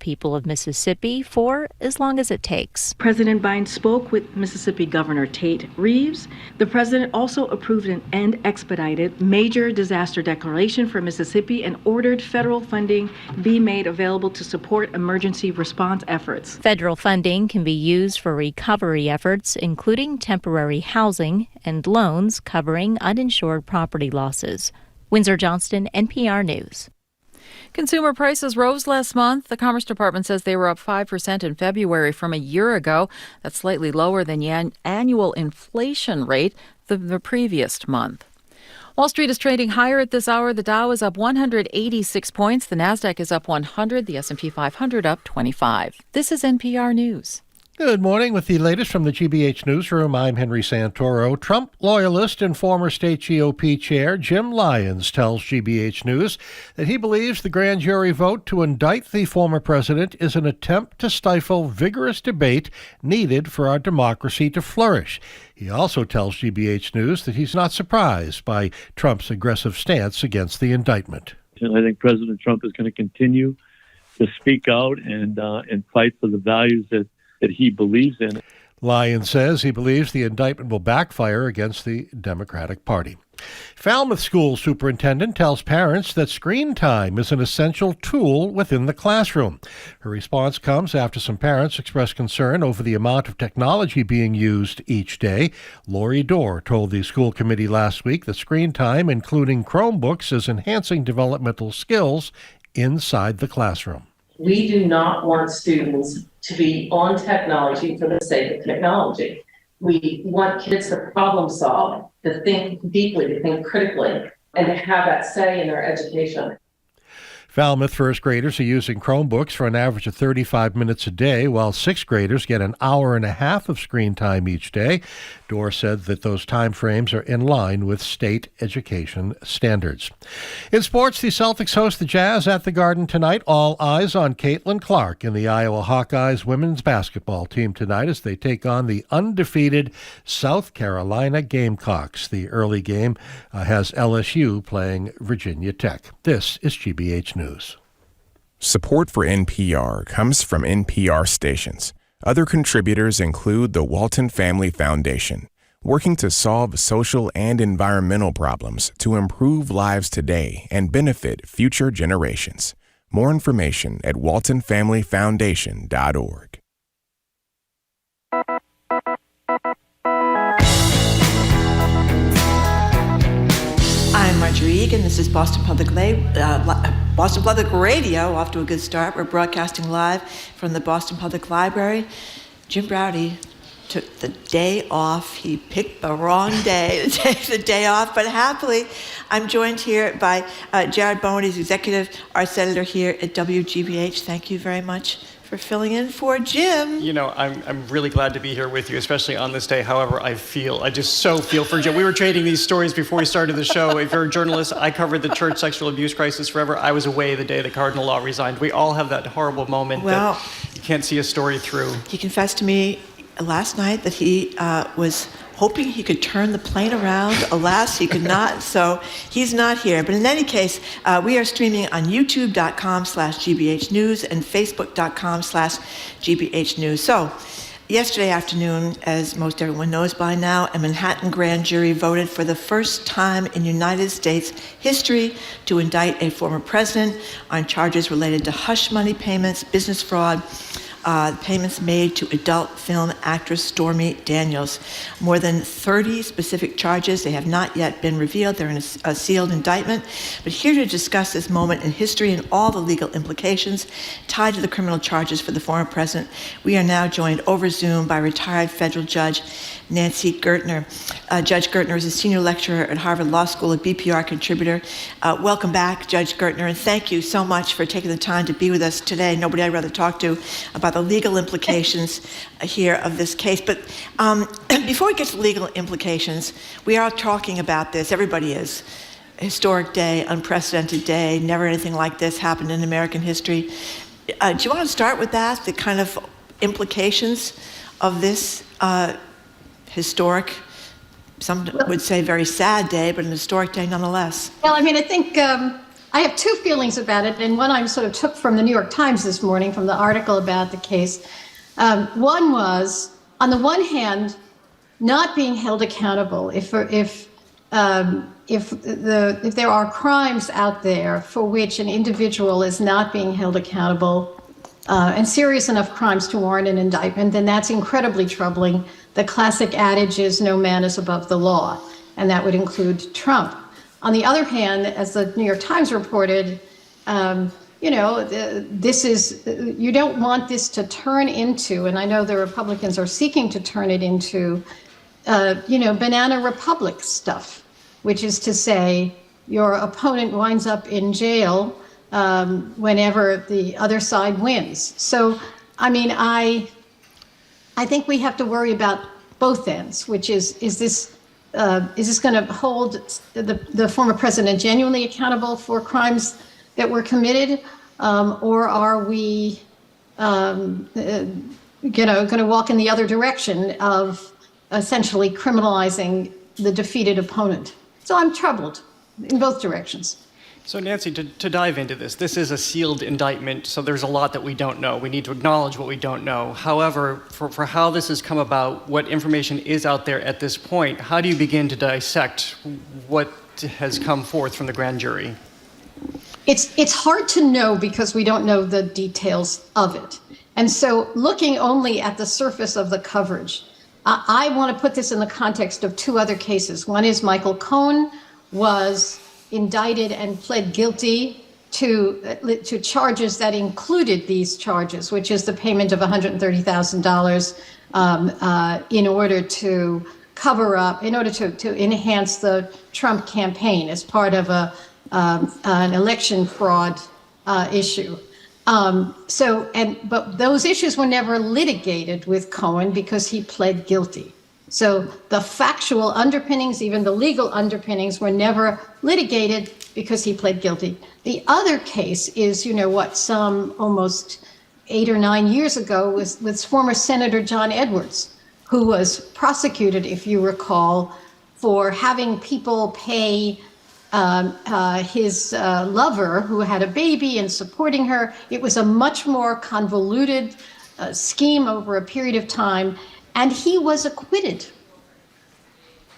people of Mississippi for as long as it takes. President Biden spoke with Mississippi Governor Tate Reeves. The president also approved an expedited major disaster declaration for Mississippi and ordered federal funding be made available to support emergency response efforts. Federal funding can be used for recovery efforts, including temporary housing and loans covering uninsured property losses. Windsor Johnston, NPR News. Consumer prices rose last month. The Commerce Department says they were up 5% in February from a year ago. That's slightly lower than the annual inflation rate the previous month. Wall Street is trading higher at this hour. The Dow is up 186 points. The Nasdaq is up 100. The S&P 500 up 25. This is NPR News. Good morning. With the latest from the GBH Newsroom, I'm Henry Santoro. Trump loyalist and former state GOP chair Jim Lyons tells GBH News that he believes the grand jury vote to indict the former president is an attempt to stifle vigorous debate needed for our democracy to flourish. He also tells GBH News that he's not surprised by Trump's aggressive stance against the indictment. I think President Trump is going to continue to speak out and fight for the values that he believes in. Lyons says he believes the indictment will backfire against the Democratic Party. Falmouth School Superintendent tells parents that screen time is an essential tool within the classroom. Her response comes after some parents expressed concern over the amount of technology being used each day. Lori Dorr told the school committee last week that screen time, including Chromebooks, is enhancing developmental skills inside the classroom. We do not want students to be on technology for the sake of technology. We want kids to problem solve, to think deeply, to think critically, and to have that say in their education. Falmouth first graders are using Chromebooks for an average of 35 minutes a day, while sixth graders get an hour and a half of screen time each day. Dorr said that those time frames are in line with state education standards. In sports, the Celtics host the Jazz at the Garden tonight. All eyes on Caitlin Clark and the Iowa Hawkeyes women's basketball team tonight as they take on the undefeated South Carolina Gamecocks. The early game has LSU playing Virginia Tech. This is GBH News. Support for NPR comes from NPR stations. Other contributors include the Walton Family Foundation, working to solve social and environmental problems to improve lives today and benefit future generations. More information at waltonfamilyfoundation.org. I'm Marjorie Egan. This is Boston Public Radio, off to a good start. We're broadcasting live from the Boston Public Library. Jim Browdy took the day off. He picked the wrong day to take the day off, but happily I'm joined here by Jared Bowen. He's executive arts editor here at WGBH. Thank you very much for filling in for Jim. You know, I'm really glad to be here with you, especially on this day. However, I just so feel for Jim. We were trading these stories before we started the show. If you're a journalist, I covered the church sexual abuse crisis forever. I was away the day the cardinal law resigned. We all have that horrible moment that you can't see a story through. He confessed to me last night that he was hoping he could turn the plane around. Alas, he could not, so he's not here. But in any case, we are streaming on youtube.com/GBH News and facebook.com/GBH News. So, yesterday afternoon, as most everyone knows by now, a Manhattan grand jury voted for the first time in United States history to indict a former president on charges related to hush money payments, business fraud, payments made to adult film actress Stormy Daniels. More than 30 specific charges. They have not yet been revealed. They're in a sealed indictment. But here to discuss this moment in history and all the legal implications tied to the criminal charges for the former president, we are now joined over Zoom by retired federal judge Nancy Gertner. Judge Gertner is a senior lecturer at Harvard Law School, a BPR contributor. Welcome back, Judge Gertner, and thank you so much for taking the time to be with us today. Nobody I'd rather talk to about the legal implications here of this case. But before we get to legal implications, we are talking about this. Everybody is. Historic day, unprecedented day, never anything like this happened in American history. Do you want to start with that, the kind of implications of this historic, some would say very sad day, but an historic day nonetheless? Well, I mean, I think I I have two feelings about it, and one I sort of took from the New York Times this morning from the article about the case. One was, on the one hand, not being held accountable if there are crimes out there for which an individual is not being held accountable, and serious enough crimes to warrant an indictment, then that's incredibly troubling. The classic adage is no man is above the law, and that would include Trump. On the other hand, as the New York Times reported, you don't want this to turn into, and I know the Republicans are seeking to turn it into, banana republic stuff, which is to say your opponent winds up in jail whenever the other side wins. So, I mean, I think we have to worry about both ends, which is this going to hold the former president genuinely accountable for crimes that were committed, or are we, going to walk in the other direction of essentially criminalizing the defeated opponent? So I'm troubled in both directions. So Nancy, to dive into this is a sealed indictment, so there's a lot that we don't know. We need to acknowledge what we don't know. However, for how this has come about, what information is out there at this point, how do you begin to dissect what has come forth from the grand jury? It's hard to know because we don't know the details of it. And so looking only at the surface of the coverage, I want to put this in the context of two other cases. One is Michael Cohen was indicted and pled guilty to charges that included these charges, which is the payment of $130,000 in order to cover up, in order to enhance the Trump campaign as part of an election fraud issue. But those issues were never litigated with Cohen because he pled guilty. So the factual underpinnings, even the legal underpinnings, were never litigated because he pled guilty. The other case is, some almost 8 or 9 years ago with former Senator John Edwards, who was prosecuted, if you recall, for having people pay his lover who had a baby and supporting her. It was a much more convoluted scheme over a period of time. And he was acquitted,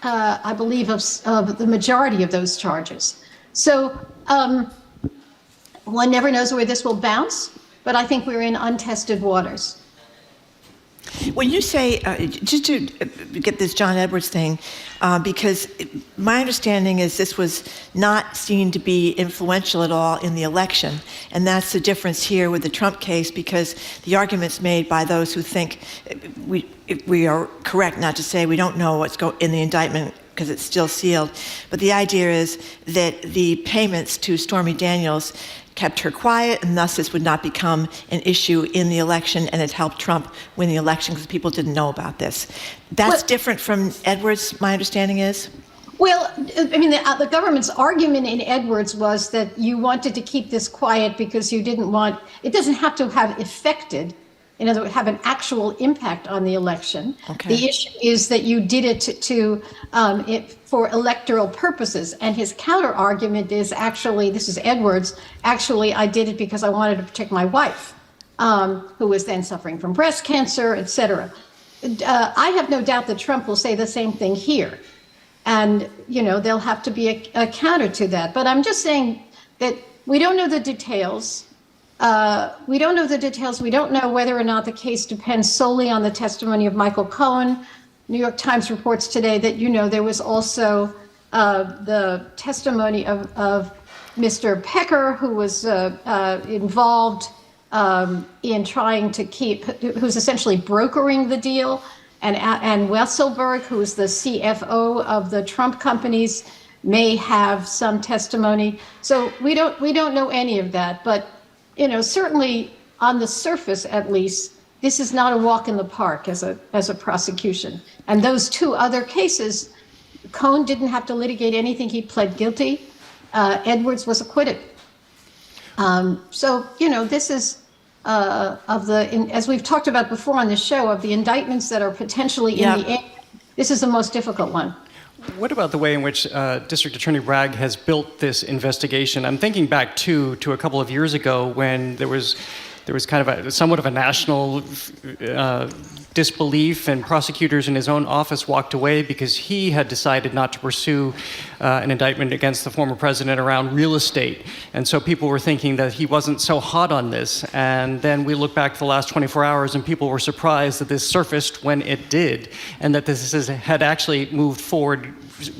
I believe, of the majority of those charges. So one never knows where this will bounce, but I think we're in untested waters. When you say, just to get this John Edwards thing, because my understanding is this was not seen to be influential at all in the election. And that's the difference here with the Trump case, because the arguments made by those who think we are correct not to say we don't know what's in the indictment because it's still sealed. But the idea is that the payments to Stormy Daniels kept her quiet, and thus this would not become an issue in the election, and it helped Trump win the election because people didn't know about this. That's different from Edwards, my understanding is? Well, I mean, the government's argument in Edwards was that you wanted to keep this quiet because you didn't want, it doesn't have to have affected, in other words, have an actual impact on the election. Okay. The issue is that you did it for electoral purposes. And his counter argument is actually, this is Edwards, actually, I did it because I wanted to protect my wife, who was then suffering from breast cancer, et cetera. I have no doubt that Trump will say the same thing here. And, there'll have to be a counter to that. But I'm just saying that we don't know the details. We don't know the details. We don't know whether or not the case depends solely on the testimony of Michael Cohen. New York Times reports today that, there was also the testimony of Mr. Pecker, who was involved in trying to who's essentially brokering the deal, and Wesselberg, who is the CFO of the Trump companies, may have some testimony. So we don't know any of that, but certainly on the surface, at least, this is not a walk in the park as a prosecution. And those two other cases, Cohen didn't have to litigate anything. He pled guilty. Edwards was acquitted. So this is as we've talked about before on the show, of the indictments that are potentially in the air, this is the most difficult one. What about the way in which District Attorney Bragg has built this investigation? I'm thinking back to a couple of years ago when there was kind of somewhat of a national disbelief, and prosecutors in his own office walked away because he had decided not to pursue an indictment against the former president around real estate. And so people were thinking that he wasn't so hot on this. And then we look back to the last 24 hours and people were surprised that this surfaced when it did, and that had actually moved forward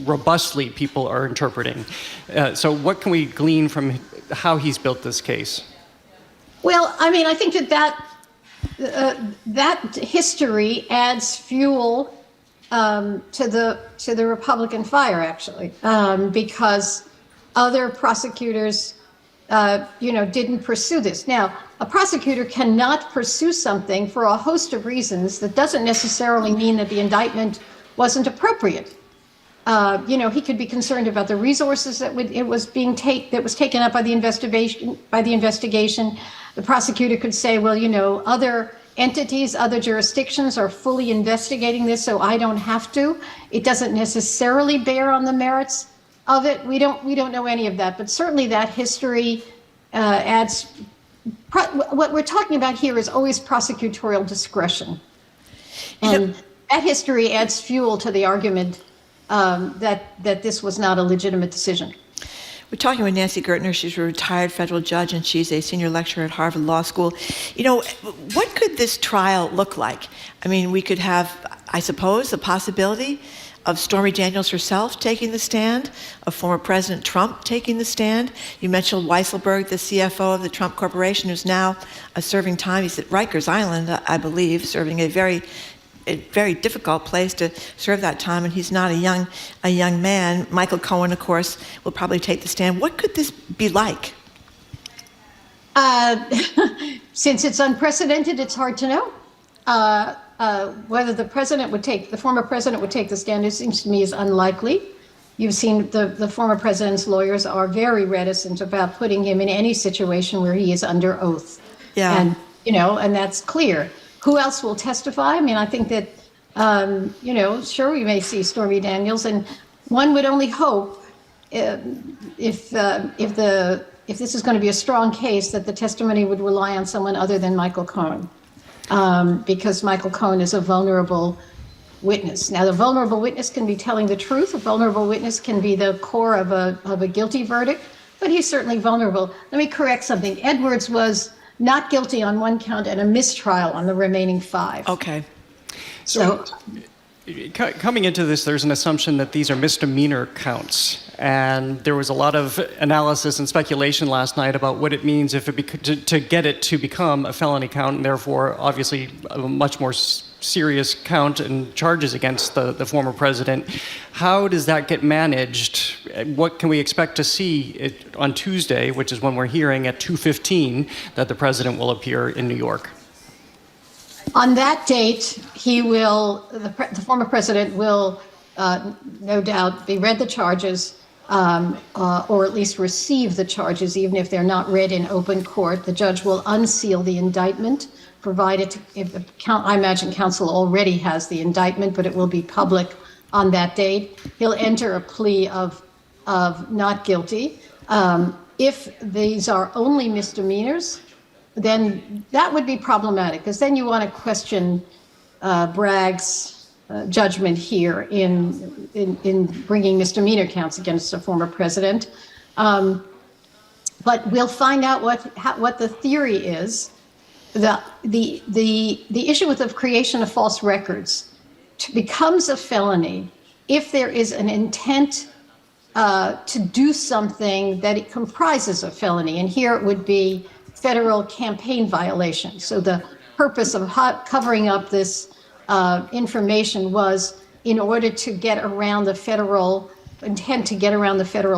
robustly, people are interpreting. So what can we glean from how he's built this case? Well, I mean, I think that history adds fuel to the Republican fire, actually, because other prosecutors, didn't pursue this. Now, a prosecutor cannot pursue something for a host of reasons that doesn't necessarily mean that the indictment wasn't appropriate. He could be concerned about the resources that was taken up by the investigation. The prosecutor could say, well, other entities, other jurisdictions are fully investigating this, so I don't have to. It doesn't necessarily bear on the merits of it. We don't know any of that, but certainly that history adds. What we're talking about here is always prosecutorial discretion, and that history adds fuel to the argument that this was not a legitimate decision. We're talking with Nancy Gertner. She's a retired federal judge, and she's a senior lecturer at Harvard Law School. What could this trial look like? I mean, we could have, I suppose, the possibility of Stormy Daniels herself taking the stand, of former President Trump taking the stand. You mentioned Weisselberg, the CFO of the Trump Corporation, who's now serving time. He's at Rikers Island, I believe, serving a very difficult place to serve that time, and he's not a young man. Michael Cohen, of course, will probably take the stand. What could this be like? Since it's unprecedented, it's hard to know. Whether the former president would take the stand, it seems to me is unlikely. You've seen the former president's lawyers are very reticent about putting him in any situation where he is under oath. Yeah. And that's clear. Who else will testify? I mean, I think that, sure, we may see Stormy Daniels, and one would only hope if this is going to be a strong case that the testimony would rely on someone other than Michael Cohen, because Michael Cohen is a vulnerable witness. Now, the vulnerable witness can be telling the truth. A vulnerable witness can be the core of a guilty verdict, but he's certainly vulnerable. Let me correct something. Edwards was not guilty on one count and a mistrial on the remaining 5. Okay. So coming into this, there's an assumption that these are misdemeanor counts. And there was a lot of analysis and speculation last night about what it means if to get it to become a felony count, and therefore, obviously, a much more serious count and charges against the former president. How does that get managed? What can we expect to see on Tuesday, which is when we're hearing at 2:15 that the president will appear in New York? On that date, the former president will no doubt be read the charges, or at least receive the charges, even if they're not read in open court. The judge will unseal the indictment, provided, I imagine counsel already has the indictment, but it will be public on that date. He'll enter a plea of not guilty. If these are only misdemeanors, then that would be problematic, because then you want to question Bragg's judgment here in bringing misdemeanor counts against a former president. But we'll find out what the theory is. The issue with the creation of false records becomes a felony if there is an intent to do something that it comprises a felony, and here it would be federal campaign violation. So the purpose of covering up this information was in order to get around the federal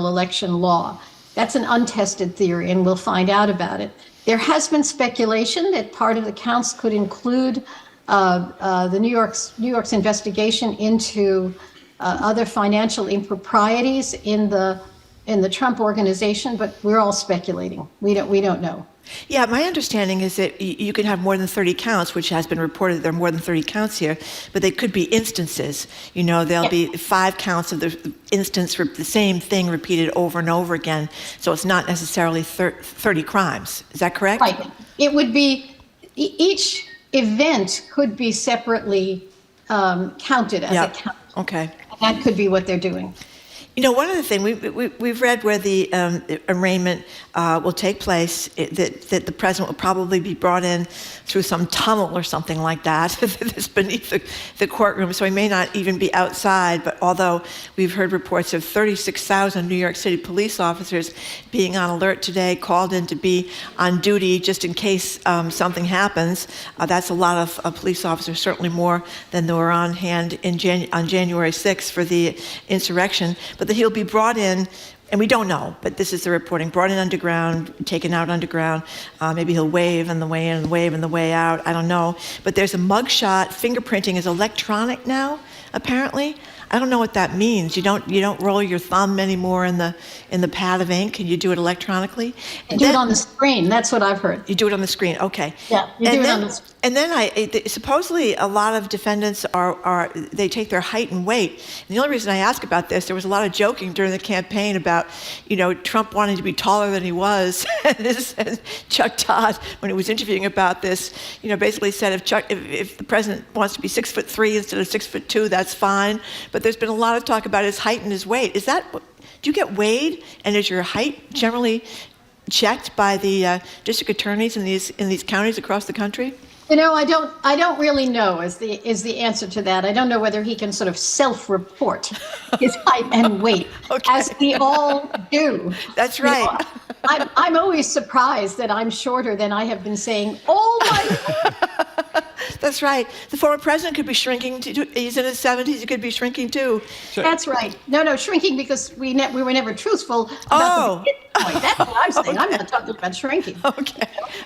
election law. That's an untested theory, and we'll find out about it. There has been speculation that part of the counts could include the New York's investigation into other financial improprieties in the Trump organization, but we're all speculating. We don't know. Yeah, my understanding is that you can have more than 30 counts, which has been reported that there are more than 30 counts here, but they could be instances. There'll be 5 counts of the instance, the same thing repeated over and over again. So it's not necessarily 30 crimes. Is that correct? Right. It would be, each event could be separately counted as a count. Okay. And that could be what they're doing. One other thing, we've read where the arraignment will take place, that the president will probably be brought in through some tunnel or something like that that's beneath the courtroom, so he may not even be outside. But although we've heard reports of 36,000 New York City police officers being on alert today, called in to be on duty just in case something happens, that's a lot of police officers, certainly more than there were on hand on January 6th for the insurrection. But that he'll be brought in, and we don't know, but this is the reporting, brought in underground, taken out underground. Maybe he'll wave on the way in and wave on the way out. I don't know. But there's a mugshot. Fingerprinting is electronic now, apparently. I don't know what that means. You don't roll your thumb anymore in the pad of ink. You do it electronically. And do it on the screen. That's what I've heard. You do it on the screen. Okay. Yeah. You do it on the screen. And then supposedly a lot of defendants they take their height and weight. And the only reason I ask about this, there was a lot of joking during the campaign about, Trump wanting to be taller than he was. And Chuck Todd, when he was interviewing about this, basically said if the president wants to be 6'3" instead of 6'2", that's fine. But there's been a lot of talk about his height and his weight. Do you get weighed, and is your height generally checked by the district attorneys in these counties across the country? I don't really know is the answer to that. I don't know whether he can sort of self-report his height and weight, as we all do. That's right. I'm always surprised that I'm shorter than I have been saying all my life. That's right. The former president could be shrinking. He's in his 70s. He could be shrinking too. That's right. No, shrinking because we were never truthful about the point. That's what I'm saying. I'm not talking about shrinking.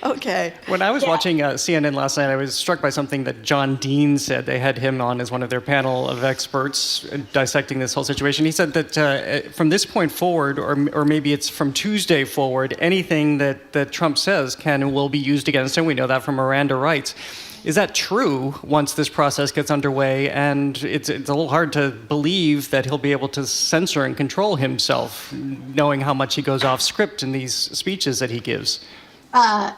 Okay. When I was watching CNN last night, I was struck by something that John Dean said. They had him on as one of their panel of experts dissecting this whole situation. He said that from this point forward, or maybe it's from Tuesday forward, anything that Trump says can and will be used against him. We know that from Miranda rights. Is that true once this process gets underway? And it's a little hard to believe that he'll be able to censor and control himself, knowing how much he goes off script in these speeches that he gives. There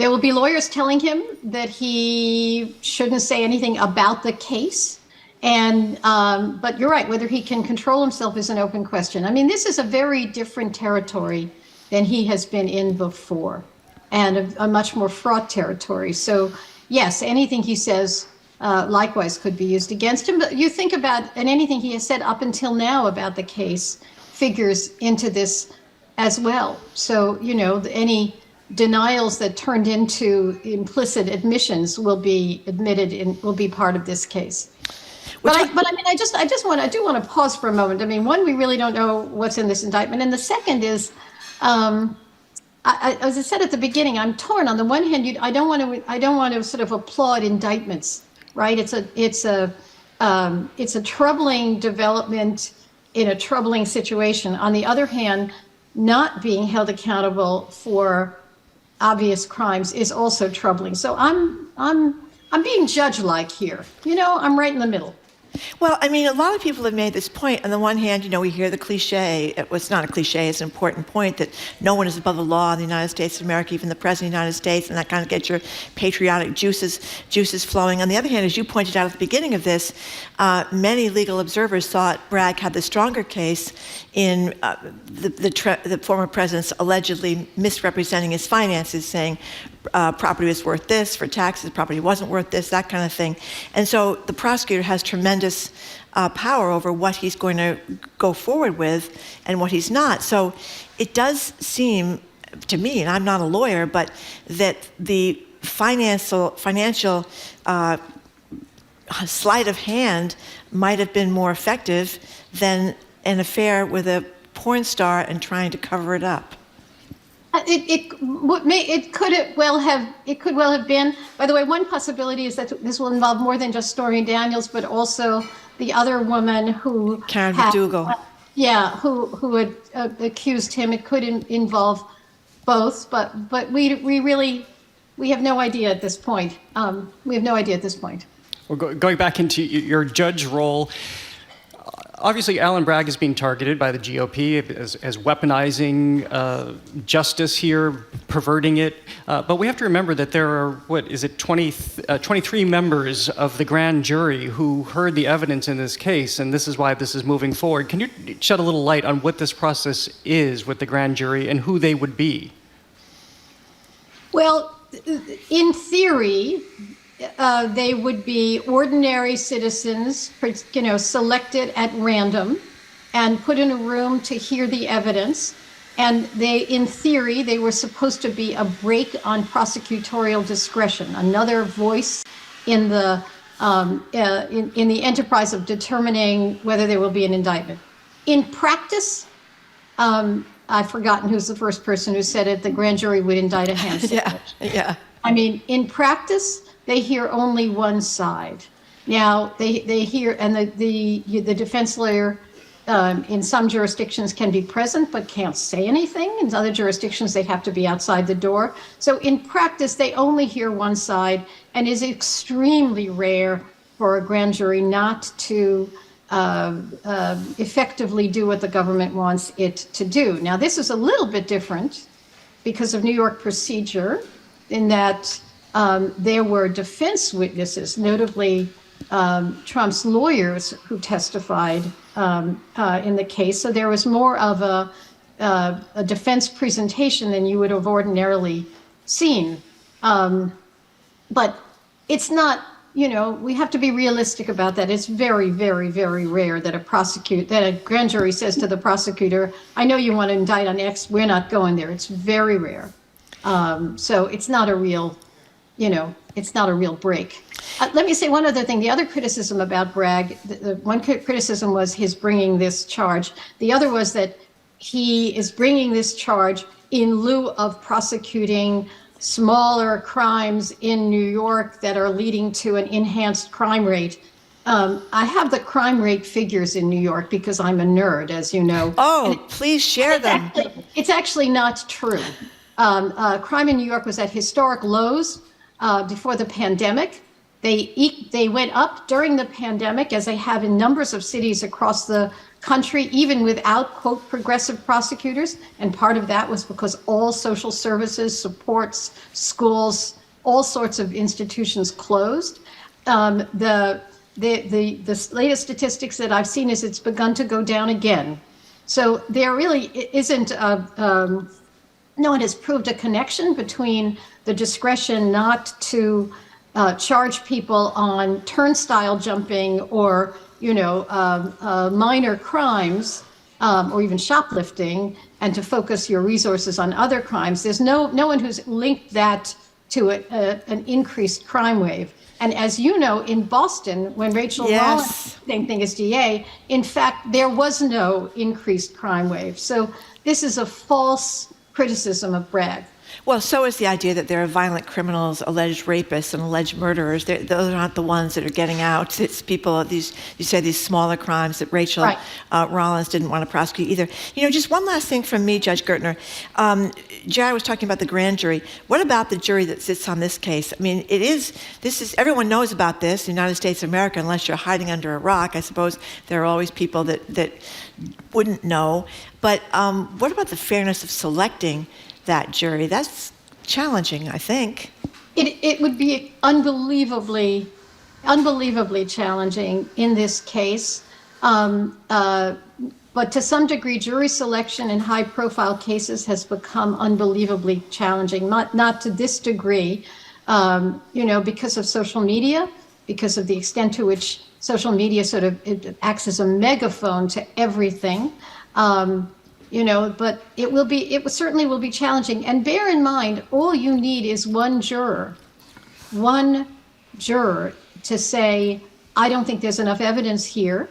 will be lawyers telling him that he shouldn't say anything about the case. But you're right, whether he can control himself is an open question. This is a very different territory than he has been in before, and a much more fraught territory. So yes, anything he says likewise could be used against him. But you think about, and anything he has said up until now about the case figures into this as well. So, any denials that turned into implicit admissions will be admitted and will be part of this case. I do want to pause for a moment. One, we really don't know what's in this indictment. And the second is, as I said at the beginning, I'm torn. On the one hand, I don't want to sort of applaud indictments, right? It's a troubling development in a troubling situation. On the other hand, not being held accountable for obvious crimes is also troubling. So I'm being judge-like here. I'm right in the middle. Well, a lot of people have made this point. On the one hand, we hear the cliche. It's not a cliche. It's an important point that no one is above the law in the United States of America, even the President of the United States, and that kind of gets your patriotic juices flowing. On the other hand, as you pointed out at the beginning of this, many legal observers thought Bragg had the stronger case in the former president's allegedly misrepresenting his finances, saying property was worth this for taxes, property wasn't worth this, that kind of thing. And so the prosecutor has tremendous power over what he's going to go forward with and what he's not. So it does seem to me, and I'm not a lawyer, but that the financial sleight of hand might have been more effective than an affair with a porn star and trying to cover it up. It could well have been. By the way, one possibility is that this will involve more than just Stormy Daniels, but also the other woman who Karen McDougal. Who had accused him. It could involve both, but we have no idea at this point. We have no idea at this point. Well, going back into your judge role, obviously Alan Bragg is being targeted by the GOP as weaponizing justice here, perverting it. But we have to remember that there are, 23 members of the grand jury who heard the evidence in this case, and this is why this is moving forward. Can you shed a little light on what this process is with the grand jury and who they would be? Well, in theory, they would be ordinary citizens, selected at random and put in a room to hear the evidence. And in theory, they were supposed to be a brake on prosecutorial discretion, another voice in the enterprise of determining whether there will be an indictment. In practice, I've forgotten who's the first person who said it, the grand jury would indict a hand sandwich. Yeah. I mean, in practice, they hear only one side. Now, they hear, and the defense lawyer in some jurisdictions can be present but can't say anything. In other jurisdictions, they have to be outside the door. So in practice, they only hear one side, and it's extremely rare for a grand jury not to effectively do what the government wants it to do. Now, this is a little bit different because of New York procedure in that there were defense witnesses, notably Trump's lawyers who testified in the case. So there was more of a defense presentation than you would have ordinarily seen. But it's not, we have to be realistic about that. It's very, very, very rare that a grand jury says to the prosecutor, I know you want to indict on X, we're not going there. It's very rare. So it's not a real, it's not a real break. Let me say one other thing. The other criticism about Bragg, the one criticism was his bringing this charge. The other was that he is bringing this charge in lieu of prosecuting smaller crimes in New York that are leading to an enhanced crime rate. I have the crime rate figures in New York because I'm a nerd, as you know. Oh, please share them. It's actually not true. Crime in New York was at historic lows before the pandemic. They went up during the pandemic, as they have in numbers of cities across the country, even without, quote, progressive prosecutors. And part of that was because all social services, supports, schools, all sorts of institutions closed. The latest statistics that I've seen is it's begun to go down again. So there really isn't no one has proved a connection between the discretion not to charge people on turnstile jumping or, minor crimes or even shoplifting, and to focus your resources on other crimes. There's no one who's linked that to an increased crime wave. And as you know, in Boston, when Rachel Rollins, same thing as DA, in fact, there was no increased crime wave. So this is a false criticism of Bragg. Well, so is the idea that there are violent criminals, alleged rapists, and alleged murderers. Those are not the ones that are getting out. It's people, these smaller crimes that Rachel Rollins didn't want to prosecute either. Just one last thing from me, Judge Gertner. Jared was talking about the grand jury. What about the jury that sits on this case? I mean, everyone knows about this, the United States of America, unless you're hiding under a rock. I suppose there are always people that wouldn't know. But what about the fairness of selecting that jury? That's challenging, I think. It would be unbelievably challenging in this case. But to some degree, jury selection in high-profile cases has become unbelievably challenging. Not to this degree, because of social media, because of the extent to which social media it acts as a megaphone to everything. But it certainly will be challenging. And bear in mind, all you need is one juror to say, I don't think there's enough evidence here.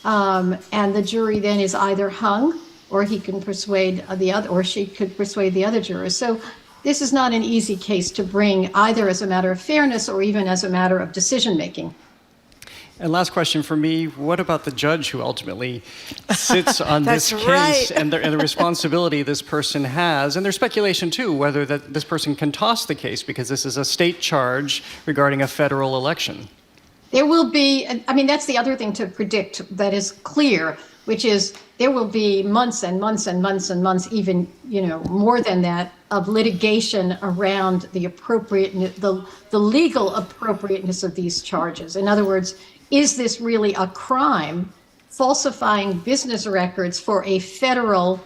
And the jury then is either hung, or he can persuade the other, or she could persuade the other jurors. So this is not an easy case to bring, either as a matter of fairness or even as a matter of decision making. And last question for me, what about the judge who ultimately sits on this case right. and the responsibility this person has? And there's speculation, too, whether that this person can toss the case because this is a state charge regarding a federal election. There will be, I mean, that's the other thing to predict that is clear, which is there will be months and months and months and months, even, more than that, of litigation around the appropriateness, the legal appropriateness of these charges. In other words, is this really a crime, falsifying business records for a federal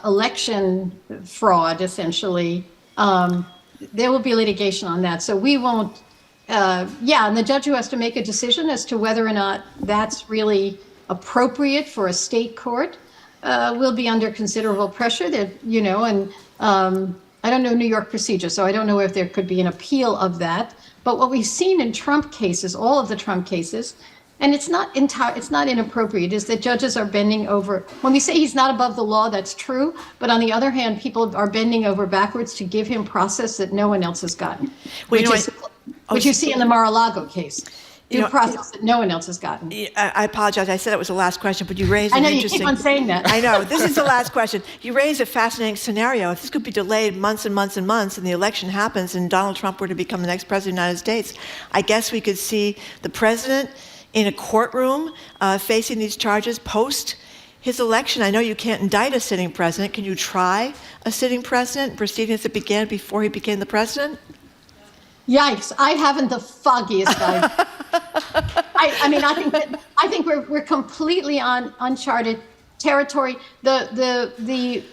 election fraud, essentially? There will be litigation on that. So we won't, and the judge who has to make a decision as to whether or not that's really appropriate for a state court will be under considerable pressure. That I don't know New York procedure, so I don't know if there could be an appeal of that. But what we've seen in Trump cases, all of the Trump cases, and it's not inappropriate, is that judges are bending over. When we say he's not above the law, that's true. But on the other hand, people are bending over backwards to give him process that no one else has gotten, which you see in the Mar-a-Lago case. Due process that no one else has gotten. I apologize. I said it was the last question, but you raised I know an you interesting... keep on saying that. I know. This is the last question. You raised a fascinating scenario. If this could be delayed months and months and months, and the election happens, and Donald Trump were to become the next president of the United States, I guess we could see the president in a courtroom facing these charges post his election. I know you can't indict a sitting president. Can you try a sitting president, proceedings that began before he became the president? Yikes! I haven't the foggiest idea. I think we're completely on uncharted territory. The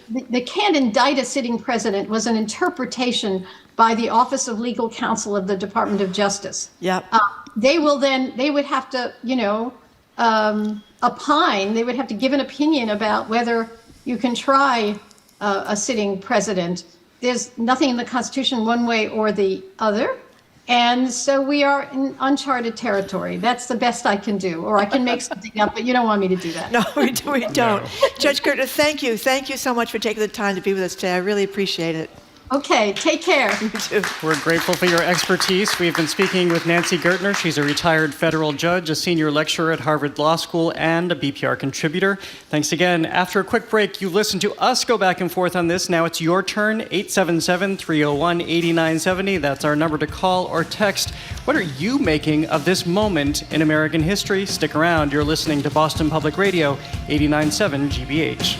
can't indict a sitting president was an interpretation by the Office of Legal Counsel of the Department of Justice. Yep. They would have to, opine. They would have to give an opinion about whether you can try a sitting president. There's nothing in the Constitution one way or the other. And so we are in uncharted territory. That's the best I can do. Or I can make something up, but you don't want me to do that. No, we don't. No. Judge Gertner, thank you. Thank you so much for taking the time to be with us today. I really appreciate it. Okay, take care. You too. We're grateful for your expertise. We've been speaking with Nancy Gertner. She's a retired federal judge, a senior lecturer at Harvard Law School, and a BPR contributor. Thanks again. After a quick break, you listened to us go back and forth on this. Now it's your turn, 877-301-8970. That's our number to call or text. What are you making of this moment in American history? Stick around. You're listening to Boston Public Radio, 89.7 GBH.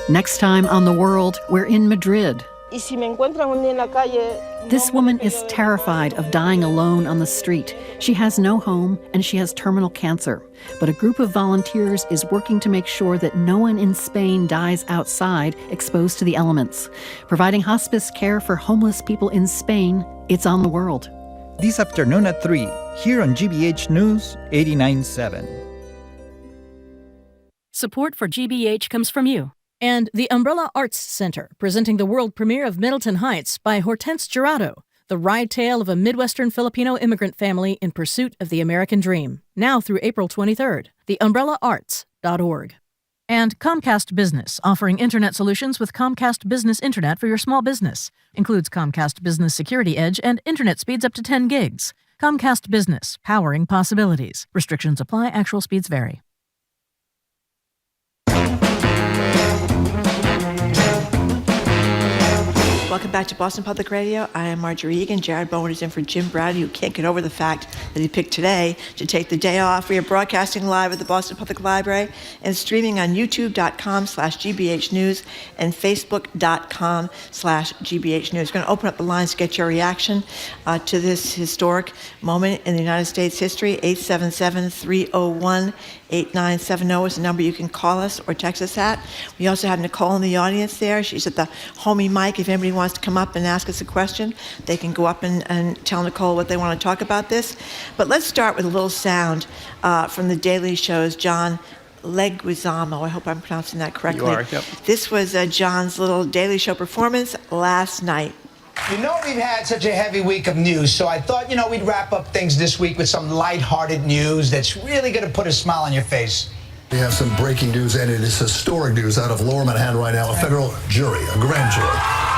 Next time on The World, we're in Madrid. This woman is terrified of dying alone on the street. She has no home and she has terminal cancer. But a group of volunteers is working to make sure that no one in Spain dies outside, exposed to the elements. Providing hospice care for homeless people in Spain, it's on The World. This afternoon at 3, here on GBH News 89.7. Support for GBH comes from you. And the Umbrella Arts Center, presenting the world premiere of Middleton Heights by Hortense Jurado, the ride tale of a Midwestern Filipino immigrant family in pursuit of the American dream. Now through April 23rd, theumbrellarts.org. And Comcast Business, offering internet solutions with Comcast Business Internet for your small business. Includes Comcast Business Security Edge and internet speeds up to 10 gigs. Comcast Business, powering possibilities. Restrictions apply, actual speeds vary. Welcome back to Boston Public Radio. I am Marjorie Egan. Jared Bowen is in for Jim Browdy, who can't get over the fact that he picked today to take the day off. We are broadcasting live at the Boston Public Library and streaming on youtube.com/GBH News and facebook.com/GBH News. We're going to open up the lines to get your reaction to this historic moment in the United States history. 877-301-8970 is the number you can call us or text us at. We also have Nicole in the audience there. She's at the homie mic. If anybody wants to come up and ask us a question, they can go up and tell Nicole what they want to talk about this. But let's start with a little sound from the Daily Show's John Leguizamo. I hope I'm pronouncing that correctly. You are, yep. This was John's little Daily Show performance last night. You know, we've had such a heavy week of news, so I thought, we'd wrap up things this week with some lighthearted news that's really going to put a smile on your face. We have some breaking news, and it is historic news out of Lower Manhattan right now. A federal jury, a grand jury,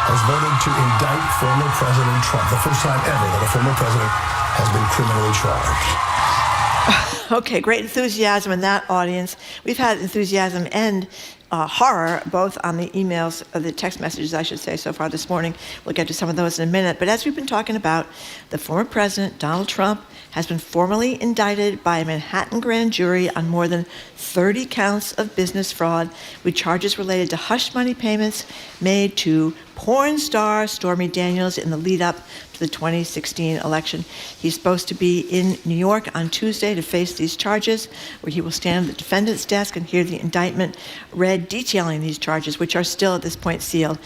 has voted to indict former President Trump. The first time ever that a former president has been criminally charged. Okay, great enthusiasm in that audience. We've had enthusiasm and horror, both on the emails, the text messages, I should say, so far this morning. We'll get to some of those in a minute. But as we've been talking about, the former president, Donald Trump, has been formally indicted by a Manhattan grand jury on more than 30 counts of business fraud with charges related to hush money payments made to porn star Stormy Daniels in the lead up to the 2016 election. He's supposed to be in New York on Tuesday to face these charges, where he will stand at the defendant's desk and hear the indictment read detailing these charges, which are still at this point sealed.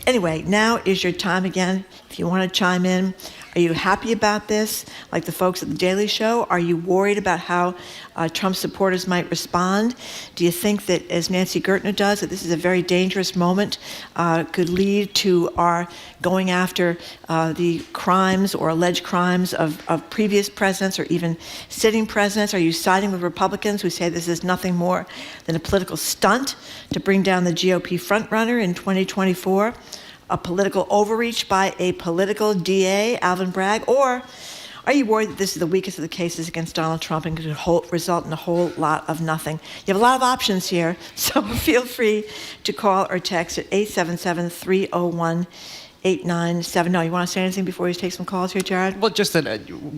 Anyway, now is your time again. If you want to chime in, are you happy about this, like the folks at the Daily Show? Are you worried about how Trump supporters might respond? Do you think that, as Nancy Gertner does, that this is a very dangerous moment, could lead to our going after the crimes or alleged crimes of previous presidents or even sitting presidents? Are you siding with Republicans who say this is nothing more than a political stunt to bring down the GOP frontrunner in 2024? A political overreach by a political DA, Alvin Bragg? Or are you worried that this is the weakest of the cases against Donald Trump and could result in a whole lot of nothing? You have a lot of options here, so feel free to call or text at 877-301-8970. You want to say anything before we take some calls here, Jared? Well, just that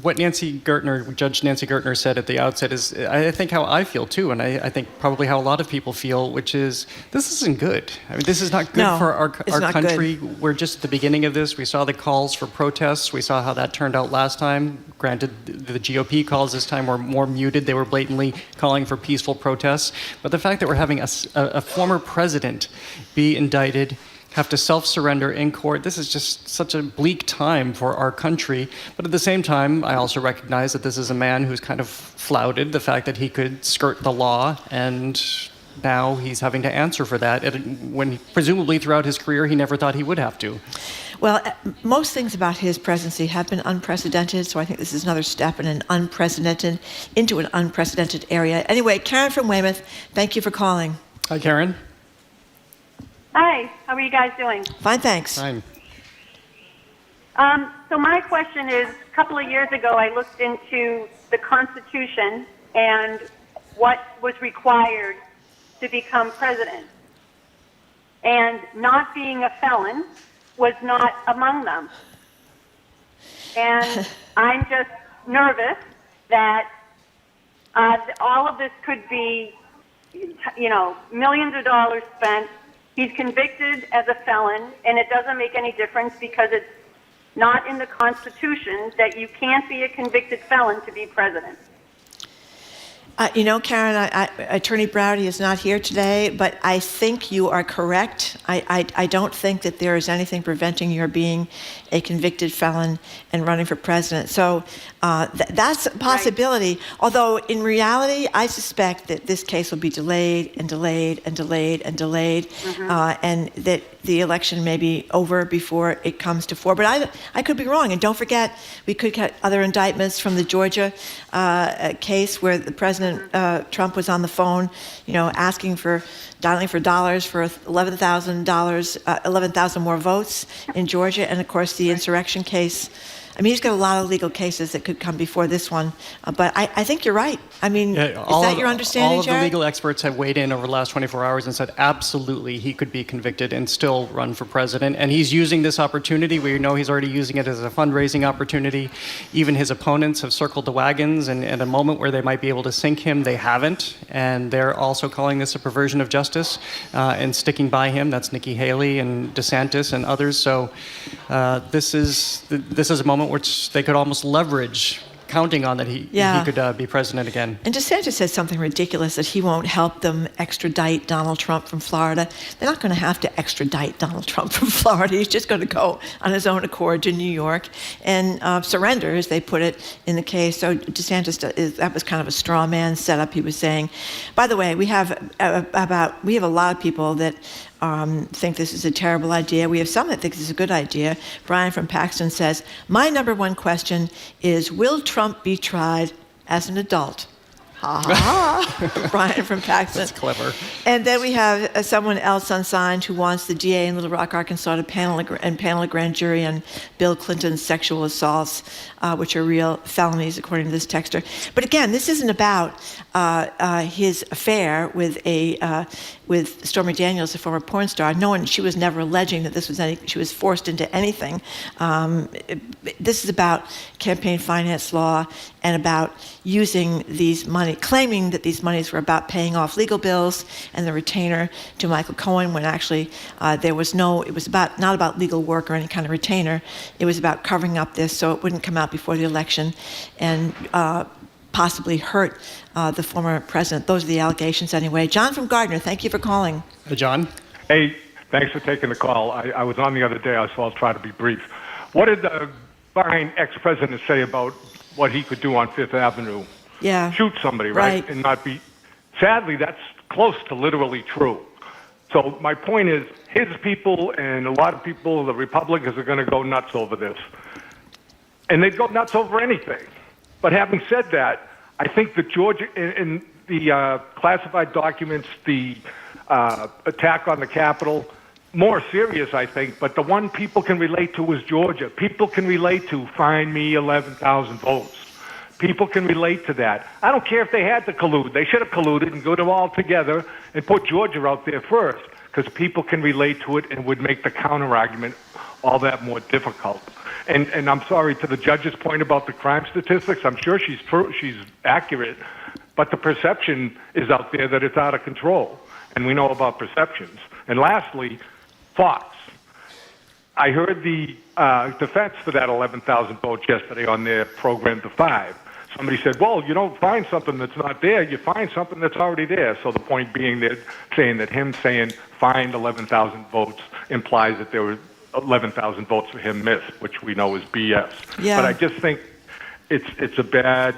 what Judge Nancy Gertner said at the outset is, I think, how I feel too, and I think probably how a lot of people feel, which is, this isn't good. I mean, this is not good for our country. Good. We're just at the beginning of this. We saw the calls for protests. We saw how that turned out last time. Granted, the GOP calls this time were more muted. They were blatantly calling for peaceful protests. But the fact that we're having a former president be indicted, have to self-surrender in court. This is just such a bleak time for our country. But at the same time, I also recognize that this is a man who's kind of flouted the fact that he could skirt the law, and now he's having to answer for that, when presumably throughout his career he never thought he would have to. Well, most things about his presidency have been unprecedented, so I think this is another step into an unprecedented area. Anyway, Karen from Weymouth, thank you for calling. Hi, Karen. Hi, how are you guys doing? Fine, thanks. Fine. So my question is, a couple of years ago, I looked into the Constitution and what was required to become president. And not being a felon was not among them. And I'm just nervous that all of this could be, millions of dollars spent. He's convicted as a felon, and it doesn't make any difference because it's not in the Constitution that you can't be a convicted felon to be president. Karen, Attorney Browdy is not here today, but I think you are correct. I don't think that there is anything preventing your being a convicted felon and running for president. So that's a possibility. Right. Although in reality, I suspect that this case will be delayed and delayed and delayed and delayed, and that the election may be over before it comes to fore. But I could be wrong. And don't forget, we could get other indictments from the Georgia case where the President Trump was on the phone, dialing for dollars for $11,000 more votes in Georgia. And of course, the insurrection case I mean, he's got a lot of legal cases that could come before this one. But I think you're right. I mean, is that your understanding, all of Jared? the legal experts have weighed in over the last 24 hours and said absolutely he could be convicted and still run for president. And he's using this opportunity. We know he's already using it as a fundraising opportunity. Even his opponents have circled the wagons, and at a moment where they might be able to sink him, they haven't. And they're also calling this a perversion of justice and sticking by him. That's Nikki Haley and DeSantis and others. So this is a moment which they could almost leverage, counting on that he could be president again. And DeSantis says something ridiculous, that he won't help them extradite Donald Trump from Florida. They're not going to have to extradite Donald Trump from Florida. He's just going to go on his own accord to New York and surrender, as they put it in the case. So DeSantis, that was kind of a straw man setup. He was saying, by the way, we have a lot of people that think this is a terrible idea. We have some that think this is a good idea. Brian from Paxton says, my number one question is, will Trump be tried as an adult? Ha ha. Brian from Paxton. That's clever. And then we have someone else unsigned who wants the DA in Little Rock, Arkansas to panel a grand jury on Bill Clinton's sexual assaults, which are real felonies, according to this texter. But again, this isn't about his affair with Stormy Daniels, a former porn star. She was never alleging that she was forced into anything. This is about campaign finance law and about using these money, claiming that these monies were about paying off legal bills and the retainer to Michael Cohen, when actually it was not about legal work or any kind of retainer. It was about covering up this so it wouldn't come out before the election and possibly hurt the former president. Those are the allegations anyway. John from Gardner, thank you for calling. Hey, John. Hey, thanks for taking the call. I was on the other day, so I'll try to be brief. What did the fine ex-president say about what he could do on Fifth Avenue? Yeah. Shoot somebody, right? And not be... Sadly, that's close to literally true. So my point is, his people and a lot of people, the Republicans, are going to go nuts over this. And they'd go nuts over anything. But having said that, I think that Georgia, in the classified documents, the attack on the Capitol, more serious, I think, but the one people can relate to is Georgia. People can relate to, find me 11,000 votes. People can relate to that. I don't care if they had to collude. They should have colluded and go them all together and put Georgia out there first, because people can relate to it and would make the counter-argument all that more difficult. And I'm sorry, to the judge's point about the crime statistics, I'm sure she's accurate, but the perception is out there that it's out of control, and we know about perceptions. And lastly, Fox. I heard the defense for that 11,000 votes yesterday on their program to 5. Somebody said, well, you don't find something that's not there, you find something that's already there. So the point being, they're saying that him saying find 11,000 votes implies that there were 11,000 votes for him missed, which we know is BS. Yeah. But I just think it's a bad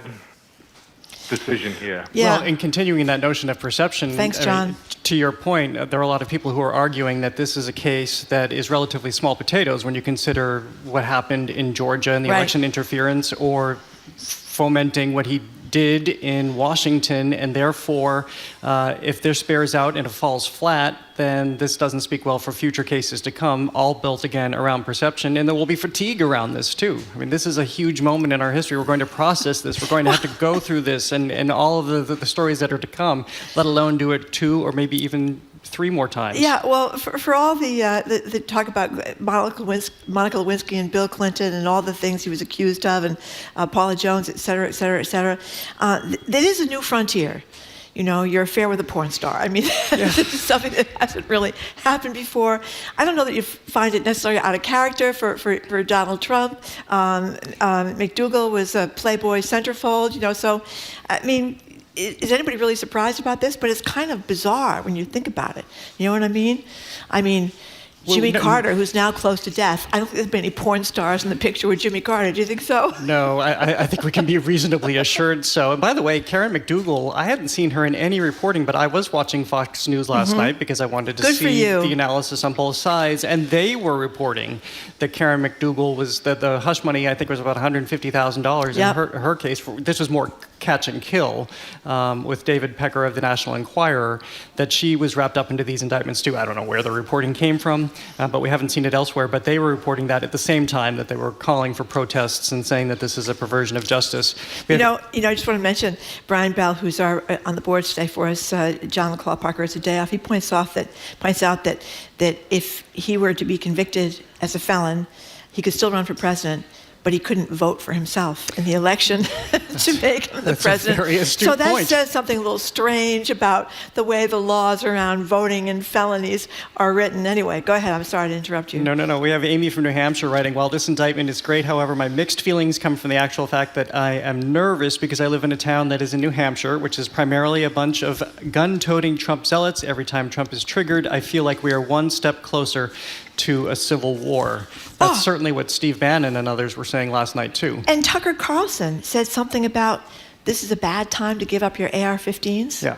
decision here. Yeah. Well, in continuing that notion of perception, thanks, John. To your point, there are a lot of people who are arguing that this is a case that is relatively small potatoes when you consider what happened in Georgia and the election interference, or fomenting what he did in Washington, and therefore, if this bears out and it falls flat, then this doesn't speak well for future cases to come, all built again around perception, and there will be fatigue around this too. I mean, this is a huge moment in our history. We're going to process this. We're going to have to go through this and all of the stories that are to come, let alone do it 2 or maybe even 3 more times. Yeah, well, for all the talk about Monica Lewinsky and Bill Clinton and all the things he was accused of, and Paula Jones, et cetera, et cetera, et cetera, that is a new frontier. You know, your affair with a porn star. I mean, this is something that hasn't really happened before. I don't know that you find it necessarily out of character for Donald Trump. McDougal was a Playboy centerfold, you know, so, I mean, is anybody really surprised about this? But it's kind of bizarre when you think about it. You know what I mean? I mean, Jimmy Carter, who's now close to death. I don't think there's been any porn stars in the picture with Jimmy Carter. Do you think so? No, I think we can be reasonably assured so. And by the way, Karen McDougal, I hadn't seen her in any reporting, but I was watching Fox News last night because I wanted to see the analysis on both sides. And they were reporting that Karen McDougal was, that the hush money, I think, was about $150,000 in her case. This was more Catch and Kill with David Pecker of the National Enquirer, that she was wrapped up into these indictments too. I don't know where the reporting came from, but we haven't seen it elsewhere. But they were reporting that at the same time that they were calling for protests and saying that this is a perversion of justice. I just want to mention Brian Bell, who's on the board today for us. John LaClaw Parker has a day off. He points out that if he were to be convicted as a felon, he could still run for president, but he couldn't vote for himself in the election to make him the president. A very astute so that point. says something a little strange about the way the laws around voting and felonies are written. Anyway, go ahead. I'm sorry to interrupt you. No. We have Amy from New Hampshire writing, while this indictment is great, however, my mixed feelings come from the actual fact that I am nervous because I live in a town that is in New Hampshire, which is primarily a bunch of gun-toting Trump zealots. Every time Trump is triggered, I feel like we are one step closer to a civil war. That's certainly what Steve Bannon and others were saying last night, too. And Tucker Carlson said something about this is a bad time to give up your AR-15s. Yeah.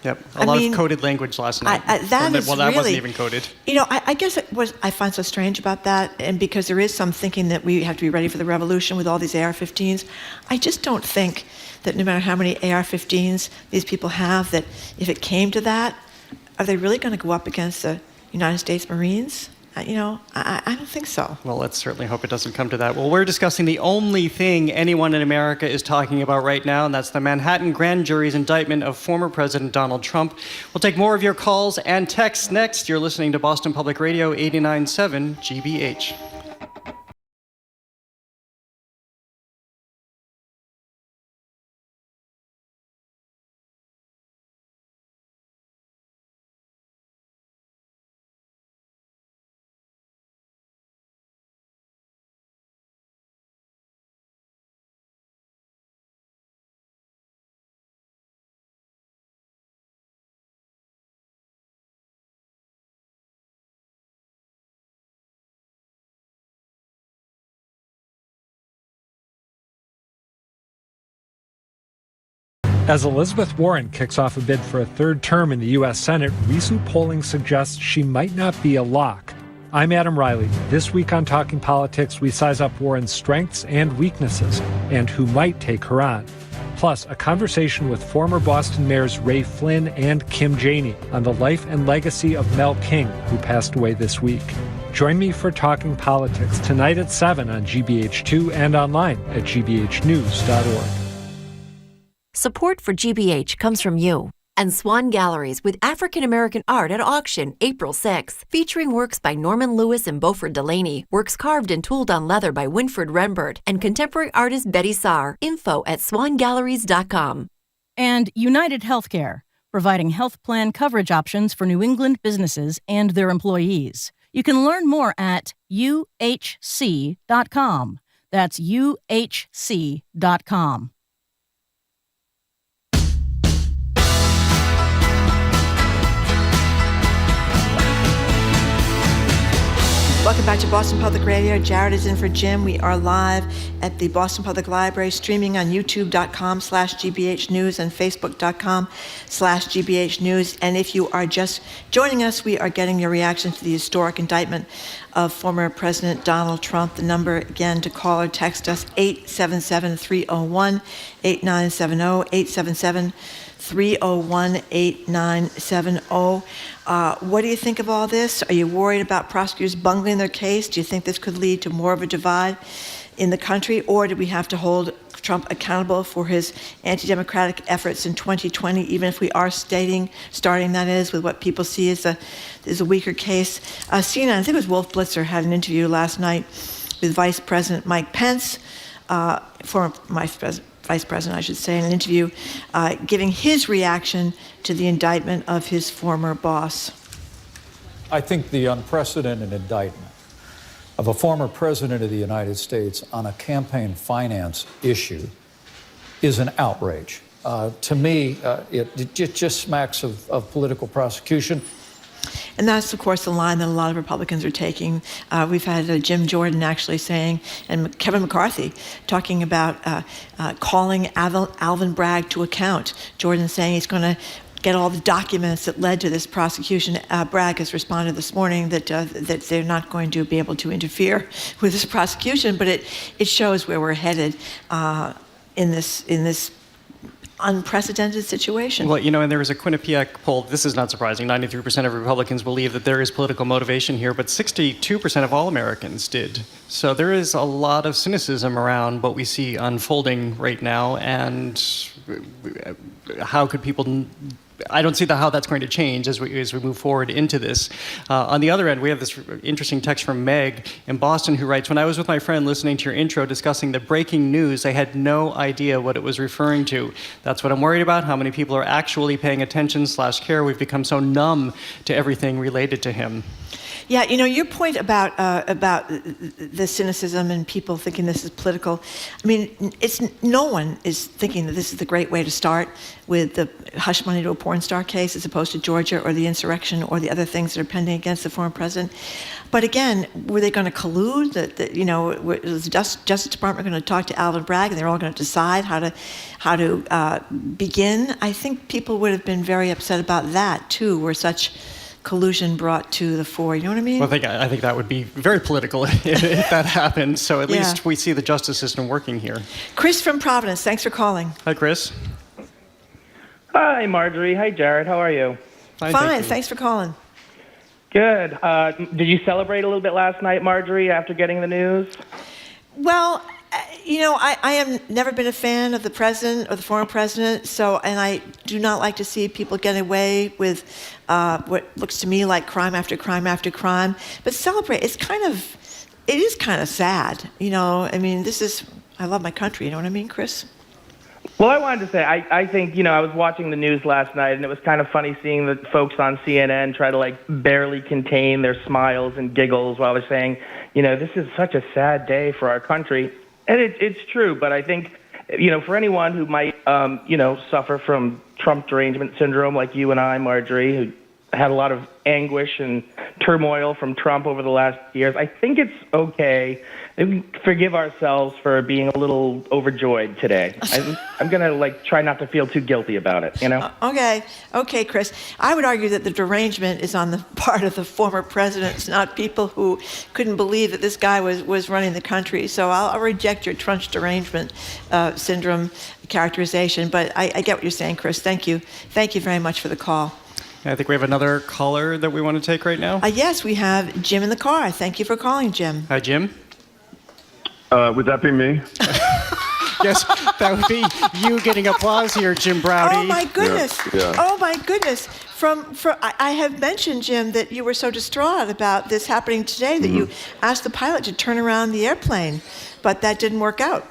Yep. A lot of coded language last night. That wasn't really, even coded. I guess I find so strange about that, and because there is some thinking that we have to be ready for the revolution with all these AR-15s, I just don't think that no matter how many AR-15s these people have, that if it came to that, are they really going to go up against the United States Marines? I don't think so. Well, let's certainly hope it doesn't come to that. Well, we're discussing the only thing anyone in America is talking about right now, and that's the Manhattan grand jury's indictment of former President Donald Trump. We'll take more of your calls and texts next. You're listening to Boston Public Radio 89.7 GBH. As Elizabeth Warren kicks off a bid for a third term in the U.S. Senate, recent polling suggests she might not be a lock. I'm Adam Riley. This week on Talking Politics, we size up Warren's strengths and weaknesses and who might take her on. Plus, a conversation with former Boston mayors Ray Flynn and Kim Janey on the life and legacy of Mel King, who passed away this week. Join me for Talking Politics tonight at 7 on GBH2 and online at gbhnews.org. Support for GBH comes from you and Swan Galleries with African American art at auction April 6th, featuring works by Norman Lewis and Beaufort Delaney, works carved and tooled on leather by Winfred Rembert, and contemporary artist Betty Saar. Info at swangalleries.com. And United Healthcare, providing health plan coverage options for New England businesses and their employees. You can learn more at uhc.com. That's uhc.com. Welcome back to Boston Public Radio. Jared is in for Jim. We are live at the Boston Public Library, streaming on youtube.com/GBH News and facebook.com/GBH News. And if you are just joining us, we are getting your reactions to the historic indictment of former President Donald Trump. The number, again, to call or text us, 877-301-8970, 877-301-8970. What do you think of all this? Are you worried about prosecutors bungling their case? Do you think this could lead to more of a divide in the country? Or do we have to hold Trump accountable for his anti-democratic efforts in 2020, even if we are starting that is, with what people see as a weaker case? CNN, I think it was Wolf Blitzer, had an interview last night with Vice President Mike Pence, former Vice President, I should say, in an interview, giving his reaction to the indictment of his former boss. I think the unprecedented indictment of a former president of the United States on a campaign finance issue is an outrage. To me, it just smacks of political prosecution. And that's, of course, the line that a lot of Republicans are taking. We've had Jim Jordan actually saying, and Kevin McCarthy talking about calling Alvin Bragg to account. Jordan saying he's going to get all the documents that led to this prosecution. Bragg has responded this morning that they're not going to be able to interfere with this prosecution, but it shows where we're headed in this unprecedented situation. Well, and there was a Quinnipiac poll. This is not surprising. 93% of Republicans believe that there is political motivation here, but 62% of all Americans did. So there is a lot of cynicism around what we see unfolding right now, and how could people... I don't see how that's going to change as we move forward into this. On the other end, we have this interesting text from Meg in Boston who writes, when I was with my friend listening to your intro discussing the breaking news, I had no idea what it was referring to. That's what I'm worried about, how many people are actually paying attention / care. We've become so numb to everything related to him. Yeah, your point about the cynicism and people thinking this is political. I mean, no one is thinking that this is the great way to start with the hush money to a porn star case as opposed to Georgia or the insurrection or the other things that are pending against the former president. But again, were they going to collude? Was the Justice Department going to talk to Alvin Bragg and they're all going to decide how to begin? I think people would have been very upset about that too, were such collusion brought to the fore. You know what I mean? Well, I think that would be very political if that happened. So at least we see the justice system working here. Chris from Providence, thanks for calling. Hi, Chris. Hi, Marjorie. Hi, Jared. How are you? Fine. Thanks for calling. Good. Did you celebrate a little bit last night, Marjorie, after getting the news? Well, I have never been a fan of the president or the former president, and I do not like to see people get away with what looks to me like crime after crime after crime. But celebrate, it is kind of sad, I mean, I love my country, you know what I mean, Chris? Well, I wanted to say, I think, I was watching the news last night, and it was kind of funny seeing the folks on CNN try to, barely contain their smiles and giggles while they're saying, this is such a sad day for our country. And it's true, but I think, for anyone who might, suffer from Trump derangement syndrome like you and I, Marjorie, who had a lot of anguish and turmoil from Trump over the last years, I think it's okay. Forgive ourselves for being a little overjoyed today. I'm going to try not to feel too guilty about it, Okay, Chris. I would argue that the derangement is on the part of the former presidents, not people who couldn't believe that this guy was running the country. So I'll reject your Trump derangement syndrome characterization. But I get what you're saying, Chris. Thank you. Thank you very much for the call. I think we have another caller that we want to take right now. Yes, we have Jim in the car. Thank you for calling, Jim. Hi, Jim. Would that be me? Yes, that would be you getting applause here, Jim Browdy. Oh my goodness! Yeah. Oh my goodness! I have mentioned, Jim, that you were so distraught about this happening today that you asked the pilot to turn around the airplane, but that didn't work out.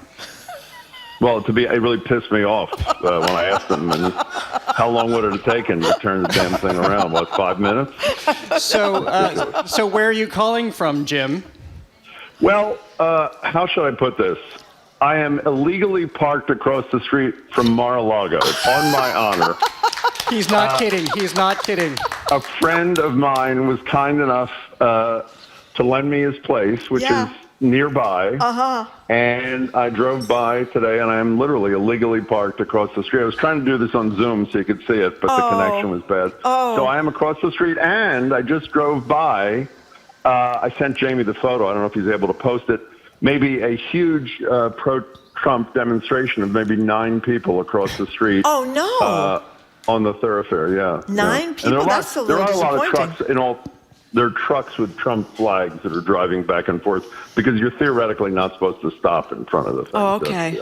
Well, it really pissed me off when I asked them, and how long would it have taken to turn the damn thing around? 5 minutes? So where are you calling from, Jim? Well, how should I put this? I am illegally parked across the street from Mar-a-Lago. On my honor. He's not kidding. He's not kidding. A friend of mine was kind enough to lend me his place, which is nearby. And I drove by today, and I am literally illegally parked across the street. I was trying to do this on Zoom so you could see it, but the connection was bad. So I am across the street, and I just drove by. I sent Jamie the photo. I don't know if he's able to post it. Maybe a huge pro-Trump demonstration of maybe 9 people across the street. Oh, no. On the thoroughfare, yeah. 9 people? That's a little disappointing. There are a lot of trucks there are trucks with Trump flags that are driving back and forth because you're theoretically not supposed to stop in front of the thing. Oh, okay.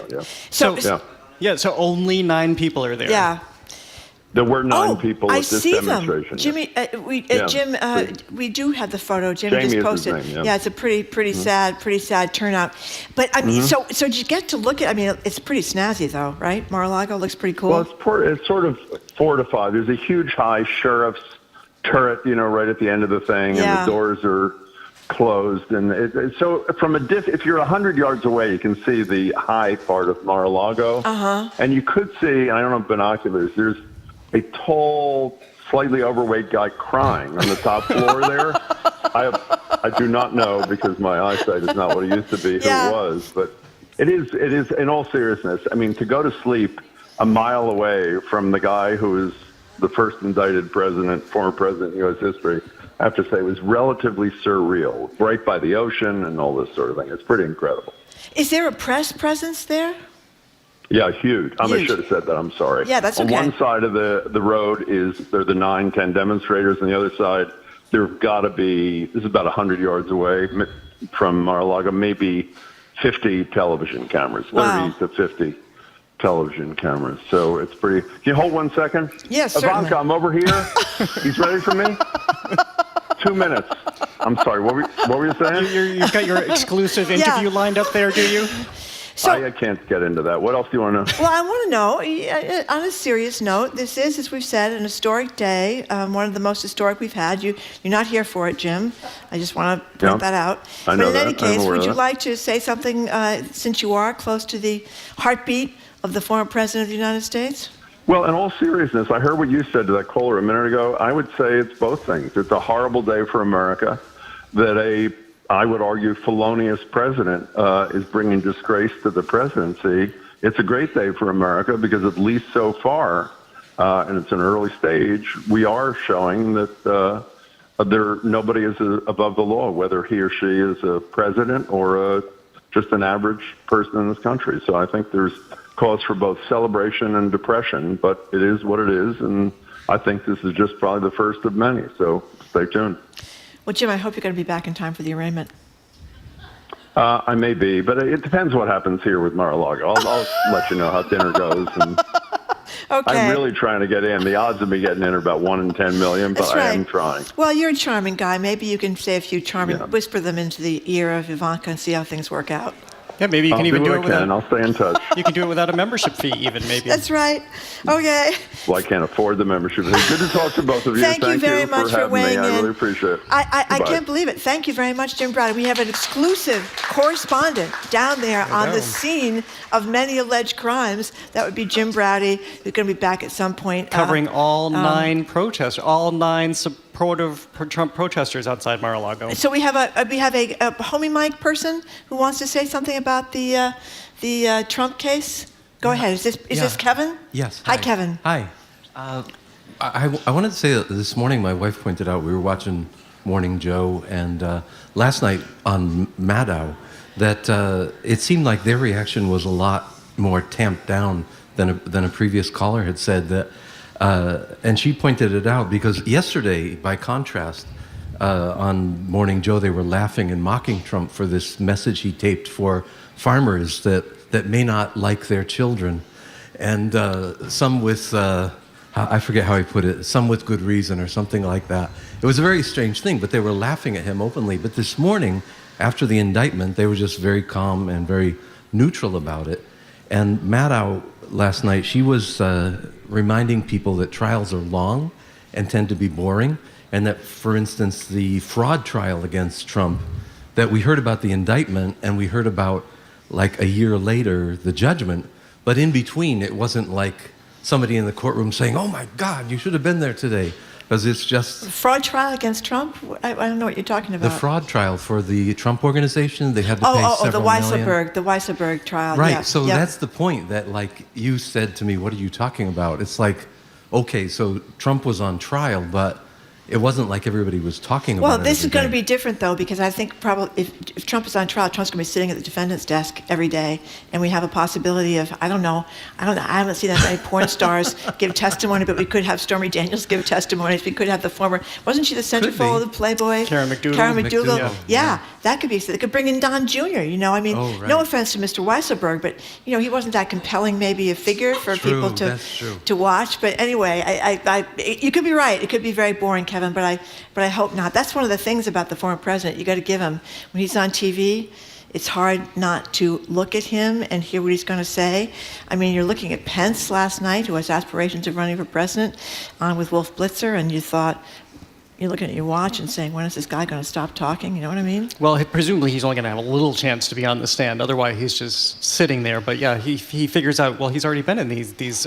So only 9 people are there. Yeah. There were 9 people at this demonstration. Jimmy, Jim, we do have the photo. Jamie just posted. Is his name, it's a pretty sad turnout. But I mean, so did you get to look at? I mean, it's pretty snazzy though, right? Mar-a-Lago looks pretty cool. Well, it's sort of fortified. There's a huge high sheriff's turret, right at the end of the thing, and the doors are closed. And so if you're 100 yards away, you can see the high part of Mar-a-Lago. And you could see, and I don't have binoculars, there's a tall, slightly overweight guy crying on the top floor there. I do not know, because my eyesight is not what it used to be, who it was. But it is, in all seriousness, I mean, to go to sleep a mile away from the guy who is the first indicted former president in U.S. history, I have to say, was relatively surreal. Right by the ocean and all this sort of thing. It's pretty incredible. Is there a press presence there? Yeah, huge. I Huge. should have said that. I'm sorry. Yeah, that's okay. On one side of the road there are the 9-10 demonstrators. On the other side, there have got to be, this is about 100 yards away from Mar-a-Lago, maybe 50 television cameras, 30 to 50 television cameras. So it's pretty. Can you hold 1 second? Yes, Ivanka, certainly. I'm over here. He's ready for me? 2 minutes. I'm sorry. What were you saying? You've got your exclusive interview lined up there, do you? So, I can't get into that. What else do you want to know? Well, I want to know, on a serious note, this is, as we've said, an historic day, one of the most historic we've had. You're not here for it, Jim. I just want to point that out. I know but in any that. I'm case, aware would of you that. like to say something, since you are close to the heartbeat of the former President of the United States? Well, in all seriousness, I heard what you said to that caller a minute ago. I would say it's both things. It's a horrible day for America that I would argue, felonious president is bringing disgrace to the presidency. It's a great day for America because at least so far, and it's an early stage, we are showing that nobody is above the law, whether he or she is a president or just an average person in this country. So I think there's cause for both celebration and depression, but it is what it is, and I think this is just probably the first of many. So stay tuned. Well, Jim, I hope you're going to be back in time for the arraignment. I may be, but it depends what happens here with Mar-a-Lago. I'll let you know how dinner goes. And Okay. I'm really trying to get in. The odds of me getting in are about 1 in 10 million, but That's I am right. trying. Well, you're a charming guy. Maybe you can say a few charming, whisper them into the ear of Ivanka and see how things work out. Yeah, maybe you can I'll even do do what it I can. without. I'll stay in touch. You can do it without a membership fee, even maybe. That's right. Okay. Well, I can't afford the membership. It's good to talk to both of you. Thank you very much for having weighing me. in. I really appreciate it. I Goodbye. can't believe it. Thank you very much, Jim Browder. We have an exclusive correspondent down there on the scene of many alleged crimes. That would be Jim Browder, who's going to be back at some point. Covering all 9 protests, all 9 supportive Trump protesters outside Mar-a-Lago. So we have a homie mic person who wants to say something about the Trump case. Go ahead. Is this Kevin? Yes. Hi, Kevin. Hi. I wanted to say that this morning my wife pointed out we were watching Morning Joe, and last night on Maddow, that it seemed like their reaction was a lot more tamped down than a previous caller had said. That, and she pointed it out because yesterday, by contrast, on Morning Joe, they were laughing and mocking Trump for this message he taped for farmers that may not like their children, and some with I forget how he put it, some with good reason or something like that. It was a very strange thing, but they were laughing at him openly. But this morning, after the indictment, they were just very calm and very neutral about it. And Maddow last night, she was reminding people that trials are long and tend to be boring, and that, for instance, the fraud trial against Trump, that we heard about the indictment and we heard about, like a year later, the judgment, but in between, it wasn't like somebody in the courtroom saying, "Oh my God, you should have been there today," because it's just Fraud trial against Trump? I don't know what you're talking about. the fraud trial for the Trump organization. They had to pay several million. The Weisselberg trial. Right. Yeah. So yeah. that's the point. That, like you said to me, "What are you talking about?" It's like, okay, so Trump was on trial, but it wasn't like everybody was talking about it. Well, this is every going to day. be different, though, because I think probably if Trump is on trial, Trump's going to be sitting at the defendant's desk every day, and we have a possibility of, I don't know, I haven't seen that many porn stars give testimony, but we could have Stormy Daniels give testimonies. We could have the former, wasn't she the centerfold of the Playboy? Karen McDougal. Karen McDougal. Yeah. That could be, they could bring in Don Jr., you know, I mean, no offense to Mr. Weisselberg, but, you know, he wasn't that compelling maybe a figure for people to watch. But anyway, you could be right. It could be very boring, Kevin, but I hope not. That's one of the things about the former president. You got to give him, when he's on TV, it's hard not to look at him and hear what he's going to say. I mean, you're looking at Pence last night, who has aspirations of running for president, on with Wolf Blitzer, and you thought, you're looking at your watch and saying, when is this guy going to stop talking? You know what I mean? Well, presumably he's only going to have a little chance to be on the stand. Otherwise, he's just sitting there. But yeah, he figures out, well, he's already been in these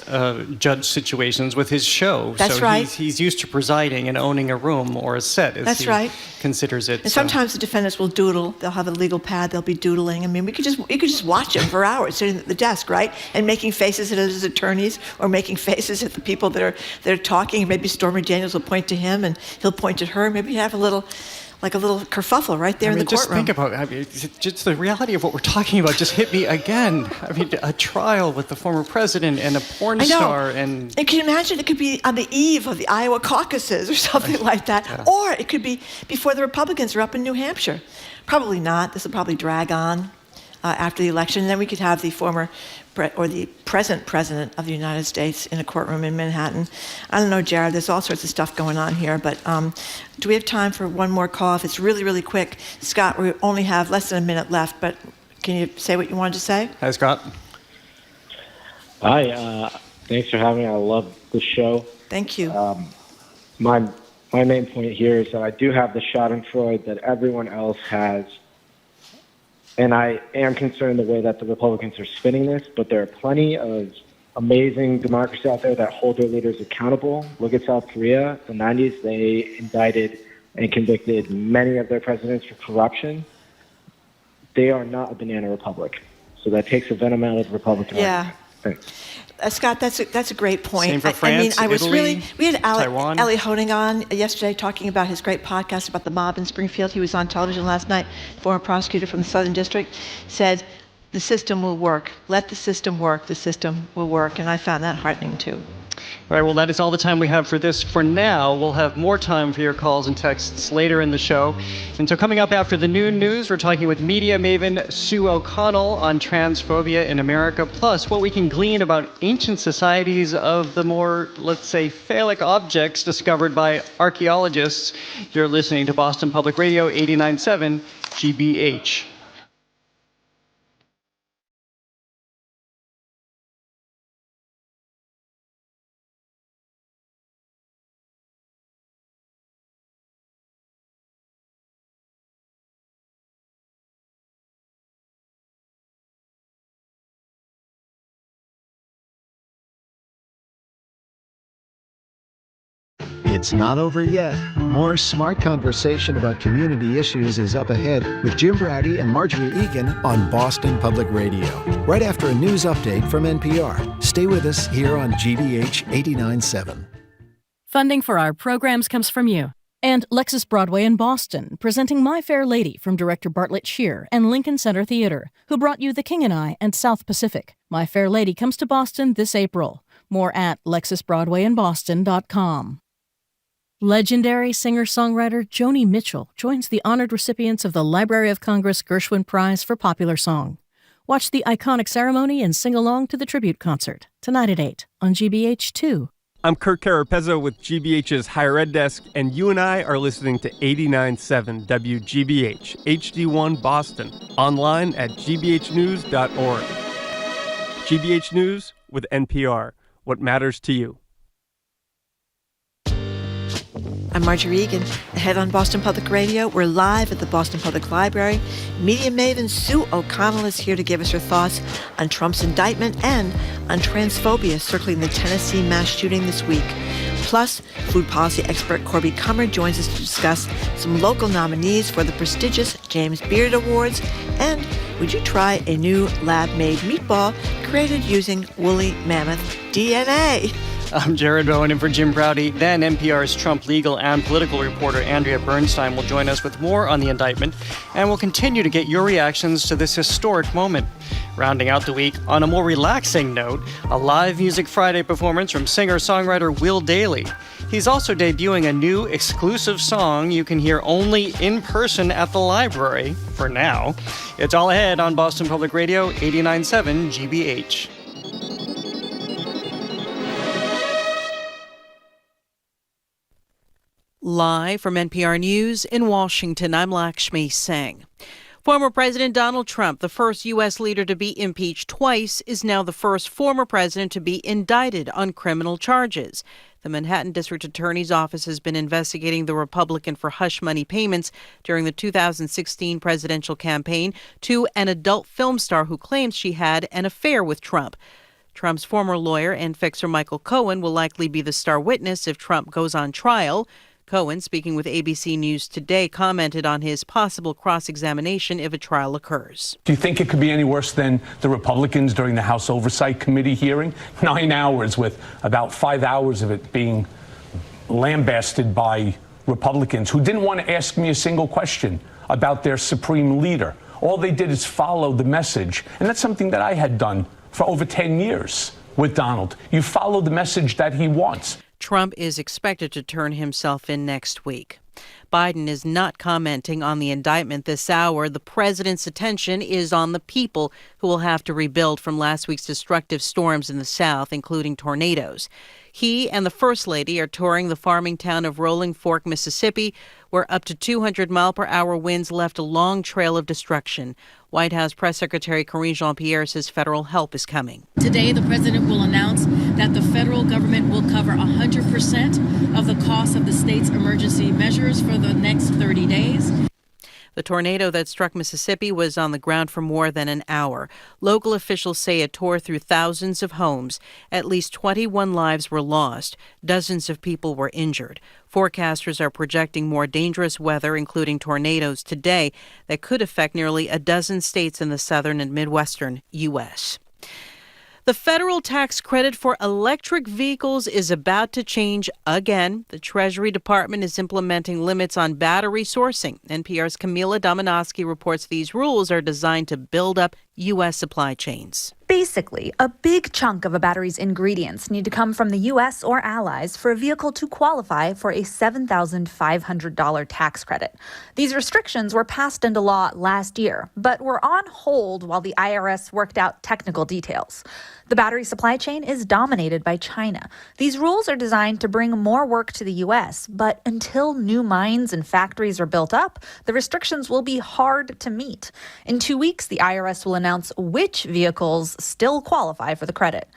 judge situations with his show. That's right. He's used to presiding and owning a room or a set, as he considers it. And sometimes the defendants will doodle. They'll have a legal pad. They'll be doodling. I mean, you could just watch him for hours sitting at the desk, right, and making faces at his attorneys or making faces at the people that are talking. Maybe Stormy Daniels will point to him, and he'll point at her. Maybe have a little like a little kerfuffle right there in the courtroom. Just think about just the reality of what we're talking about just hit me again. I mean, a trial with the former president and a porn star. And can you imagine? It could be on the eve of the Iowa caucuses or something like that. Yeah. Or it could be before the Republicans are up in New Hampshire. Probably not. This will probably drag on after the election. And then we could have the former or the present president of the United States in a courtroom in Manhattan. I don't know, Jared, there's all sorts of stuff going on here, but do we have time for one more call? If it's really, really quick. Scott, we only have less than a minute left, but can you say what you wanted to say? Hi, Scott. Hi, thanks for having me. I love the show. Thank you. My main point here is that I do have the schadenfreude that everyone else has. And I am concerned the way that the Republicans are spinning this, but there are plenty of amazing democracies out there that hold their leaders accountable. Look at South Korea. In the 90s, they indicted and convicted many of their presidents for corruption. They are not a banana republic. So that takes the venom out of the Republican argument. Thanks. Scott, that's a great point. Same for France, Italy, we had Taiwan. Ellie Honig on yesterday talking about his great podcast about the mob in Springfield. He was on television last night. Former prosecutor from the Southern District said, the system will work. Let the system work. The system will work. And I found that heartening too. All right, well, that is all the time we have for this. For now, we'll have more time for your calls and texts later in the show. And so coming up after the noon news, we're talking with media maven Sue O'Connell on transphobia in America, plus what we can glean about ancient societies of the more, let's say, phallic objects discovered by archaeologists. You're listening to Boston Public Radio 89.7 GBH. It's not over yet. More smart conversation about community issues is up ahead with Jim Brady and Marjorie Egan on Boston Public Radio. Right after a news update from NPR. Stay with us here on GBH 89.7. Funding for our programs comes from you. And Lexus Broadway in Boston, presenting My Fair Lady from director Bartlett Shear and Lincoln Center Theater, who brought you The King and I and South Pacific. My Fair Lady comes to Boston this April. More at LexusBroadwayInBoston.com. Legendary singer-songwriter Joni Mitchell joins the honored recipients of the Library of Congress Gershwin Prize for Popular Song. Watch the iconic ceremony and sing along to the tribute concert tonight at 8 on GBH2. I'm Kirk Carapezzo with GBH's Higher Ed Desk, and you and I are listening to 89.7 WGBH, HD1 Boston, online at gbhnews.org. GBH News with NPR, what matters to you. I'm Marjorie Egan. Ahead on Boston Public Radio, we're live at the Boston Public Library. Media maven Sue O'Connell is here to give us her thoughts on Trump's indictment and on transphobia circling the Tennessee mass shooting this week. Plus, food policy expert Corby Kummer joins us to discuss some local nominees for the prestigious James Beard Awards. And would you try a new lab-made meatball created using woolly mammoth DNA? I'm Jared Bowen in for Jim Browdy. Then NPR's Trump legal and political reporter Andrea Bernstein will join us with more on the indictment, and we'll continue to get your reactions to this historic moment. Rounding out the week, on a more relaxing note, a live Music Friday performance from singer-songwriter Will Dailey. He's also debuting a new exclusive song you can hear only in person at the library, for now. It's all ahead on Boston Public Radio 89.7 GBH. Live from NPR News in Washington, I'm Lakshmi Singh. Former President Donald Trump, the first U.S. leader to be impeached twice, is now the first former president to be indicted on criminal charges. The Manhattan District Attorney's Office has been investigating the Republican for hush money payments during the 2016 presidential campaign to an adult film star who claims she had an affair with Trump. Trump's former lawyer and fixer Michael Cohen will likely be the star witness if Trump goes on trial. Cohen, speaking with ABC News Today, commented on his possible cross-examination if a trial occurs. Do you think it could be any worse than the Republicans during the House Oversight Committee hearing? 9 hours with about 5 hours of it being lambasted by Republicans who didn't want to ask me a single question about their supreme leader. All they did is follow the message. And that's something that I had done for over 10 years with Donald. You follow the message that he wants. Trump is expected to turn himself in next week. Biden is not commenting on the indictment this hour. The president's attention is on the people who will have to rebuild from last week's destructive storms in the South, including tornadoes. He and the First Lady are touring the farming town of Rolling Fork, Mississippi, where up to 200-mile-per-hour winds left a long trail of destruction. White House Press Secretary Karine Jean-Pierre says federal help is coming. Today, the president will announce that the federal government will cover 100% of the cost of the state's emergency measures for the next 30 days. The tornado that struck Mississippi was on the ground for more than an hour. Local officials say it tore through thousands of homes. At least 21 lives were lost. Dozens of people were injured. Forecasters are projecting more dangerous weather, including tornadoes, today that could affect nearly a dozen states in the southern and midwestern U.S. The federal tax credit for electric vehicles is about to change again. The Treasury Department is implementing limits on battery sourcing. NPR's Camila Dominowski reports these rules are designed to build up U.S. supply chains. Basically, a big chunk of a battery's ingredients need to come from the U.S. or allies for a vehicle to qualify for a $7,500 tax credit. These restrictions were passed into law last year, but were on hold while the IRS worked out technical details. The battery supply chain is dominated by China. These rules are designed to bring more work to the U.S., but until new mines and factories are built up, the restrictions will be hard to meet. In 2 weeks, the IRS will announce which vehicles still qualify for the credit.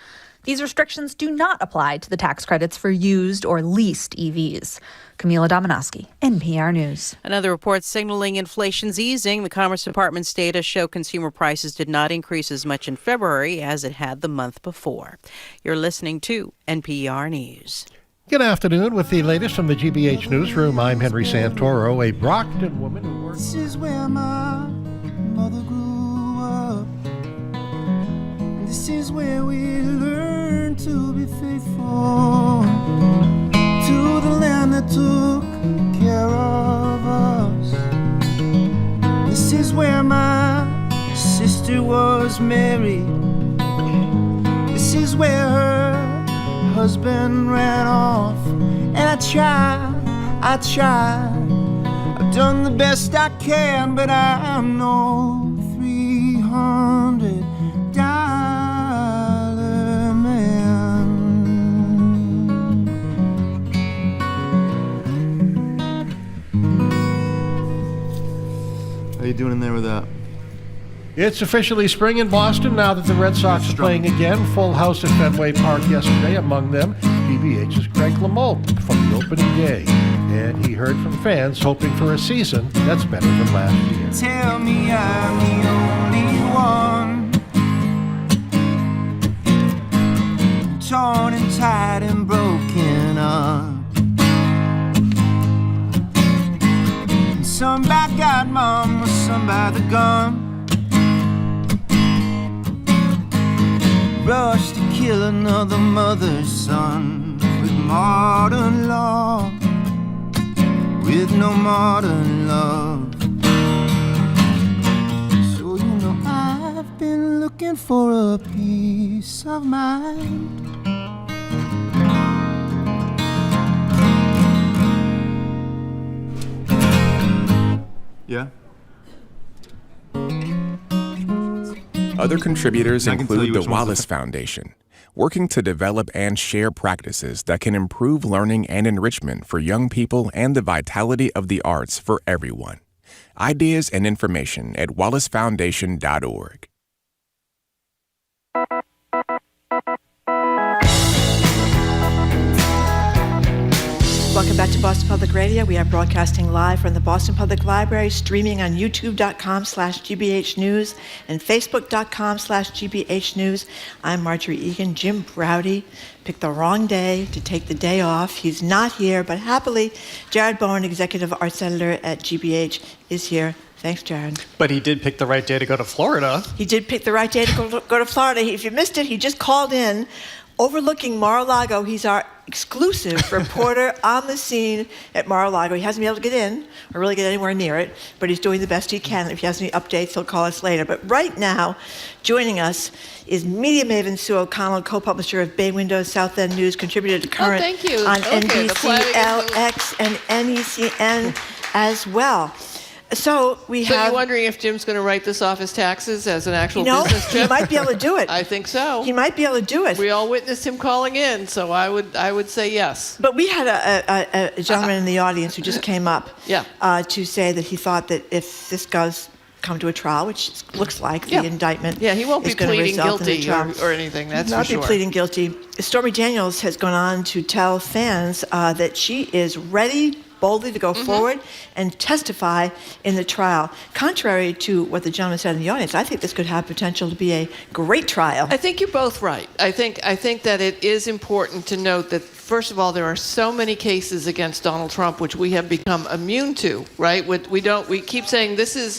These restrictions do not apply to the tax credits for used or leased EVs. Camila Dominowski, NPR News. Another report signaling inflation's easing. The Commerce Department's data show consumer prices did not increase as much in February as it had the month before. You're listening to NPR News. Good afternoon. With the latest from the GBH Newsroom, I'm Henry Santoro. A Brockton woman who works... This is where my mother grew up. This is where we learned to be faithful to the land that took care of us. This is where my sister was married. This is where her husband ran off. And I tried. I've done the best I can, but I'm no $300 man. How you doing in there with that? It's officially spring in Boston now that the Red Sox are playing again. Full house at Fenway Park yesterday. Among them, GBH's Greg LeMond from the opening day. And he heard from fans hoping for a season that's better than last year. Tell me I'm the only one, torn and tired and broken up. Some by God, mama, some by the gun. Rush to kill another mother's son with modern law, with no modern love. So you know I've been looking for a peace of mind. Yeah? Other contributors include the Wallace Foundation, working to develop and share practices that can improve learning and enrichment for young people and the vitality of the arts for everyone. Ideas and information at wallacefoundation.org. Welcome back to Boston Public Radio. We are broadcasting live from the Boston Public Library, streaming on youtube.com/GBH News and facebook.com/GBH News. I'm Marjorie Egan. Jim Browdy picked the wrong day to take the day off. He's not here, but happily, Jared Bowen, Executive Arts Editor at GBH, is here. Thanks, Jared. But he did pick the right day to go to Florida. He did pick the right day to go to Florida. If you missed it, he just called in overlooking Mar-a-Lago. He's our exclusive reporter on the scene at Mar-a-Lago. He hasn't been able to get in or really get anywhere near it, but he's doing the best he can. If he has any updates, he'll call us later. But right now, joining us is media maven Sue O'Connell, co-publisher of Bay Windows, South End News, contributor to Current thank you. on Okay, NBC, LX, and NECN as well. So you're wondering if Jim's going to write this off as taxes as an actual business trip? He might be able to do it. I think so. He might be able to do it. We all witnessed him calling in, so I would say yes. But we had a gentleman in the audience who just came up to say that he thought that if this does come to a trial, which looks like the indictment, he won't be is going to pleading result in a guilty trial. or anything. That's Not for sure. be pleading guilty. Stormy Daniels has gone on to tell fans that she is ready boldly to go forward and testify in the trial. Contrary to what the gentleman said in the audience, I think this could have potential to be a great trial. I think you're both right. I think that it is important to note that, first of all, there are so many cases against Donald Trump which we have become immune to, right? We keep saying this is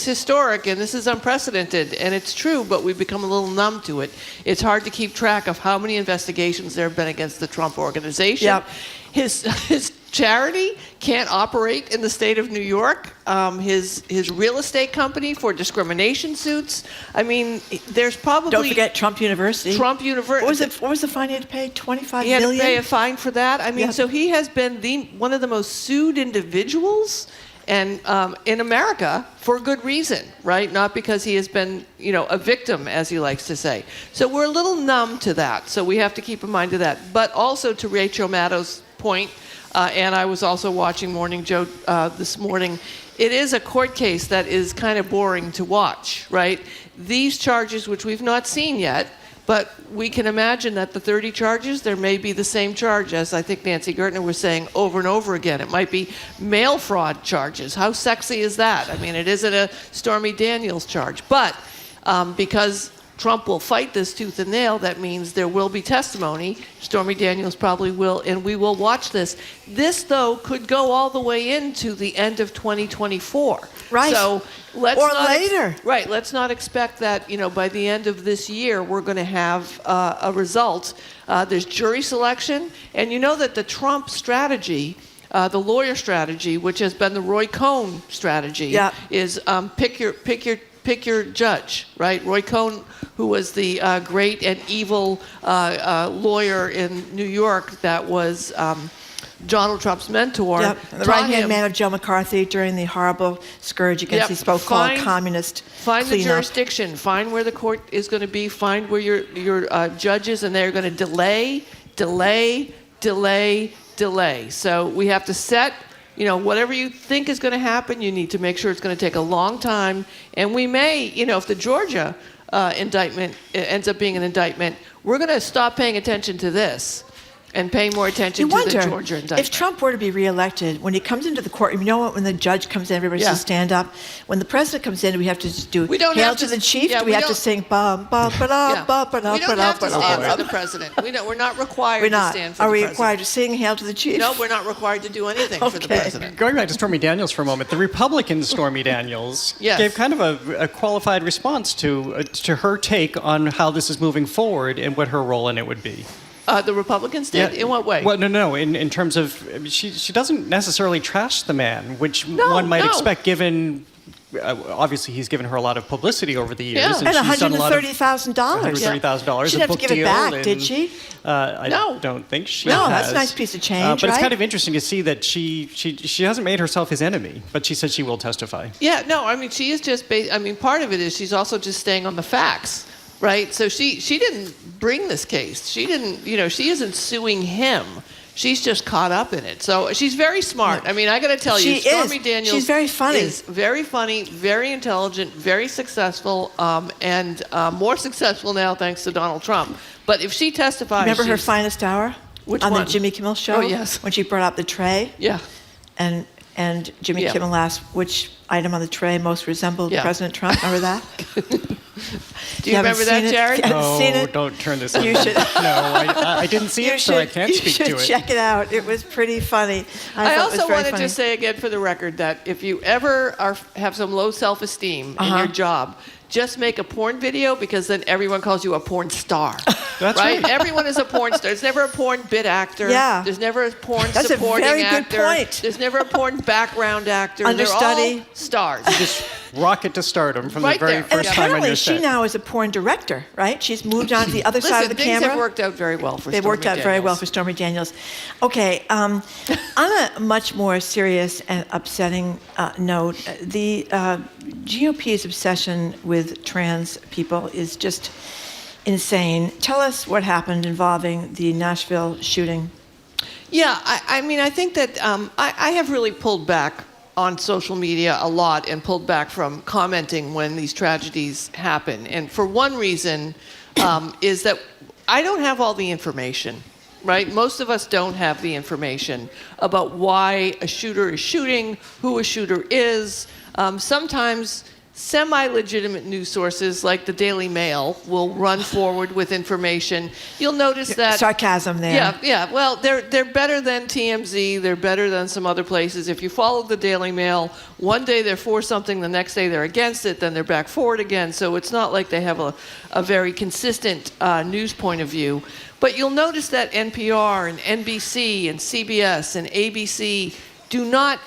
historic and this is unprecedented, and it's true, but we've become a little numb to it. It's hard to keep track of how many investigations there have been against the Trump organization. Yep. His charity can't operate in the state of New York. His real estate company for discrimination suits. I mean, there's probably... Don't forget Trump University. Trump University. What was the fine he had to pay? $25 million? He had to pay a fine for that. I mean, so he has been one of the most sued individuals and in America for good reason, right? Not because he has been, a victim, as he likes to say. So we're a little numb to that. So we have to keep in mind of that. But also to Rachel Maddow's point, and I was also watching Morning Joe this morning, it is a court case that is kind of boring to watch, right? These charges, which we've not seen yet, but we can imagine that the 30 charges, there may be the same charge as I think Nancy Gertner was saying over and over again. It might be mail fraud charges. How sexy is that? I mean, it isn't a Stormy Daniels charge. But because Trump will fight this tooth and nail, that means there will be testimony. Stormy Daniels probably will, and we will watch this. This, though, could go all the way into the end of 2024. Right. So let's later. Right. Let's not expect that, by the end of this year, we're going to have a result. There's jury selection, and you know that the Trump strategy, the lawyer strategy, which has been the Roy Cohn strategy, is pick your judge, right? Roy Cohn, who was the great and evil lawyer in New York that was Donald Trump's mentor. Yep. The right-hand man of Joe McCarthy during the horrible scourge against these so-called communist Find the jurisdiction. Find where the court is going to be. Find where your judge is, and they're going to delay. So we have to set... whatever you think is going to happen, you need to make sure it's going to take a long time. And we may, if the Georgia indictment ends up being an indictment, we're going to stop paying attention to this and pay more attention to the Georgia indictment. If Trump were to be reelected, when he comes into the courtroom, when the judge comes in, everybody has to stand up. When the president comes in, do we have to just do Hail to the Chief? Do we have to sing bum, bum, ba-da, ba-da, We don't have to stand for the president. We're not required to stand for the president. Are we required to sing Hail to the Chief? No, we're not required to do anything for the president. Going back to Stormy Daniels for a moment, the Republican Stormy Daniels gave kind of a qualified response to her take on how this is moving forward and what her role in it would be. The Republicans did? In what way? Well, no. In terms of, she doesn't necessarily trash the man, which one might expect given, obviously he's given her a lot of publicity over the years. And $130,000. $130,000. She didn't have to give it back, did she? I don't think she has. No, that's a nice piece of change, But it's kind of interesting to see that she hasn't made herself his enemy, but she said she will testify. Yeah, no, I mean, she is just, part of it is she's also just staying on the facts. Right, so she didn't bring this case. She didn't, she isn't suing him. She's just caught up in it. So she's very smart. I mean, I got to tell you, Stormy Daniels. She's very funny. Is very funny, very intelligent, very successful, and more successful now thanks to Donald Trump. But if she testifies, remember her finest hour Which on one? the Jimmy Kimmel show? Oh yes, when she brought out the tray. Yeah, and Jimmy Kimmel asked which item on the tray most resembled President Trump. Remember that? Do you remember that, Jared? No, don't turn this on. You should. No, I didn't see it, so I can't speak to it. You should check it out. It was pretty funny. I also want to just say again for the record that if you ever have some low self-esteem in your job, just make a porn video because then everyone calls you a porn star. That's right? right. Everyone is a porn star. There's never a porn bit actor. Yeah. There's never a porn That's a supporting very good actor. point. There's never a porn background actor. Understudy. They're all stars. Just rocket to stardom from Right the very there. first And time on apparently your she set. now is a porn director, right? She's moved on to the other side of the things camera. have worked out very well for They've Stormy worked out very well Daniels. for Stormy Daniels. Okay, on a much more serious and upsetting note, the GOP's obsession with trans people is just insane. Tell us what happened involving the Nashville shooting. Yeah, I mean, I think that I have really pulled back on social media a lot and pulled back from commenting when these tragedies happen. And for one reason is that I don't have all the information, right? Most of us don't have the information about why a shooter is shooting, who a shooter is. Sometimes semi-legitimate news sources like the Daily Mail will run forward with information. You'll notice that sarcasm there. Yeah. Well, they're better than TMZ. They're better than some other places. If you follow the Daily Mail, one day they're for something, the next day they're against it, then they're back for it again. So it's not like they have a very consistent news point of view. But you'll notice that NPR and NBC and CBS and ABC do not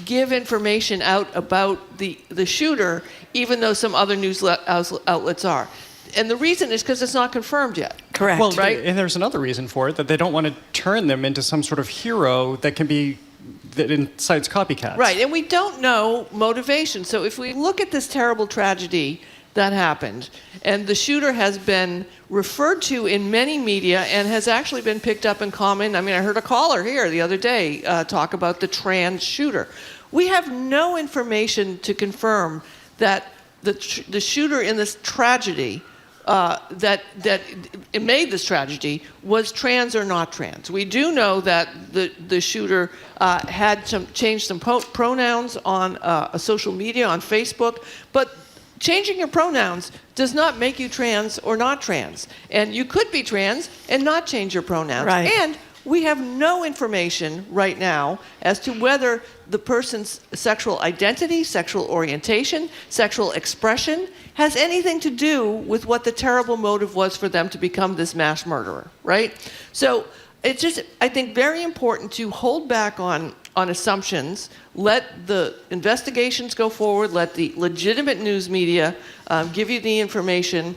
give information out about the shooter, even though some other news outlets are. And the reason is because it's not confirmed yet. Correct. Well, right? And there's another reason for it, that they don't want to turn them into some sort of hero that incites copycats. Right, and we don't know motivation. So if we look at this terrible tragedy that happened, and the shooter has been referred to in many media and has actually been picked up in common. I mean, I heard a caller here the other day talk about the trans shooter. We have no information to confirm that the shooter in this tragedy that it made this tragedy was trans or not trans. We do know that the shooter had changed some pronouns on social media, on Facebook, but changing your pronouns does not make you trans or not trans. And you could be trans and not change your pronouns. Right. And we have no information right now as to whether the person's sexual identity, sexual orientation, sexual expression has anything to do with what the terrible motive was for them to become this mass murderer, right? So it's just, I think, very important to hold back on assumptions, let the investigations go forward, let the legitimate news media give you the information,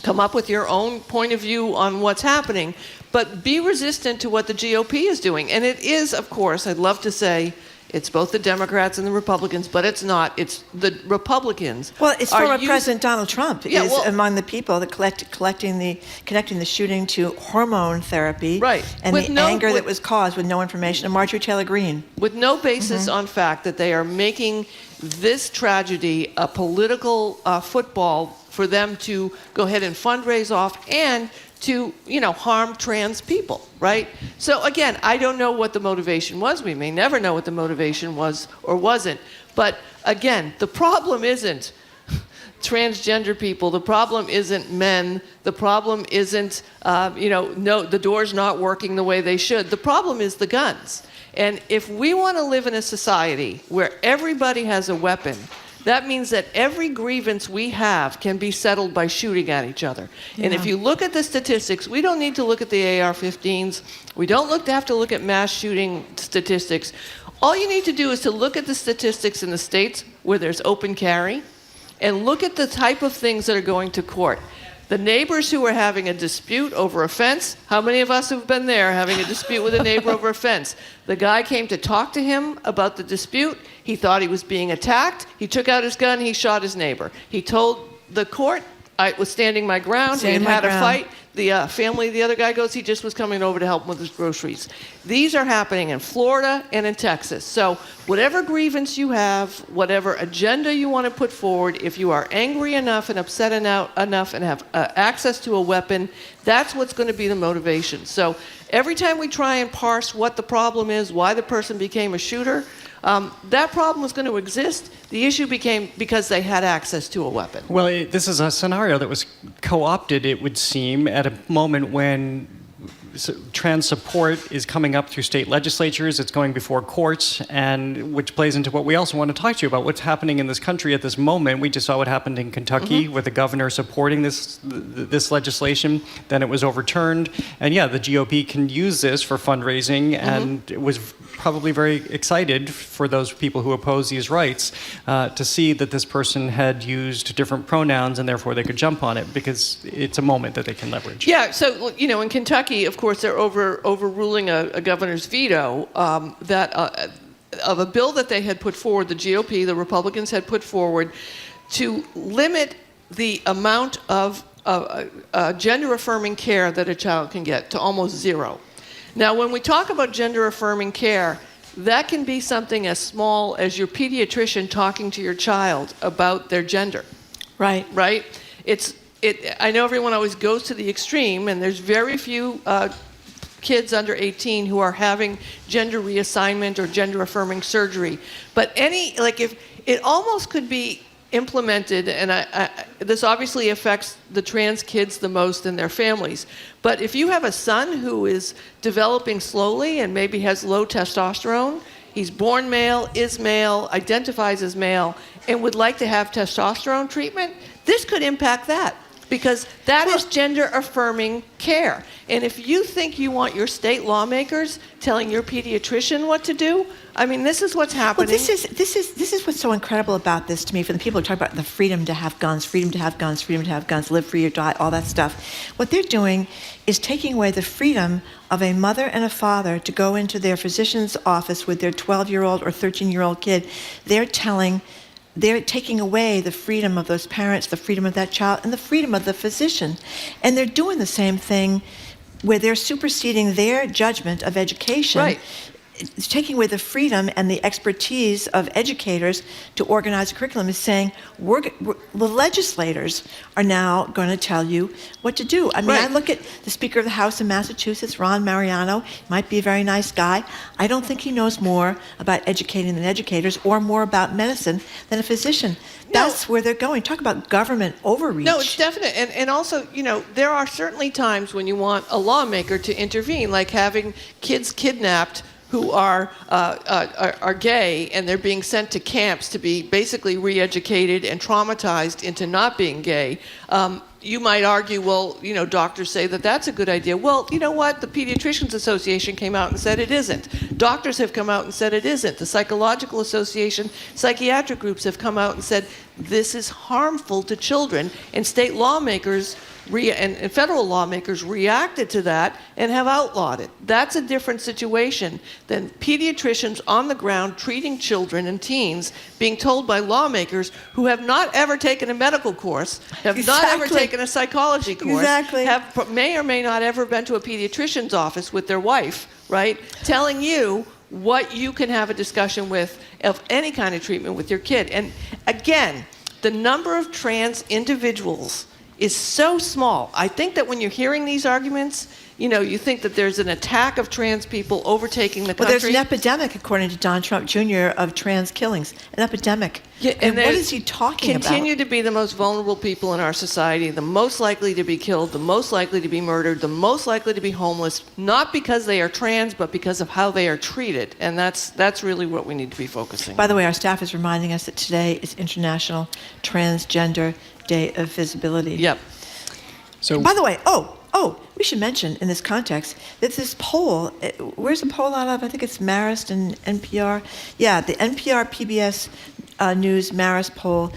come up with your own point of view on what's happening, but be resistant to what the GOP is doing. And it is, of course, I'd love to say, it's both the Democrats and the Republicans, but it's not. It's the Republicans. Well, it's former President Donald Trump is among the people that connecting the shooting to hormone therapy, right, and the anger that was caused with no information. And Marjorie Taylor Greene, with no basis on fact, that they are making this tragedy a political football for them to go ahead and fundraise off and to, harm trans people, right? So again, I don't know what the motivation was. We may never know what the motivation was or wasn't. But again, the problem isn't transgender people. The problem isn't men. The problem isn't, the door's not working the way they should. The problem is the guns. And if we want to live in a society where everybody has a weapon, that means that every grievance we have can be settled by shooting at each other. Yeah. And if you look at the statistics, we don't need to look at the AR-15s. We don't have to look at mass shooting statistics. All you need to do is to look at the statistics in the states where there's open carry and look at the type of things that are going to court. The neighbors who are having a dispute over a fence, how many of us have been there having a dispute with a neighbor over a fence? The guy came to talk to him about the dispute. He thought he was being attacked. He took out his gun. He shot his neighbor. He told the court, I was standing my ground. We had a fight. The family, the other guy goes, he just was coming over to help him with his groceries. These are happening in Florida and in Texas. So whatever grievance you have, whatever agenda you want to put forward, if you are angry enough and upset enough and have access to a weapon, that's what's going to be the motivation. So every time we try and parse what the problem is, why the person became a shooter, that problem was going to exist. The issue became because they had access to a weapon. Well, this is a scenario that was co-opted, it would seem, at a moment when trans support is coming up through state legislatures. It's going before courts, and which plays into what we also want to talk to you about, what's happening in this country at this moment. We just saw what happened in Kentucky with the governor supporting this legislation. Then it was overturned. And yeah, the GOP can use this for fundraising, and it was probably very excited for those people who oppose these rights to see that this person had used different pronouns, and therefore they could jump on it because it's a moment that they can leverage. Yeah, so, in Kentucky, of course, they're overruling a governor's veto of a bill that they had put forward, the GOP, the Republicans had put forward, to limit the amount of gender-affirming care that a child can get to almost zero. Now, when we talk about gender-affirming care, that can be something as small as your pediatrician talking to your child about their gender. Right. Right? I know everyone always goes to the extreme, and there's very few kids under 18 who are having gender reassignment or gender-affirming surgery. But if it almost could be implemented, and this obviously affects the trans kids the most and their families, but if you have a son who is developing slowly and maybe has low testosterone, he's born male, is male, identifies as male, and would like to have testosterone treatment, this could impact that, because that is gender-affirming care. And if you think you want your state lawmakers telling your pediatrician what to do, this is what's happening. Well, this is what's so incredible about this to me, for the people who talk about the freedom to have guns, freedom to have guns, freedom to have guns, live free or die, all that stuff. What they're doing is taking away the freedom of a mother and a father to go into their physician's office with their 12-year-old or 13-year-old kid. They're taking away the freedom of those parents, the freedom of that child, and the freedom of the physician. And they're doing the same thing where they're superseding their judgment of education. Right. It's taking away the freedom and the expertise of educators to organize a curriculum, is saying the legislators are now going to tell you what to do. I look at the Speaker of the House in Massachusetts, Ron Mariano, might be a very nice guy. I don't think he knows more about educating than educators, or more about medicine than a physician. That's where they're going. Talk about government overreach. No, it's definite. And also, there are certainly times when you want a lawmaker to intervene, like having kids kidnapped who are gay, and they're being sent to camps to be basically re-educated and traumatized into not being gay. You might argue, well, doctors say that that's a good idea. Well, you know what? The Pediatricians Association came out and said it isn't. Doctors have come out and said it isn't. The Psychological Association, psychiatric groups have come out and said this is harmful to children, and state lawmakers and federal lawmakers reacted to that and have outlawed it. That's a different situation than pediatricians on the ground treating children and teens being told by lawmakers who have not ever taken a medical course, have not ever taken a psychology course, may or may not ever been to a pediatrician's office with their wife, right, telling you what you can have a discussion with of any kind of treatment with your kid. And again, the number of trans individuals is so small. I think that when you're hearing these arguments, you think that there's an attack of trans people overtaking the country. Well, there's an epidemic, according to Donald Trump Jr., of trans killings. An epidemic. Yeah, and what is he talking about? Continue to be the most vulnerable people in our society, the most likely to be killed, the most likely to be murdered, the most likely to be homeless, not because they are trans, but because of how they are treated. And that's really what we need to be focusing on. By the way, our staff is reminding us that today is International Transgender Day of Visibility. Yep. So, by the way, we should mention in this context that this poll, where's the poll out of? I think it's Marist and NPR. Yeah, the NPR PBS News Marist poll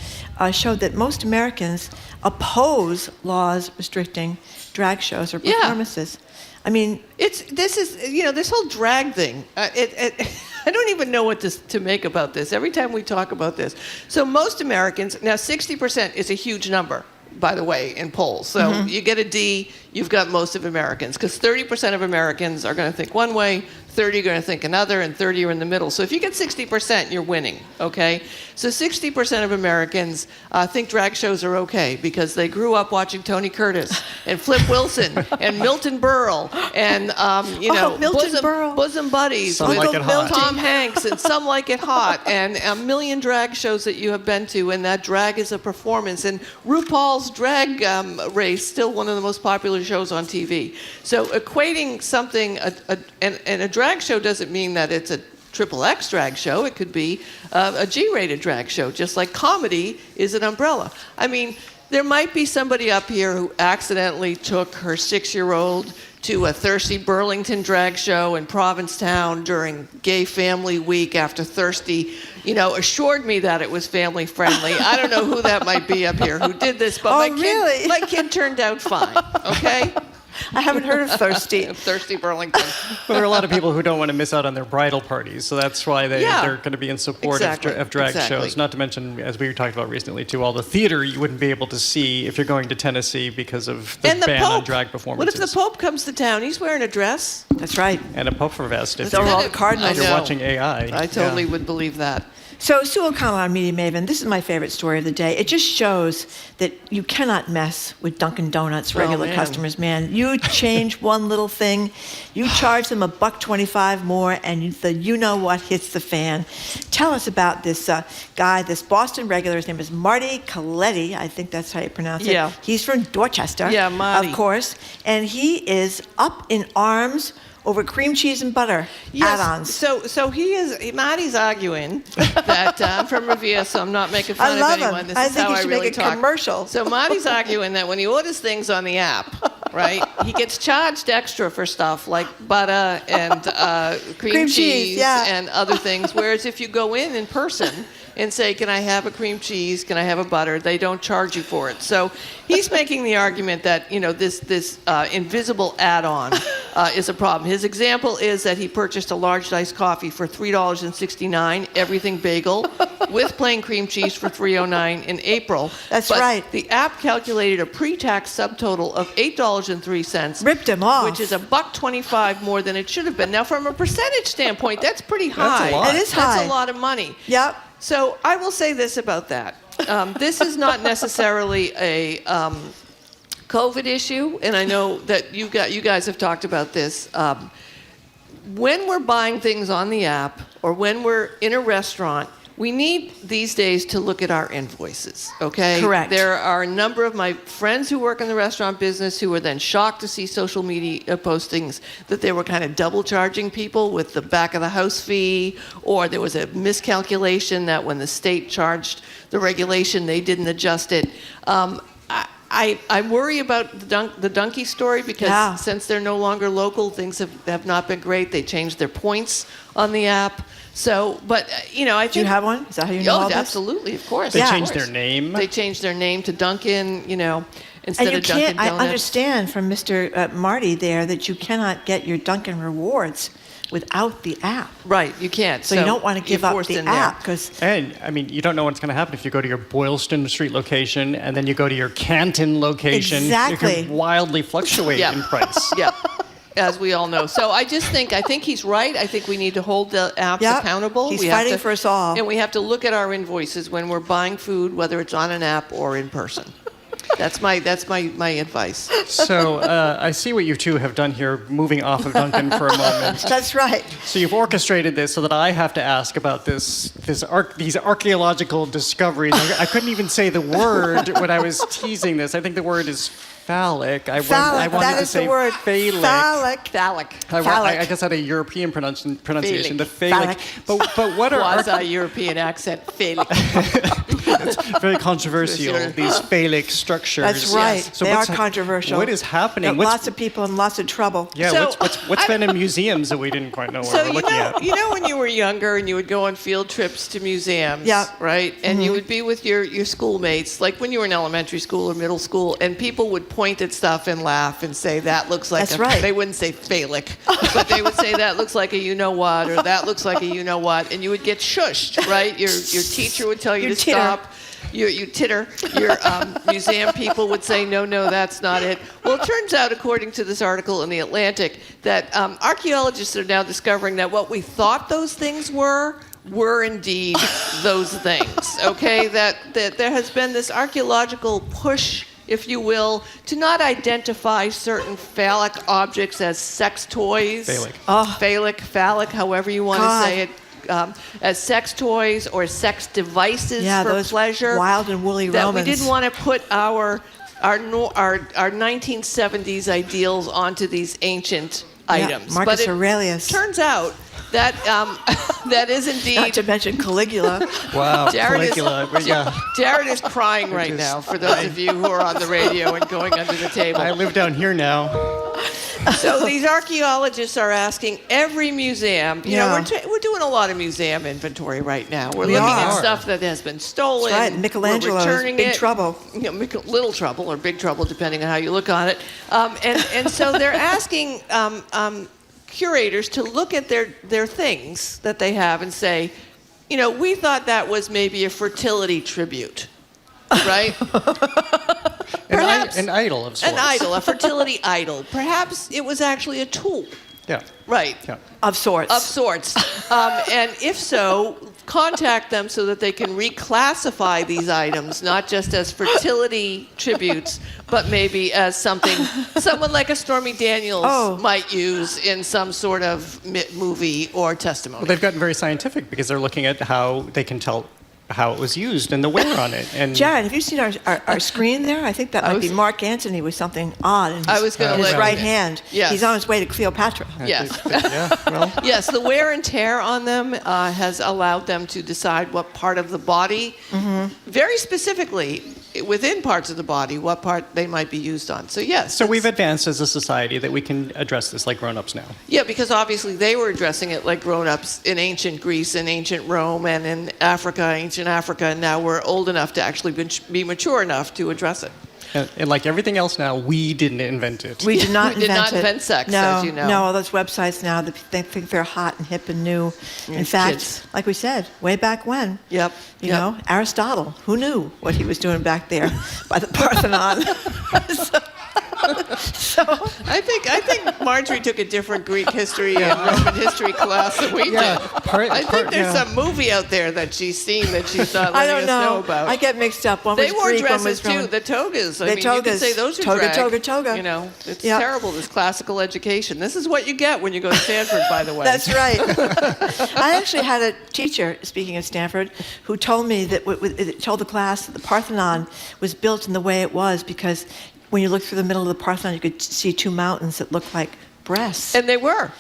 showed that most Americans oppose laws restricting drag shows or performances. This whole drag thing. I don't even know what to make about this. Every time we talk about this, so most Americans now 60% is a huge number, by the way, in polls. So you get a D, you've got most of Americans, because 30% of Americans are going to think one way, 30 are going to think another, and 30 are in the middle. So if you get 60%, you're winning, okay? So 60% of Americans think drag shows are okay because they grew up watching Tony Curtis and Flip Wilson and Milton Berle and, Bosom Buddies Some Like It Hot. Tom Hanks and Some Like It Hot and a million drag shows that you have been to, and that drag is a performance. And RuPaul's Drag Race, still one of the most popular popular shows on TV. So equating something, and a drag show doesn't mean that it's a XXX drag show. It could be a G-rated drag show, just like comedy is an umbrella. I mean, there might be somebody up here who accidentally took her 6-year-old to a Thirsty Burlington drag show in Provincetown during Gay Family Week after Thirsty, assured me that it was family friendly. I don't know who that might be up here who did this, but my kid turned out fine, okay? I haven't heard of Thirsty. Thirsty Burlington. Well, there are a lot of people who don't want to miss out on their bridal parties, so that's why they're going to be in support of drag shows. Not to mention, as we talked about recently, too, all the theater you wouldn't be able to see if you're going to Tennessee because of the ban on drag performances. What if the Pope comes to town? He's wearing a dress. That's right. And a puffer vest. If all the cardinals. you're watching AI. I totally would believe that. So, Sue O'Connell, our Media Maven, this is my favorite story of the day. It just shows that you cannot mess with Dunkin' Donuts regular customers, man. You change one little thing, you charge them $1.25 more, and the you-know-what hits the fan. Tell us about this guy, this Boston regular. His name is Marty Coletti. I think that's how you pronounce it. Yeah. He's from Dorchester, Marty. of course. And he is up in arms over cream cheese and butter add-ons. So Marty's arguing that I'm from Revere, so I'm not making fun of anyone. This is how I really talk. Commercial. So Marty's arguing that when he orders things on the app, right, he gets charged extra for stuff like butter and cream cheese and other things. Whereas if you go in person and say, can I have a cream cheese, can I have a butter, they don't charge you for it. So he's making the argument that, this invisible add-on is a problem. His example is that he purchased a large iced coffee for $3.69, everything bagel, with plain cream cheese for $3.09 in April. That's right. The app calculated a pre-tax subtotal of $8.03. Ripped him off. Which is $1.25 more than it should have been. Now, from a percentage standpoint, that's pretty high. That's a lot. It is high. That's a lot of money. Yep. So I will say this about that. This is not necessarily a COVID issue, and I know that you guys have talked about this. When we're buying things on the app or when we're in a restaurant, we need these days to look at our invoices, okay? Correct. There are a number of my friends who work in the restaurant business who were then shocked to see social media postings that they were kind of double charging people with the back of the house fee, or there was a miscalculation that when the state charged the regulation, they didn't adjust it. I worry about the donkey story because since they're no longer local, things have not been great. They changed their points on the app. So, but, I think... Do you have one? Is that how you know all this? Absolutely, of course. They changed their name. They changed their name to Dunkin', instead and you of Dunkin' can't, Donuts. I understand from Mr. Marty there that you cannot get your Dunkin' rewards without the app. Right, you can't. So you don't want to give up the app because... And, you don't know what's going to happen if you go to your Boylston Street location and then you go to your Canton location. Exactly. It can wildly fluctuate in price. Yeah. As we all know. So I think he's right. I think we need to hold the apps accountable. He's fighting for us all. And we have to look at our invoices when we're buying food, whether it's on an app or in person. That's my advice. So I see what you two have done here, moving off of Dunkin' for a moment. That's right. So you've orchestrated this so that I have to ask about these archaeological discoveries. I couldn't even say the word when I was teasing this. I think the word is phallic. I wanted to say phallic. Phallic. I guess I had a European pronunciation. The phallic. But what are quasi-European accent? Phallic. It's very controversial. These phallic structures. That's right. Yes. So they are controversial. What is happening? Lots of people in lots of trouble. Yeah. So, what's been in museums that we didn't quite know we're looking at? When you were younger and you would go on field trips to museums, right? And you would be with your schoolmates, like when you were in elementary school or middle school, and people would point at stuff and laugh and say, that looks like They wouldn't say phallic, but they would say, that looks like a you-know-what, or that looks like a you-know-what, and you would get shushed, right? Your teacher would tell you to stop. You titter. Your museum people would say, no, that's not it. Well, it turns out, according to this article in The Atlantic, that archaeologists are now discovering that what we thought those things were indeed those things, okay? That there has been this archaeological push, if you will, to not identify certain phallic objects as sex toys. Phallic, however you want to say it. As sex toys or sex devices for those pleasure. Wild and woolly that Romans. We didn't want to put our our 1970s ideals onto these ancient items. Marcus but it Aurelius. turns out that that is indeed. Not to mention Caligula. Wow, Jared Caligula. Jared is crying right now, for those of you who are on the radio and going under the table. I live down here now. So these archaeologists are asking every museum, you know, we're doing a lot of museum inventory right now. We're looking at stuff that has been stolen. That's right. Michelangelo's we're returning big trouble. You know, little trouble or big trouble, depending on how you look on it. And so they're asking curators to look at their things that they have and say, you know, we thought that was maybe a fertility tribute, right? Perhaps an idol of sorts. An idol, a fertility idol. Perhaps it was actually a tool. Yeah. Right. Yeah. Of sorts. Of sorts. And if so, contact them so that they can reclassify these items, not just as fertility tributes, but maybe as someone like a Stormy Daniels might use in some sort of movie or testimony. Well, they've gotten very scientific because they're looking at how they can tell how it was used and the wear on it. And Jared, have you seen our screen there? I think that might be Mark Antony with something odd in his let right hand. Yes. He's on his way to Cleopatra. Yes. well. Yes, the wear and tear on them has allowed them to decide what part of the body, very specifically within parts of the body, what part they might be used on. So yes. So we've advanced as a society that we can address this like grown-ups now. Yeah, because obviously they were addressing it like grown-ups in ancient Greece and ancient Rome and in ancient Africa, and now we're old enough to actually be mature enough to address it. And like everything else now, we didn't invent it. We did not We did not invent sex, as you know. No, all those websites now, they think they're hot and hip and new. In fact, like we said, way back when, you know, Aristotle, who knew what he was doing back there by the Parthenon? So I think Marjorie took a different Greek history and Roman history class than we did. I think there's some movie out there that she's seen that she's not letting us know about. I get mixed up. One they was wore Greek, dresses one was too. Roman. The togas. I mean, togas. you can say those are toga, drag. You know, it's terrible. This classical education. This is what you get when you go to Stanford, by the way. That's right. I actually had a teacher, speaking of Stanford, who told me that told the class that the Parthenon was built in the way it was because when you looked through the middle of the Parthenon, you could see two mountains that looked like breasts. And they were.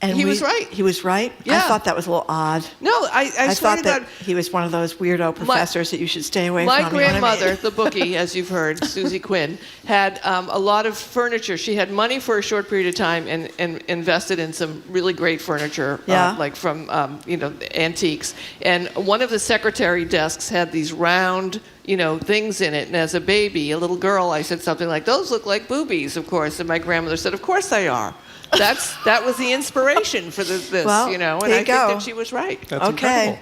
And he was right. He was right? Yeah. I thought that was a little odd. No, I swear thought to God. that he was one of those weirdo professors that you should stay away My from. You know what I grandmother, mean? the bookie, as you've heard, Susie Quinn, had a lot of furniture. She had money for a short period of time and invested in some really great furniture, like from antiques. And one of the secretary desks had these round things in it. And as a baby, a little girl, I said something like, "Those look like boobies, of course." And my grandmother said, "Of course they are." That was the inspiration for this, well, and I there you think go. that she was right. That's incredible.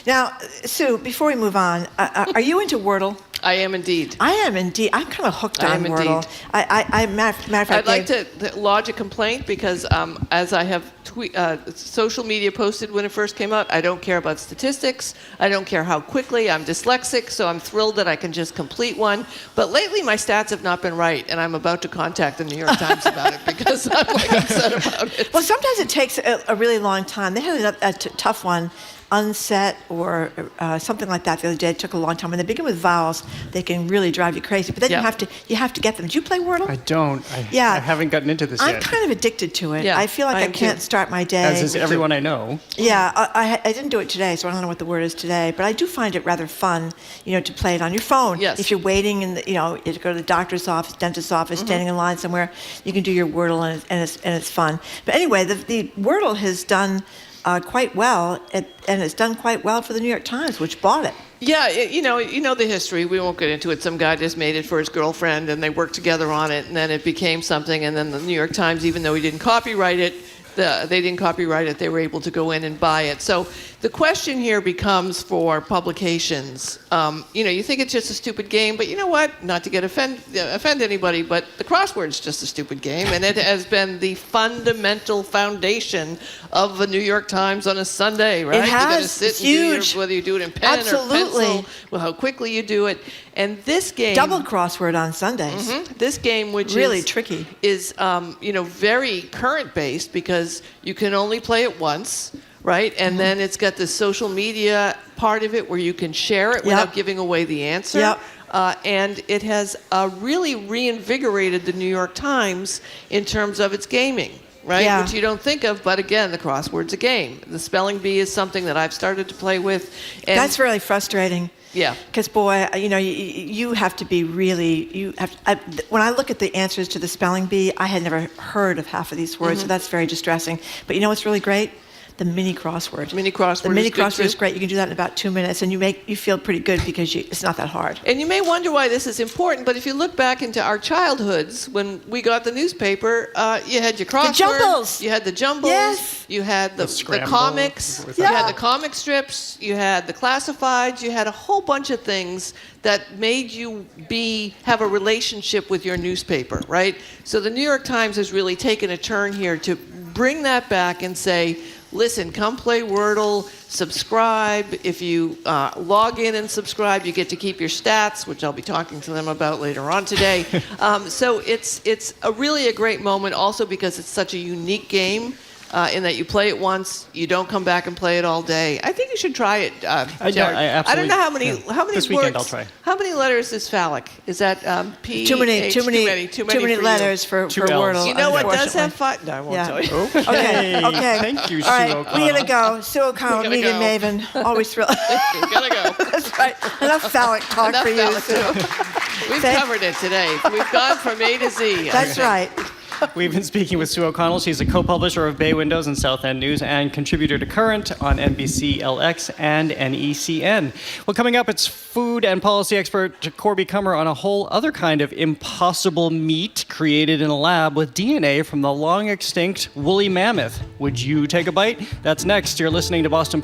Now, Sue, before we move on, are you into Wordle? I am indeed. I am indeed. I'm kind of hooked I on am Wordle. indeed. Matter of fact, I'd like to lodge a complaint because as I have social media posted when it first came out, I don't care about statistics. I don't care how quickly. I'm dyslexic, so I'm thrilled that I can just complete one. But lately, my stats have not been right, and I'm about to contact the New York Times about it because I'm upset about it. Well, sometimes it takes a really long time. They had a tough one. Unset or something like that the other day. It took a long time. When they begin with vowels, they can really drive you crazy. But then you have to get them. Do you play Wordle? I don't. I haven't gotten into this I'm yet. kind of addicted to it. Yeah, I feel like I can't start my day. As is everyone I know. Yeah, I didn't do it today, so I don't know what the word is today. But I do find it rather fun, to play it on your phone. Yes. If you're waiting and you go to the doctor's office, dentist's office, standing in line somewhere, you can do your Wordle and it's fun. But anyway, the Wordle has done quite well, and it's done quite well for the New York Times, which bought it. Yeah, you know the history. We won't get into it. Some guy just made it for his girlfriend, and they worked together on it, and then it became something. And then the New York Times, even though he didn't copyright it, they didn't copyright it. They were able to go in and buy it. So the question here becomes for publications. You think it's just a stupid game, but you know what? Not to offend anybody, but the crossword's just a stupid game, and it has been the fundamental foundation of the New York Times on a Sunday, right? It has. You got to sit It's and do huge. whether you do it in pen Absolutely. or pencil, well, how quickly you do it. And this game, Double crossword on Sundays. this game, which really is tricky, is very current based because you can only play it once, right? And then it's got the social media part of it where you can share it without giving away the answer. Yep. and it has really reinvigorated the New York Times in terms of its gaming. Right, Yeah. which you don't think of, but again, the crossword's a game. The spelling bee is something that I've started to play with. And That's really frustrating. Yeah. Because, boy, you have to be really, when I look at the answers to the spelling bee, I had never heard of half of these words, so that's very distressing. But you know what's really great? The mini crossword. Mini crossword. The mini is good crossword is too. great. You can do that in about 2 minutes, and you feel pretty good because it's not that hard. And you may wonder why this is important, but if you look back into our childhoods, when we got the newspaper, you had your crossword. The jumbles. You had the jumbles. Yes. You had the scramble, comics. You had the comic strips. You had the classifieds. You had a whole bunch of things that made you have a relationship with your newspaper, right? So the New York Times has really taken a turn here to bring that back and say, listen, come play Wordle, subscribe. If you log in and subscribe, you get to keep your stats, which I'll be talking to them about later on today. So it's really a great moment also because it's such a unique game in that you play it once, you don't come back and play it all day. I think you should try it, Jared. I don't know how many This words. weekend I'll try. How many letters is phallic? Is that P? Too many for letters you. for Two Ls. Wordle. You know what does have unfortunately. five? No, I won't Yeah. tell you. Okay. Thank you, Sue All right, O'Connell. we gotta go. Sue O'Connell, gotta media go. maven, always thrilled. Gotta go. That's right. Enough phallic talk Enough for you, phallic Sue. talk. We've Thank- covered it today. We've gone from A to Z. That's right. We've been speaking with Sue O'Connell. She's a co-publisher of Bay Windows and South End News and contributor to Current on NBC LX and NECN. Well, coming up, it's food and policy expert Corby Kummer on a whole other kind of impossible meat created in a lab with DNA from the long-extinct woolly mammoth. Would you take a bite? That's next. You're listening to Boston.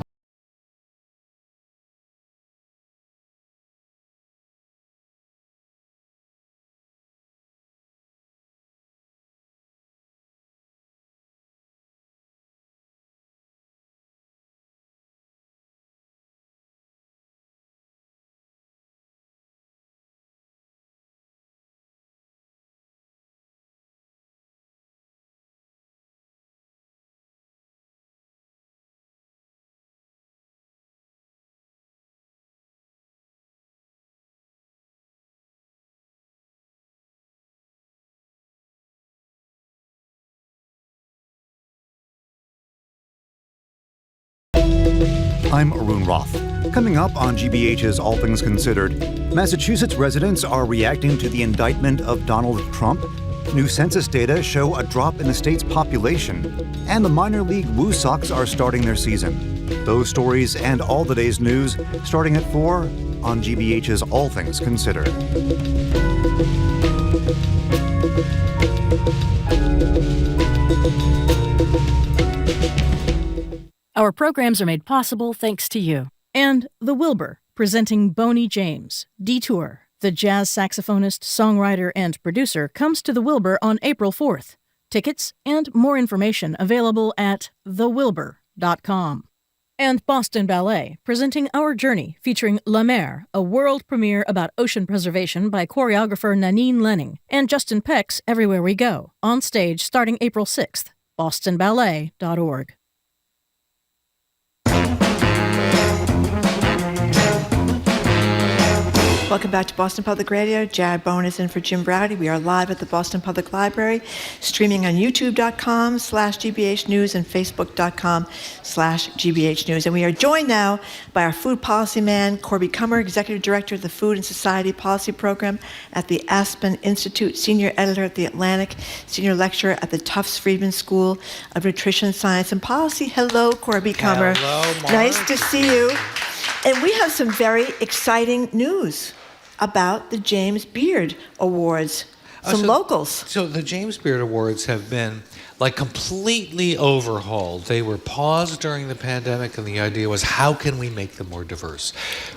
I'm Arun Roth. Coming up on GBH's All Things Considered, Massachusetts residents are reacting to the indictment of Donald Trump. New census data show a drop in the state's population. And the minor league Woo Sox are starting their season. Those stories and all the day's news starting at 4 on GBH's All Things Considered. Our programs are made possible thanks to you. And The Wilbur, presenting Boney James. Detour, the jazz saxophonist, songwriter, and producer, comes to The Wilbur on April 4th. Tickets and more information available at thewilbur.com. And Boston Ballet, presenting Our Journey, featuring La Mer, a world premiere about ocean preservation by choreographer Nanine Lenning, and Justin Peck's Everywhere We Go, on stage starting April 6th. bostonballet.org. Welcome back to Boston Public Radio. Jared Bowen is in for Jim Browdy. We are live at the Boston Public Library, streaming on youtube.com/GBH News and facebook.com/GBH News. And we are joined now by our food policy man, Corby Kummer, Executive Director of the Food and Society Policy Program at the Aspen Institute, Senior Editor at The Atlantic, Senior Lecturer at the Tufts Friedman School of Nutrition Science and Policy. Hello, Corby Kummer. Hello, Mark. Nice to see you. And we have some very exciting news about the James Beard Awards. Some locals. So the James Beard Awards have been completely overhauled. They were paused during the pandemic, and the idea was, how can we make them more diverse?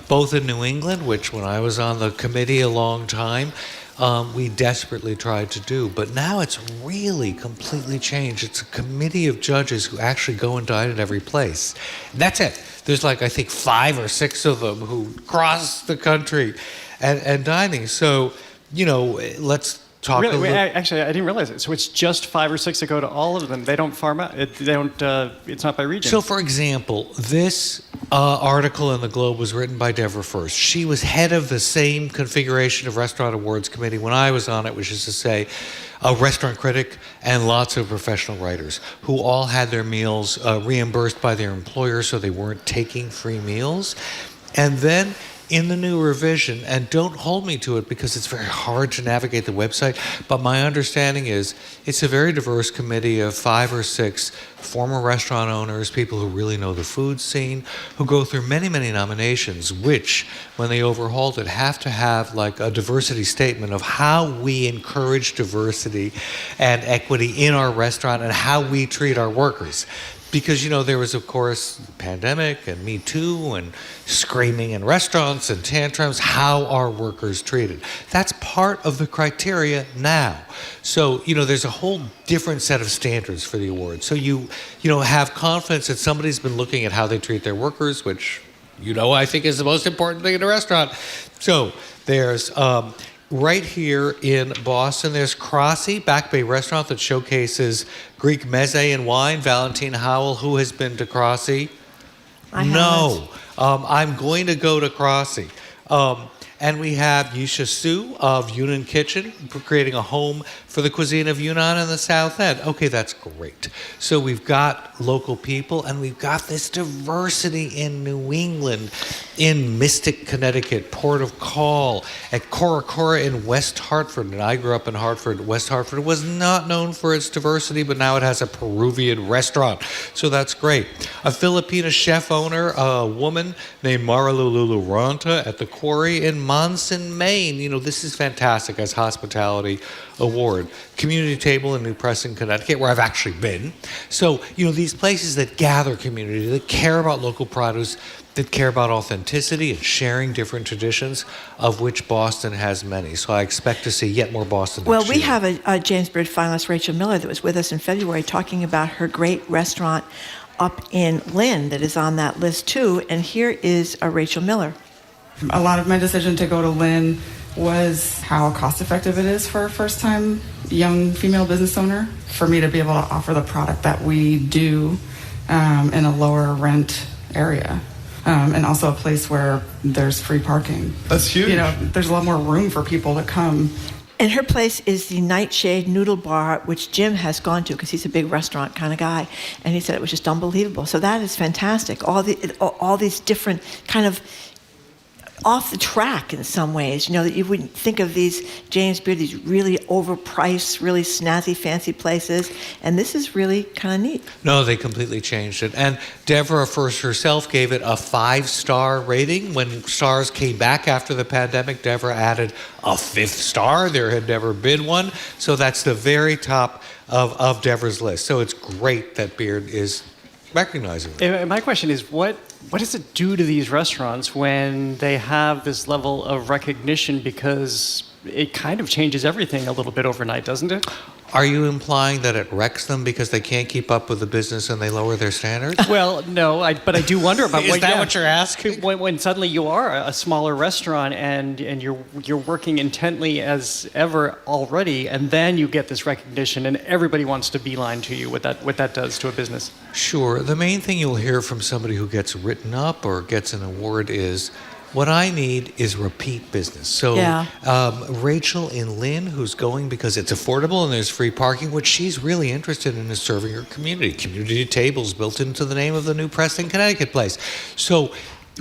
Both in New England, which when I was on the committee a long time, we desperately tried to do. But now it's really completely changed. It's a committee of judges who actually go and dine at every place. And that's it. There's I think 5 or 6 of them who cross the country and dining. So, let's talk a little. Actually, I didn't realize it. So it's just 5 or 6 that go to all of them. They don't farm out. It's not by region. So, for example, this article in the Globe was written by Deborah First. She was head of the same configuration of Restaurant Awards Committee when I was on it, which is to say a restaurant critic and lots of professional writers who all had their meals reimbursed by their employer, so they weren't taking free meals. And then in the new revision, and don't hold me to it because it's very hard to navigate the website, but my understanding is it's a very diverse committee of 5 or 6 former restaurant owners, people who really know the food scene, who go through many, many nominations, which, when they overhauled it, have to have like a diversity statement of how we encourage diversity and equity in our restaurant and how we treat our workers. Because, you know, there was, of course, the pandemic and Me Too and screaming in restaurants and tantrums. How are workers treated? That's part of the criteria now. So, you know, there's a whole different set of standards for the awards. So you have confidence that somebody's been looking at how they treat their workers, which, I think is the most important thing in a restaurant. So there's... right here in Boston, there's Crossy, Back Bay restaurant that showcases Greek meze and wine. Valentine Howell, who has been to Crossy? No. I'm going to go to Crossy. And we have Yisha Su of Yunnan Kitchen, creating a home for the cuisine of Yunnan in the South End. Okay, that's great. So we've got local people, and we've got this diversity in New England, in Mystic, Connecticut, Port of Call, at Cora Cora in West Hartford. And I grew up in Hartford. West Hartford was not known for its diversity, but now it has a Peruvian restaurant. So that's great. A Filipina chef owner, a woman named Marilulu Ranta at the Quarry in Monson, Maine. This is fantastic as hospitality award. Community Table in New Preston, Connecticut, where I've actually been. So, these places that gather community, that care about local produce, that care about authenticity and sharing different traditions, of which Boston has many. So I expect to see yet more Boston. Well, we have a James Beard finalist, Rachel Miller, that was with us in February talking about her great restaurant up in Lynn that is on that list too. And here is Rachel Miller. A lot of my decision to go to Lynn was how cost effective it is for a first time young female business owner for me to be able to offer the product that we do in a lower rent area. And also a place where there's free parking. That's huge. There's a lot more room for people to come. And her place is the Nightshade Noodle Bar, which Jim has gone to because he's a big restaurant kind of guy. And he said it was just unbelievable. So that is fantastic. All these different kind of off the track in some ways, that you wouldn't think of these James Beard, these really overpriced, really snazzy, fancy places. And this is really kind of neat. No, they completely changed it. And Deborah First herself gave it a 5-star rating. When stars came back after the pandemic, Deborah added a 5th star. There had never been one. So that's the very top of Deborah's list. So it's great that Beard is recognizing it. And my question is, what does it do to these restaurants when they have this level of recognition? Because it kind of changes everything a little bit overnight, doesn't it? Are you implying that it wrecks them because they can't keep up with the business and they lower their standards? Well, no, but I do wonder about Is that what you're asking? When suddenly you are a smaller restaurant and you're working intently as ever already, and then you get this recognition and everybody wants to beeline to you, what that does to a business. Sure. The main thing you'll hear from somebody who gets written up or gets an award is, what I need is repeat business. So Rachel in Lynn, who's going because it's affordable and there's free parking, what she's really interested in is serving her community. Community tables built into the name of the New Preston, Connecticut place. So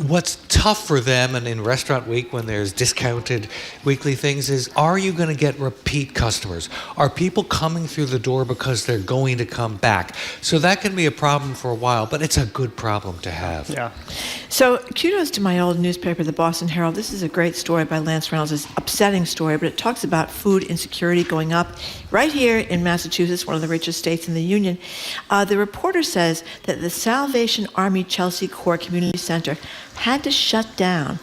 what's tough for them, and in Restaurant Week when there's discounted weekly things, is are you going to get repeat customers? Are people coming through the door because they're going to come back? So that can be a problem for a while, but it's a good problem to have. Yeah. So kudos to my old newspaper, the Boston Herald. This is a great story by Lance Reynolds. It's an upsetting story, but it talks about food insecurity going up right here in Massachusetts, one of the richest states in the Union. The reporter says that the Salvation Army Chelsea Corps Community Center had to shut down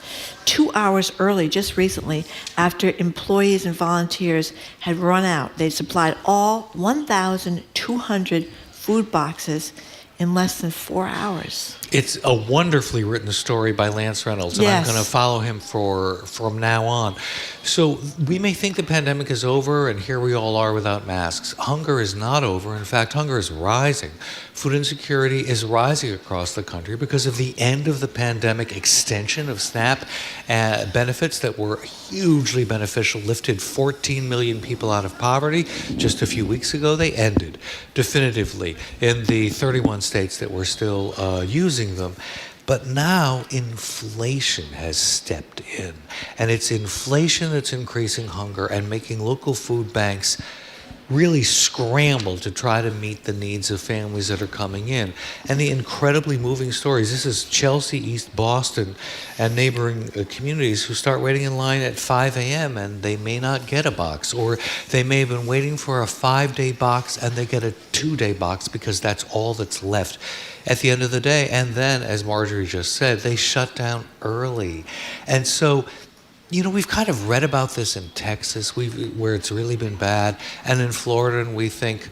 2 hours early just recently after employees and volunteers had run out. They supplied all 1,200 food boxes in less than 4 hours. It's a wonderfully written story by Lance Reynolds, and Yes. I'm going to follow him from now on. So we may think the pandemic is over, and here we all are without masks. Hunger is not over. In fact, hunger is rising. Food insecurity is rising across the country because of the end of the pandemic extension of SNAP benefits that were hugely beneficial, lifted 14 million people out of poverty. Just a few weeks ago, they ended definitively in the 31 states that were still using them. But now inflation has stepped in, and it's inflation that's increasing hunger and making local food banks really scramble to try to meet the needs of families that are coming in. And the incredibly moving stories, this is Chelsea, East Boston, and neighboring communities who start waiting in line at 5 a.m. and they may not get a box, or they may have been waiting for a 5-day box and they get a 2-day box because that's all that's left at the end of the day. And then, as Marjorie just said, they shut down early. And so, we've kind of read about this in Texas, where it's really been bad, and in Florida, and we think,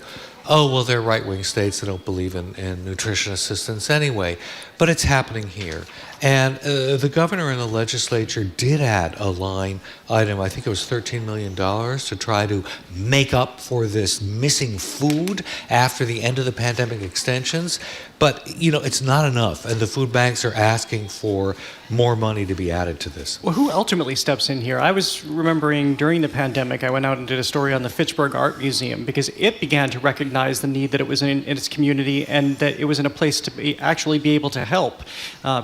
oh, well, they're right-wing states that don't believe in nutrition assistance anyway. But it's happening here. And the governor and the legislature did add a line item, I think it was $13 million, to try to make up for this missing food after the end of the pandemic extensions. But, it's not enough. And the food banks are asking for more money to be added to this. Well, who ultimately steps in here? I was remembering during the pandemic, I went out and did a story on the Fitchburg Art Museum because it began to recognize the need that it was in its community and that it was in a place to actually be able to help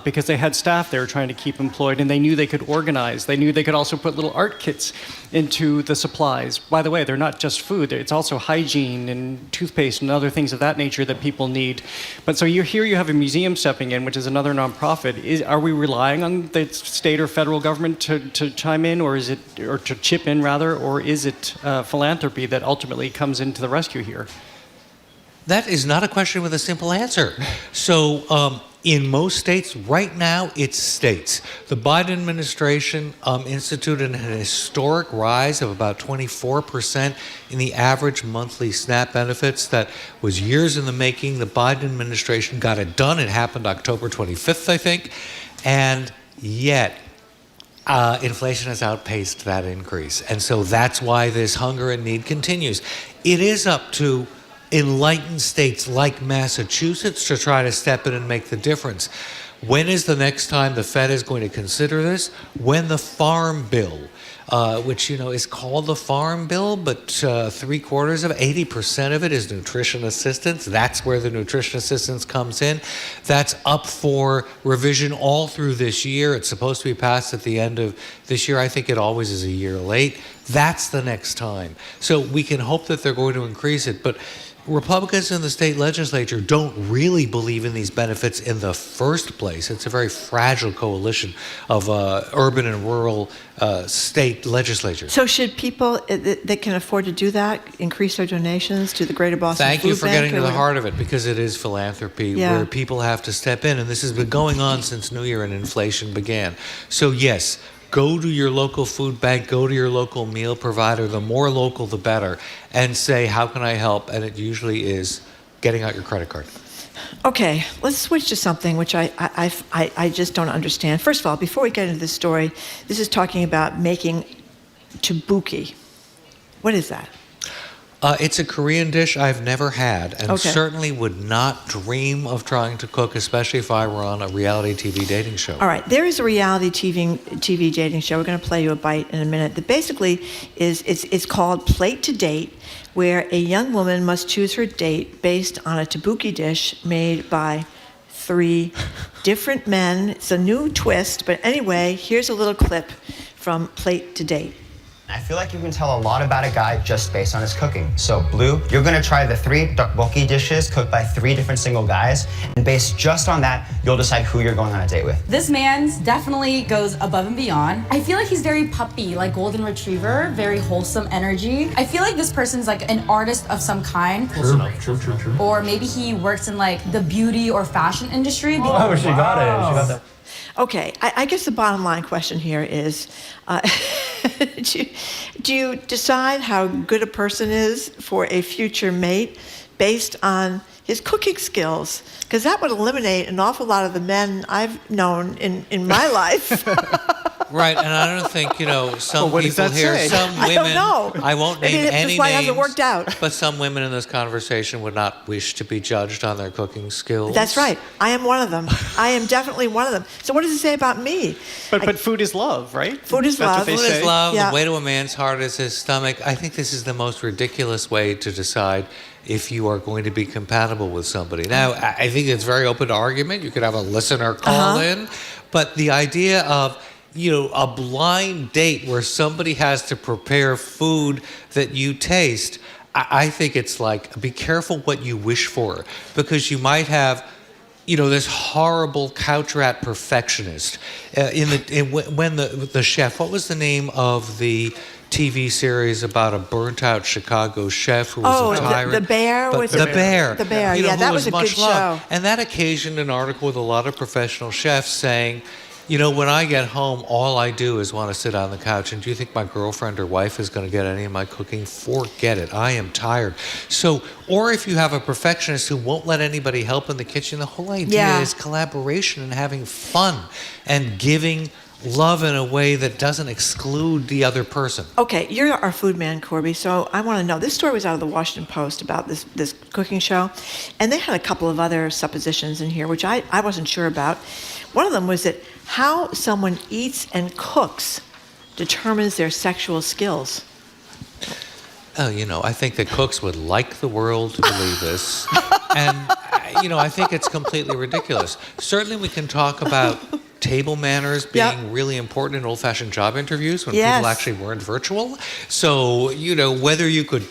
because they had staff there trying to keep employed, and they knew they could organize. They knew they could also put little art kits into the supplies. By the way, they're not just food. It's also hygiene and toothpaste and other things of that nature that people need. But so you have a museum stepping in, which is another nonprofit. Are we relying on the state or federal government to chime in, or to chip in rather, or is it philanthropy that ultimately comes into the rescue here? That is not a question with a simple answer. So in most states, right now, it's states. The Biden administration instituted an historic rise of about 24% in the average monthly SNAP benefits. That was years in the making. The Biden administration got it done. It happened October 25th, I think. And yet, inflation has outpaced that increase. And so that's why this hunger and need continues. It is up to enlightened states like Massachusetts to try to step in and make the difference. When is the next time the Fed is going to consider this? When the Farm Bill, which is called the Farm Bill, but 80% of it is nutrition assistance. That's where the nutrition assistance comes in. That's up for revision all through this year. It's supposed to be passed at the end of this year. I think it always is a year late. That's the next time. So we can hope that they're going to increase it, but Republicans in the state legislature don't really believe in these benefits in the first place. It's a very fragile coalition of urban and rural state legislatures. So should people that can afford to do that increase their donations to the Greater Boston Food Bank? Thank you for getting to the heart of it, because it is philanthropy where people have to step in. And this has been going on since New Year and inflation began. So yes, go to your local food bank, go to your local meal provider, the more local the better, and say, how can I help? And it usually is getting out your credit card. Okay, let's switch to something which I just don't understand. First of all, before we get into this story, this is talking about making tteokbokki. What is that? It's a Korean dish I've never had, and certainly would not dream of trying to cook, especially if I were on a reality TV dating show. All right, there is a reality TV dating show. We're going to play you a bite in a minute. That basically it's called Plate to Date, where a young woman must choose her date based on a tteokbokki dish made by 3 different men. It's a new twist, but anyway, here's a little clip from Plate to Date. I feel like you can tell a lot about a guy just based on his cooking. So, Blue, you're gonna try the 3 tteokbokki dishes cooked by 3 different single guys, and based just on that, you'll decide who you're going on a date with. This man definitely goes above and beyond. I feel like he's very puppy, like golden retriever, very wholesome energy. I feel like this person's like an artist of some kind. True. Or maybe he works in like the beauty or fashion industry. Oh, she got it. She got that. Okay, I guess the bottom line question here is, do you decide how good a person is for a future mate based on his cooking skills, because that would eliminate an awful lot of the men I've known in my life. Right, and I don't think, some what does people that here, say? some women, I don't know. I won't Maybe name that's any why it names, hasn't worked out. but some women in this conversation would not wish to be judged on their cooking skills. That's right. I am one of them. I am definitely one of them. So what does it say about me? But food is love, right? Food is love. Food is love. Yeah. The way to a man's heart is his stomach. I think this is the most ridiculous way to decide if you are going to be compatible with somebody. Now, I think it's very open to argument. You could have a listener call in, but the idea of a blind date where somebody has to prepare food that you taste, I think it's like, be careful what you wish for, because you might have this horrible couch rat perfectionist when the chef. What was the name of the TV series about a burnt-out Chicago chef who was a tyrant? The Bear? The Bear. The Bear, yeah, that was a good show. And that occasioned an article with a lot of professional chefs saying, when I get home, all I do is want to sit on the couch. And do you think my girlfriend or wife is going to get any of my cooking? Forget it. I am tired. So, or if you have a perfectionist who won't let anybody help in the kitchen, the whole idea is collaboration and having fun and giving love in a way that doesn't exclude the other person. Okay, you're our food man, Corby, so I want to know. This story was out of the Washington Post about this cooking show, and they had a couple of other suppositions in here, which I wasn't sure about. One of them was that how someone eats and cooks determines their sexual skills. Oh, I think that cooks would like the world to believe this. And, I think it's completely ridiculous. Certainly we can talk about table manners being really important in old-fashioned job interviews when people actually weren't virtual. So, whether you could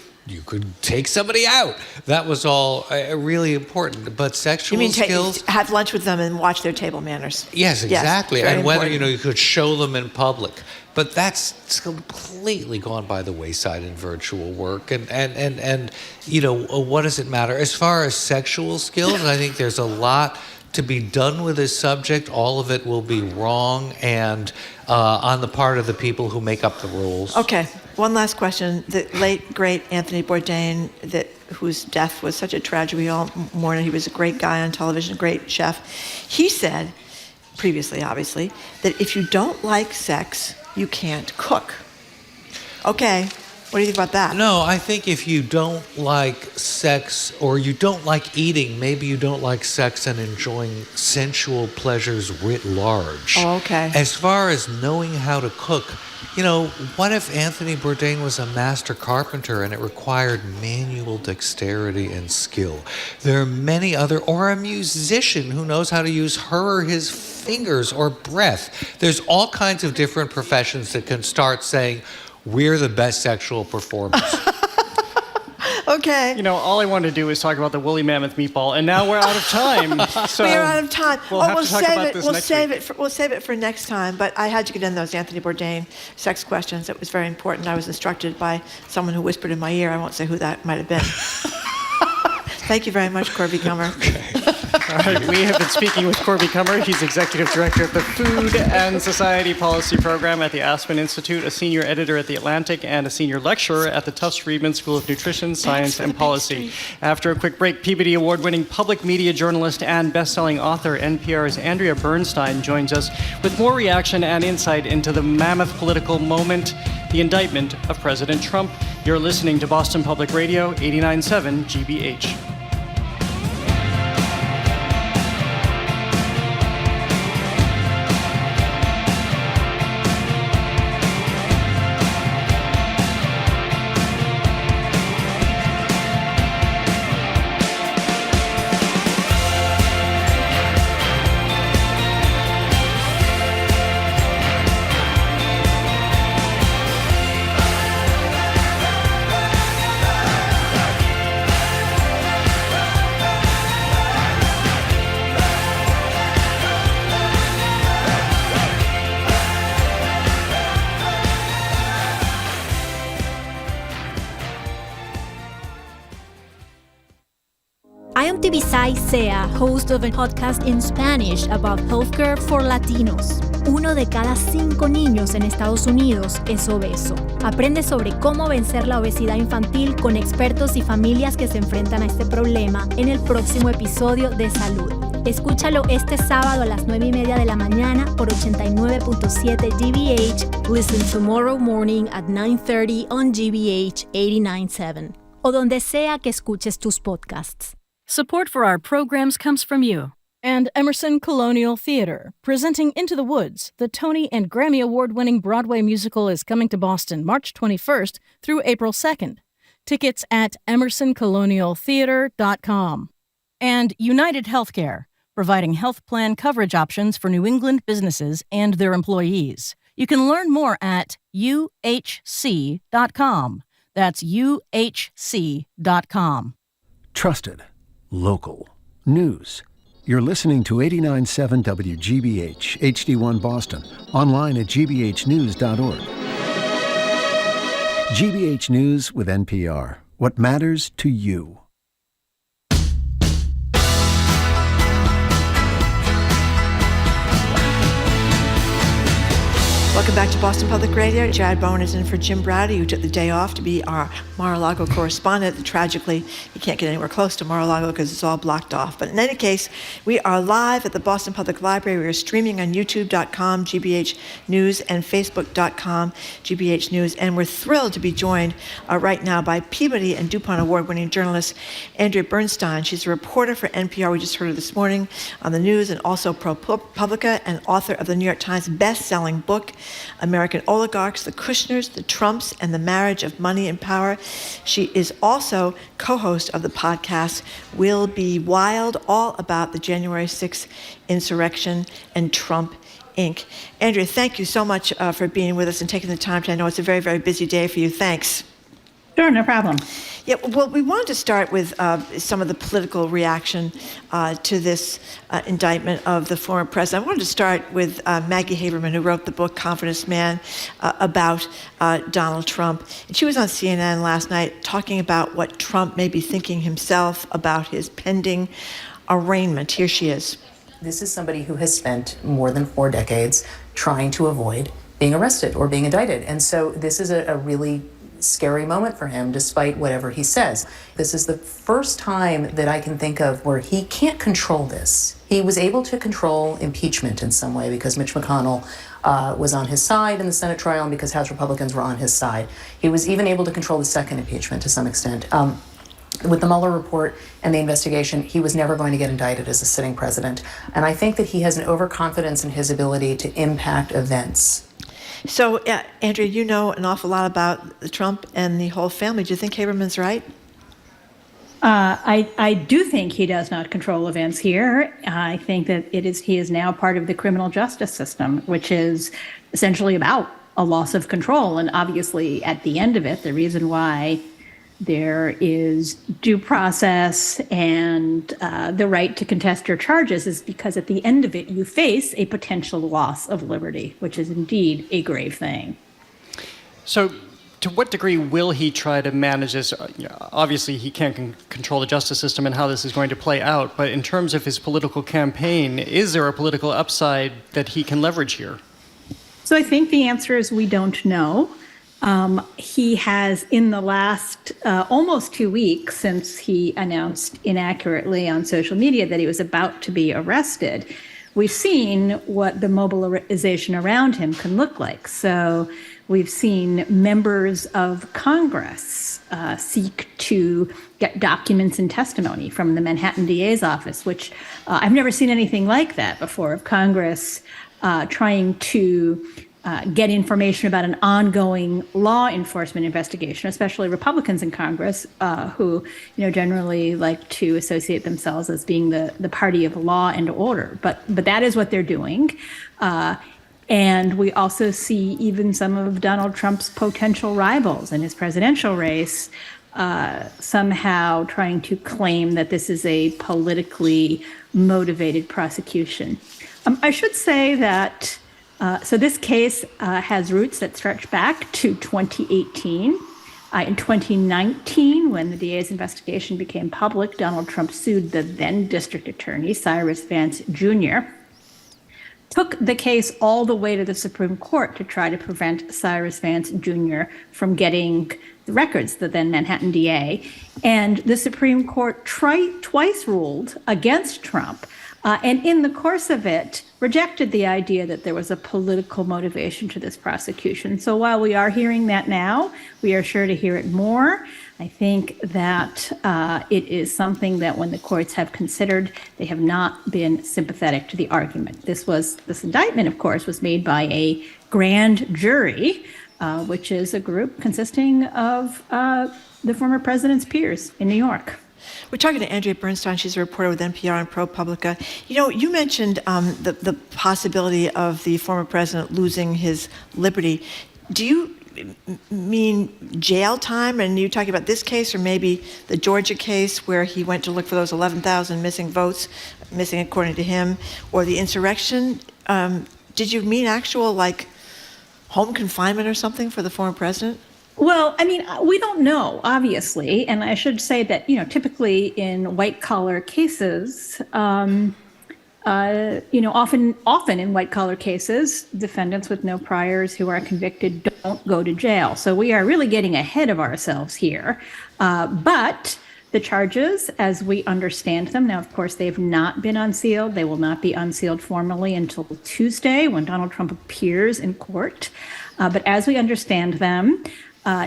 take somebody out. That was all really important. But sexual skills... have lunch with them and watch their table manners. Yes, exactly. Yes, and whether, important. you could show them in public. But that's completely gone by the wayside in virtual work. And what does it matter? As far as sexual skills, I think there's a lot to be done with this subject. All of it will be wrong and on the part of the people who make up the rules. Okay, one last question. The late, great Anthony Bourdain, whose death was such a tragedy, we all mourn. He was a great guy on television, a great chef. He said, previously obviously, that if you don't like sex, you can't cook. Okay. What do you think about that? No, I think if you don't like sex or you don't like eating, maybe you don't like sex and enjoying sensual pleasures writ large. Oh, okay. As far as knowing how to cook, what if Anthony Bourdain was a master carpenter and it required manual dexterity and skill? There are many other, or a musician who knows how to use her or his fingers or breath. There's all kinds of different professions that can start saying, we're the best sexual performers. Okay. All I wanted to do is talk about the woolly mammoth meatball, and now we're out of time. So we are out of time. We'll save it for next time. But I had to get in those Anthony Bourdain sex questions. It was very important. I was instructed by someone who whispered in my ear. I won't say who that might have been. Thank you very much, Corby Kummer. All right, we have been speaking with Corby Kummer. He's Executive Director of the Food and Society Policy Program at the Aspen Institute, a Senior Editor at The Atlantic, and a Senior Lecturer at the Tufts Friedman School of Nutrition, Science, and Policy. After a quick break, Peabody Award-winning public media journalist and best-selling author, NPR's Andrea Bernstein, joins us with more reaction and insight into the mammoth political moment, the indictment of President Trump. You're listening to Boston Public Radio, 89.7 GBH. I am Tibisay Sea, host of a podcast in Spanish about healthcare for Latinos. 1 de cada 5 niños en Estados Unidos es obeso. Aprende sobre cómo vencer la obesidad infantil con expertos y familias que se enfrentan a este problema en el próximo episodio de Salud. Escúchalo este sábado a las 9:30 de la mañana por 89.7 GBH. Listen tomorrow morning at 9:30 on GBH 89.7 o donde sea que escuches tus podcasts. Support for our programs comes from you and Emerson Colonial Theater, presenting Into the Woods. The Tony and Grammy Award-winning Broadway musical is coming to Boston March 21st through April 2nd. Tickets at emersoncolonialtheater.com. And United Healthcare, providing health plan coverage options for New England businesses and their employees. You can learn more at uhc.com. That's uhc.com. Trusted, local, news. You're listening to 89.7 WGBH, HD1 Boston, online at gbhnews.org. GBH News with NPR. What matters to you? Welcome back to Boston Public Radio. Jared Bowen is in for Jim Brady, who took the day off to be our Mar-a-Lago correspondent. Tragically, he can't get anywhere close to Mar-a-Lago because it's all blocked off. But in any case, we are live at the Boston Public Library. We are streaming on youtube.com, GBH News, and facebook.com, GBH News. And we're thrilled to be joined right now by Peabody and DuPont award-winning journalist Andrea Bernstein. She's a reporter for NPR. We just heard her this morning on the news, and also ProPublica, and author of the New York Times best-selling book, American Oligarchs, the Kushners, the Trumps, and the Marriage of Money and Power. She is also co-host of the podcast Will Be Wild, all about the January 6th insurrection and Trump Inc. Andrea, thank you so much for being with us and taking the time. I know it's a very, very busy day for you. Thanks. Sure, no problem. Yeah, well, we wanted to start with some of the political reaction to this indictment of the former president. I wanted to start with Maggie Haberman, who wrote the book Confidence Man about Donald Trump. And she was on CNN last night talking about what Trump may be thinking himself about his pending arraignment. Here she is. This is somebody who has spent more than 4 decades trying to avoid being arrested or being indicted. And so this is a really scary moment for him, despite whatever he says. This is the first time that I can think of where he can't control this. He was able to control impeachment in some way because Mitch McConnell was on his side in the Senate trial and because House Republicans were on his side. He was even able to control the second impeachment to some extent. With the Mueller report and the investigation, he was never going to get indicted as a sitting president. And I think that he has an overconfidence in his ability to impact events. So, Andrea, you know an awful lot about Trump and the whole family. Do you think Haberman's right? I do think he does not control events here. I think that he is now part of the criminal justice system, which is essentially about a loss of control. And obviously, at the end of it, the reason why there is due process and the right to contest your charges is because at the end of it, you face a potential loss of liberty, which is indeed a grave thing. So to what degree will he try to manage this? Obviously, he can't control the justice system and how this is going to play out. But in terms of his political campaign, is there a political upside that he can leverage here? So I think the answer is we don't know. He has, in the last almost 2 weeks since he announced inaccurately on social media that he was about to be arrested, we've seen what the mobilization around him can look like. So we've seen members of Congress seek to get documents and testimony from the Manhattan DA's office, which I've never seen anything like that before, of Congress trying to get information about an ongoing law enforcement investigation, especially Republicans in Congress, who generally like to associate themselves as being the party of law and order. But that is what they're doing. And we also see even some of Donald Trump's potential rivals in his presidential race somehow trying to claim that this is a politically motivated prosecution. I should say that so this case has roots that stretch back to 2018. In 2019, when the DA's investigation became public, Donald Trump sued the then district attorney, Cyrus Vance Jr., took the case all the way to the Supreme Court to try to prevent Cyrus Vance Jr. from getting the records, the then Manhattan DA. And the Supreme Court twice ruled against Trump, and in the course of it, rejected the idea that there was a political motivation to this prosecution. So while we are hearing that now, we are sure to hear it more. I think that it is something that when the courts have considered, they have not been sympathetic to the argument. This indictment, of course, was made by a grand jury, which is a group consisting of the former president's peers in New York. We're talking to Andrea Bernstein. She's a reporter with NPR and ProPublica. You mentioned the possibility of the former president losing his liberty. Do you mean jail time? And you're talking about this case or maybe the Georgia case where he went to look for those 11,000 missing votes, missing according to him, or the insurrection? Did you mean actual, like, home confinement or something for the former president? Well, I mean, we don't know, obviously. And I should say that, typically in white-collar cases, often in white-collar cases, defendants with no priors who are convicted don't go to jail. So we are really getting ahead of ourselves here. But the charges, as we understand them, now, of course, they have not been unsealed. They will not be unsealed formally until Tuesday when Donald Trump appears in court. But as we understand them,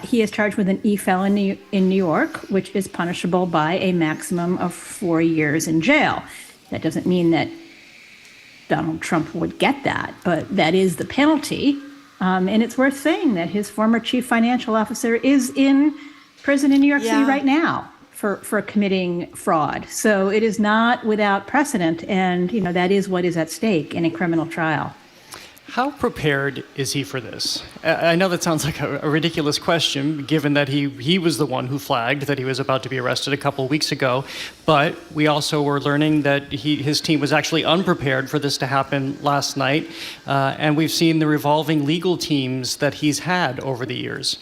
he is charged with an e-felony in New York, which is punishable by a maximum of 4 years in jail. That doesn't mean that Donald Trump would get that, but that is the penalty. And it's worth saying that his former chief financial officer is in prison in New York City right now for committing fraud. So it is not without precedent, and that is what is at stake in a criminal trial. How prepared is he for this? I know that sounds like a ridiculous question, given that he was the one who flagged that he was about to be arrested a couple of weeks ago. But we also were learning that his team was actually unprepared for this to happen last night. And we've seen the revolving legal teams that he's had over the years.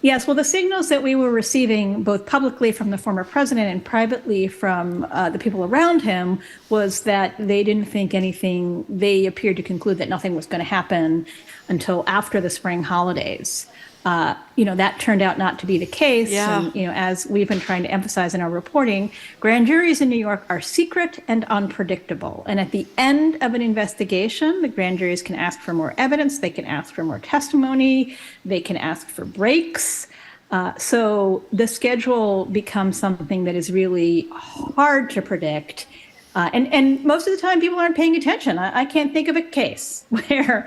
Yes, well, the signals that we were receiving both publicly from the former president and privately from the people around him was that they didn't think anything, they appeared to conclude that nothing was going to happen until after the spring holidays. That turned out not to be the case. Yeah. And, as we've been trying to emphasize in our reporting, grand juries in New York are secret and unpredictable. And at the end of an investigation, the grand juries can ask for more evidence, they can ask for more testimony, they can ask for breaks. So the schedule becomes something that is really hard to predict. And most of the time, people aren't paying attention. I can't think of a case where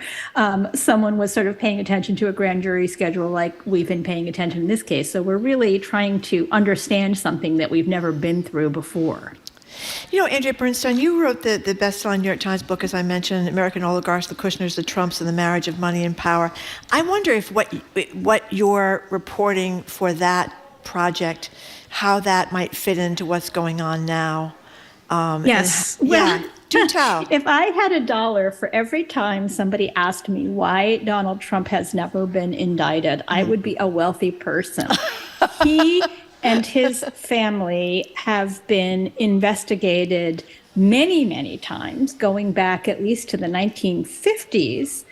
someone was sort of paying attention to a grand jury schedule like we've been paying attention in this case. So we're really trying to understand something that we've never been through before. Andrea Bernstein, you wrote the best-selling New York Times book, as I mentioned, American Oligarchs, the Kushners, the Trumps, and the Marriage of Money and Power. I wonder if what you're reporting for that project, how that might fit into what's going on now. Yes. Do tell. If I had $1 for every time somebody asked me why Donald Trump has never been indicted, I would be a wealthy person. He and his family have been investigated many, many times, going back at least to the 1950s,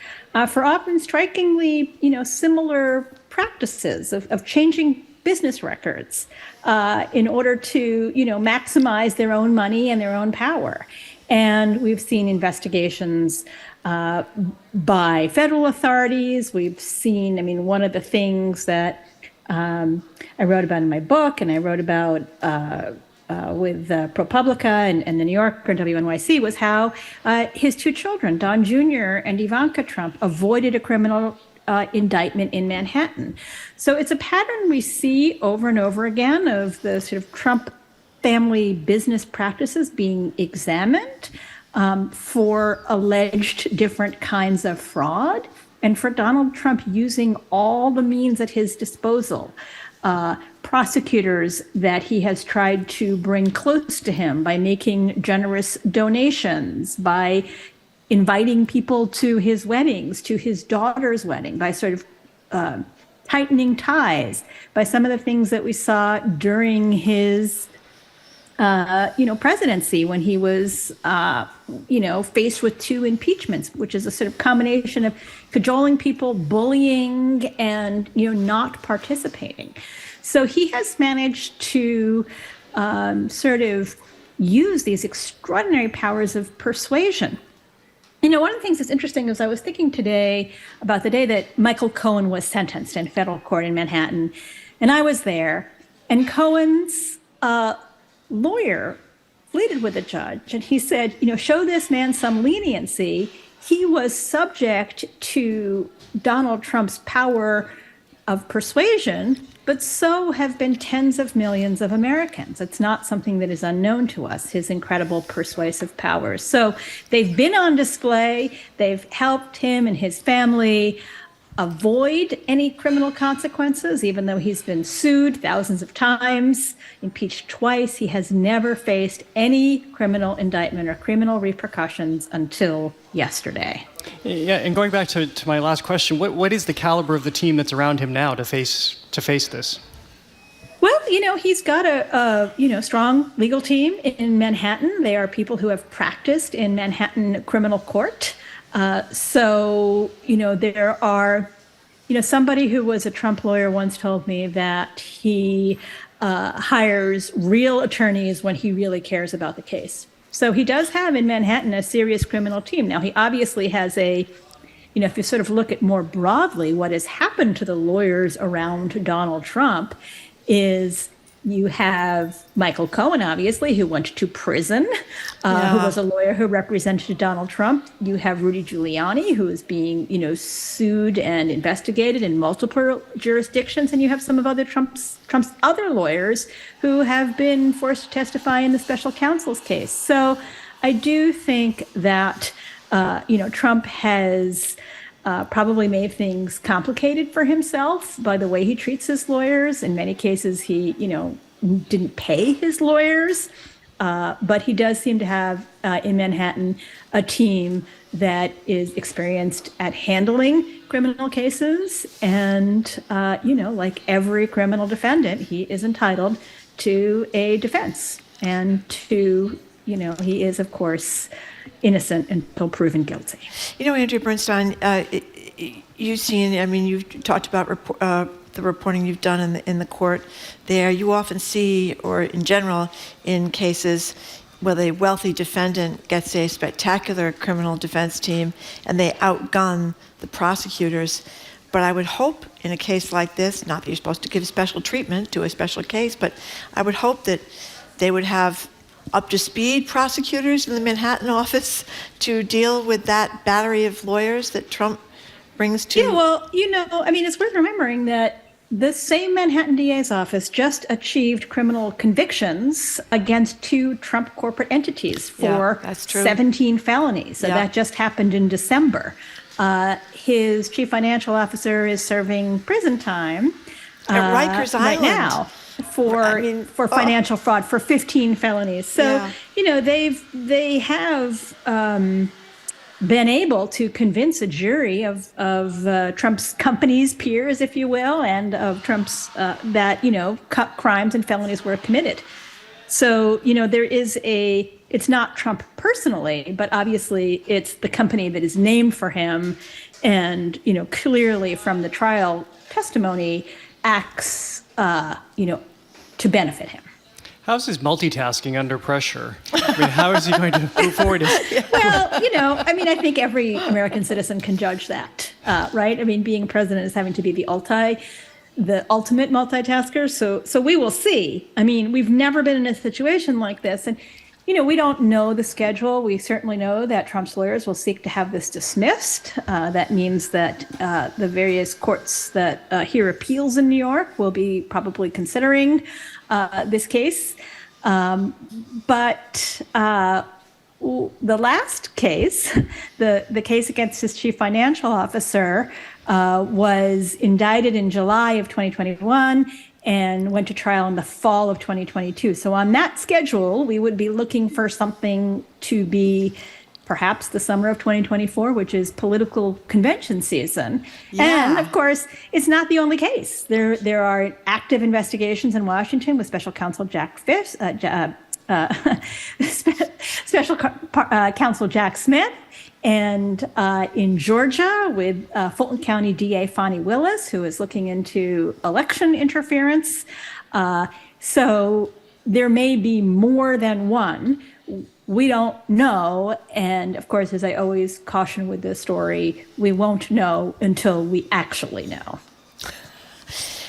for often strikingly, similar practices of changing business records in order to, maximize their own money and their own power. And we've seen investigations by federal authorities. We've seen, one of the things that I wrote about in my book, and I wrote about with ProPublica and the New Yorker and WNYC, was how his two children, Don Jr. and Ivanka Trump, avoided a criminal indictment in Manhattan. So it's a pattern we see over and over again of the sort of Trump family business practices being examined for alleged different kinds of fraud, and for Donald Trump using all the means at his disposal. Prosecutors that he has tried to bring close to him by making generous donations, by inviting people to his weddings, to his daughter's wedding, by sort of tightening ties, by some of the things that we saw during his presidency when he was, faced with 2 impeachments, which is a sort of combination of cajoling people, bullying, and, not participating. So he has managed to sort of use these extraordinary powers of persuasion. One of the things that's interesting is I was thinking today about the day that Michael Cohen was sentenced in federal court in Manhattan, and I was there, and Cohen's lawyer pleaded with the judge, and he said, show this man some leniency. He was subject to Donald Trump's power of persuasion, but so have been tens of millions of Americans. It's not something that is unknown to us, his incredible persuasive powers. So they've been on display. They've helped him and his family avoid any criminal consequences, even though he's been sued thousands of times, impeached twice. He has never faced any criminal indictment or criminal repercussions until yesterday. Yeah, and going back to my last question, what is the caliber of the team that's around him now to face this? Well, he's got a strong legal team in Manhattan. They are people who have practiced in Manhattan criminal court. So there are, somebody who was a Trump lawyer once told me that he hires real attorneys when he really cares about the case. So he does have in Manhattan a serious criminal team. Now, he obviously has if you sort of look at more broadly what has happened to the lawyers around Donald Trump is you have Michael Cohen, obviously, who went to prison, who was a lawyer who represented Donald Trump. You have Rudy Giuliani, who is being, sued and investigated in multiple jurisdictions. And you have some of Trump's other lawyers who have been forced to testify in the special counsel's case. So I do think that, Trump has probably made things complicated for himself by the way he treats his lawyers. In many cases, he, didn't pay his lawyers, but he does seem to have in Manhattan a team that is experienced at handling criminal cases. And, like every criminal defendant, he is entitled to a defense and to, he is, of course, innocent until proven guilty. Andrea Bernstein, you've talked about the reporting you've done in the court there. You often see, or in general, in cases where the wealthy defendant gets a spectacular criminal defense team and they outgun the prosecutors. But I would hope in a case like this, not that you're supposed to give special treatment to a special case, but I would hope that they would have up-to-speed prosecutors in the Manhattan office to deal with that battery of lawyers that Trump brings to... Yeah, well, it's worth remembering that the same Manhattan DA's office just achieved criminal convictions against 2 Trump corporate entities for 17 felonies. So that just happened in December. His chief financial officer is serving prison time at Rikers right Island now for financial fraud for 15 felonies. So, they have been able to convince a jury of Trump's company's peers, if you will, and of Trump's that crimes and felonies were committed. So there is it's not Trump personally, but obviously it's the company that is named for him, and clearly from the trial testimony acts to benefit him. How's his multitasking under pressure? How is he going to move forward? Well, I think every American citizen can judge that, right? Being president is having to be the ultimate multitasker. So we will see. We've never been in a situation like this. And, we don't know the schedule. We certainly know that Trump's lawyers will seek to have this dismissed. That means that the various courts that hear appeals in New York will be probably considering this case. But the last case, the case against his chief financial officer, was indicted in July of 2021 and went to trial in the fall of 2022. So on that schedule, we would be looking for something to be perhaps the summer of 2024, which is political convention season. Yeah. And of course, it's not the only case. There are active investigations in Washington with special counsel Jack Special Counsel Jack Smith, and in Georgia with Fulton County DA Fonnie Willis, who is looking into election interference. So there may be more than one. We don't know. And of course, as I always caution with this story, we won't know until we actually know.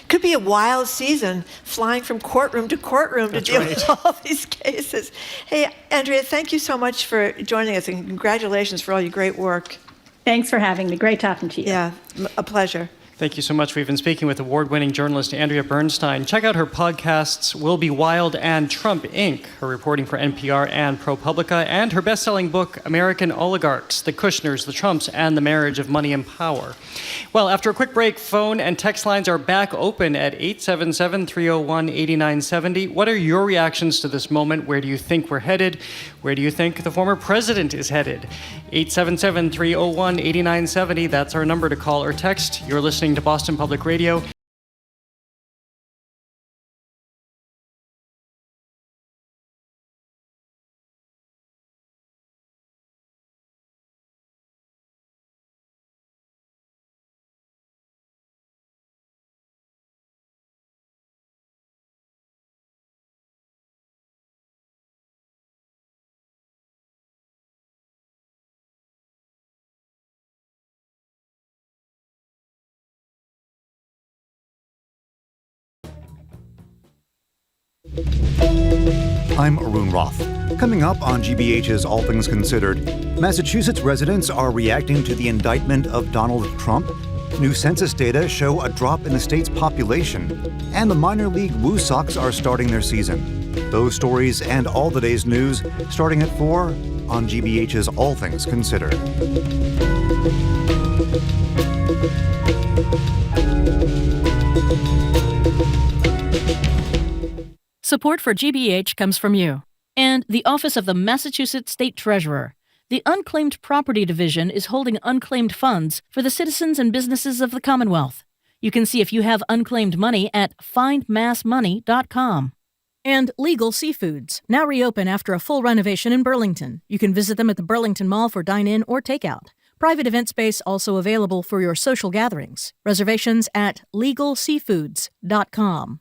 Could be a wild season, flying from courtroom to courtroom to deal with all these cases. Hey, Andrea, thank you so much for joining us, and congratulations for all your great work. Thanks for having me. Great talking to you. Yeah, a pleasure. Thank you so much. We've been speaking with award-winning journalist Andrea Bernstein. Check out her podcasts, Will Be Wild and Trump, Inc., her reporting for NPR and ProPublica, and her best-selling book, American Oligarchs, The Kushners, the Trumps, and the Marriage of Money and Power. Well, after a quick break, phone and text lines are back open at 877-301-8970. What are your reactions to this moment? Where do you think we're headed? Where do you think the former president is headed? 877-301-8970. That's our number to call or text. You're listening to Boston Public Radio. I'm Arun Roth. Coming up on GBH's All Things Considered, Massachusetts residents are reacting to the indictment of Donald Trump. New census data show a drop in the state's population, and the minor league Woo Sox are starting their season. Those stories and all the day's news starting at 4 on GBH's All Things Considered. Support for GBH comes from you and the Office of the Massachusetts State Treasurer. The Unclaimed Property Division is holding unclaimed funds for the citizens and businesses of the Commonwealth. You can see if you have unclaimed money at findmassmoney.com. And Legal Seafoods, now reopen after a full renovation in Burlington. You can visit them at the Burlington Mall for dine-in or takeout. Private event space also available for your social gatherings. Reservations at legalseafoods.com.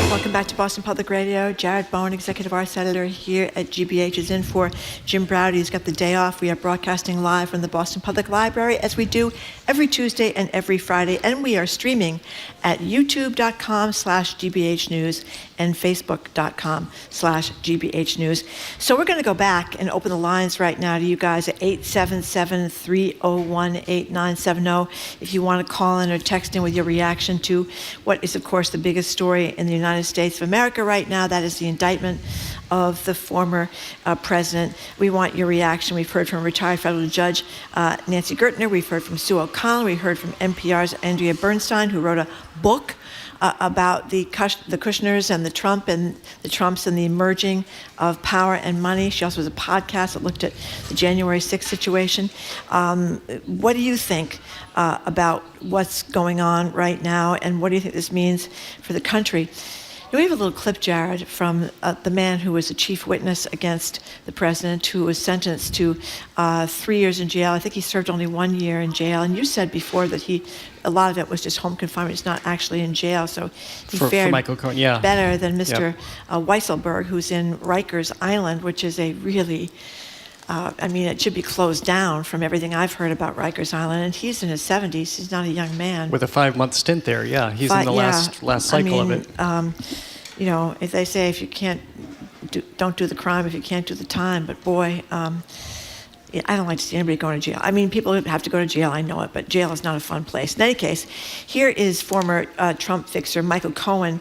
Welcome back to Boston Public Radio. Jared Bowen, Executive Arts Editor here at GBH, is in for Jim Browdy, who's got the day off. We are broadcasting live from the Boston Public Library, as we do every Tuesday and every Friday, and we are streaming at youtube.com/GBH News and facebook.com/GBH News. So we're going to go back and open the lines right now to you guys at 877-301-8970. If you want to call in or text in with your reaction to what is, of course, the biggest story in the United States of America right now, that is the indictment of the former president. We want your reaction. We've heard from retired federal judge Nancy Gertner. We've heard from Sue O'Connell. We heard from NPR's Andrea Bernstein, who wrote a book about the Kushners and the Trumps and the emerging of power and money. She also has a podcast that looked at the January 6th situation. What do you think about what's going on right now, and what do you think this means for the country? We have a little clip, Jared, from the man who was a chief witness against the president, who was sentenced to 3 years in jail. I think he served only 1 year in jail. And you said before that a lot of it was just home confinement. He's not actually in jail. So he fared Michael Cohen, yeah, better than Mr. Weisselberg, who's in Rikers Island, which is a really, it should be closed down from everything I've heard about Rikers Island. And he's in his 70s. He's not a young man. With a 5-month stint there, yeah. He's in the last cycle of it. If they say if you can't, don't do the crime if you can't do the time. But boy, I don't like to see anybody going to jail. I mean, people have to go to jail, I know it, but jail is not a fun place. In any case, here is former Trump fixer Michael Cohen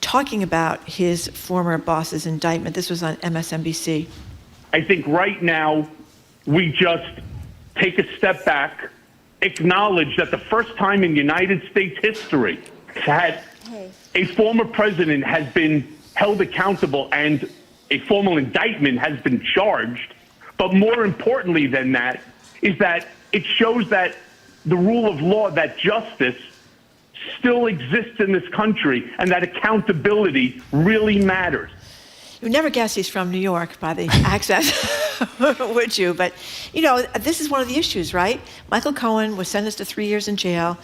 talking about his former boss's indictment. This was on MSNBC. I think right now we just take a step back, acknowledge that the first time in United States history that a former president has been held accountable and a formal indictment has been charged. But more importantly than that is that it shows that the rule of law, that justice still exists in this country and that accountability really matters. You would never guess he's from New York by the accent, would you? But, this is one of the issues, right? Michael Cohen was sentenced to 3 years in jail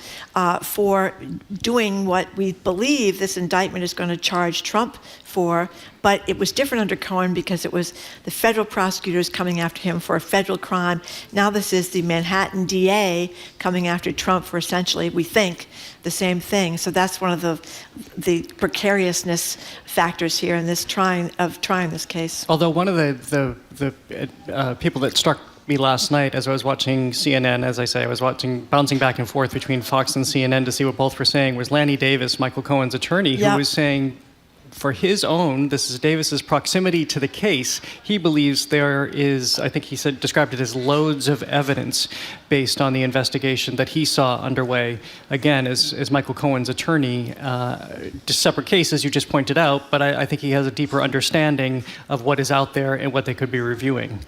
for doing what we believe this indictment is going to charge Trump for, but it was different under Cohen because it was the federal prosecutors coming after him for a federal crime. Now this is the Manhattan DA coming after Trump for essentially, we think, the same thing. So that's one of the precariousness factors here in this trying this case. Although one of the people that struck me last night as I was watching CNN, as I say, I was bouncing back and forth between Fox and CNN to see what both were saying, was Lanny Davis, Michael Cohen's attorney, who was saying, for his own, this is Davis's proximity to the case, he believes there is, I think he described it as loads of evidence based on the investigation that he saw underway. Again, as Michael Cohen's attorney, just separate cases you just pointed out, but I think he has a deeper understanding of what is out there and what they could be reviewing.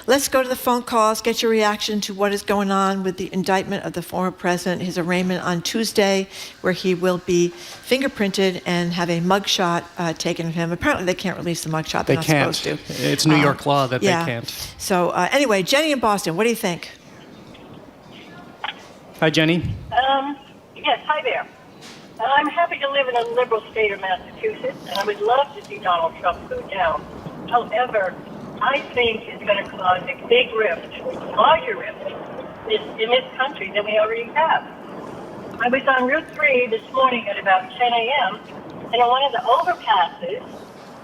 Let's go to the phone calls, get your reaction to what is going on with the indictment of the former president, his arraignment on Tuesday, where he will be fingerprinted and have a mugshot taken of him. Apparently they can't release the mugshot. They're not supposed to. It's New York law that they can't. So anyway, Jenny in Boston, what do you think? Hi, Jenny. Yes, hi there. I'm happy to live in a liberal state of Massachusetts, and I would love to see Donald Trump go down. However, I think it's going to cause a big rift, larger rift, in this country than we already have. I was on Route 3 this morning at about 10 a.m., and on one of the overpasses,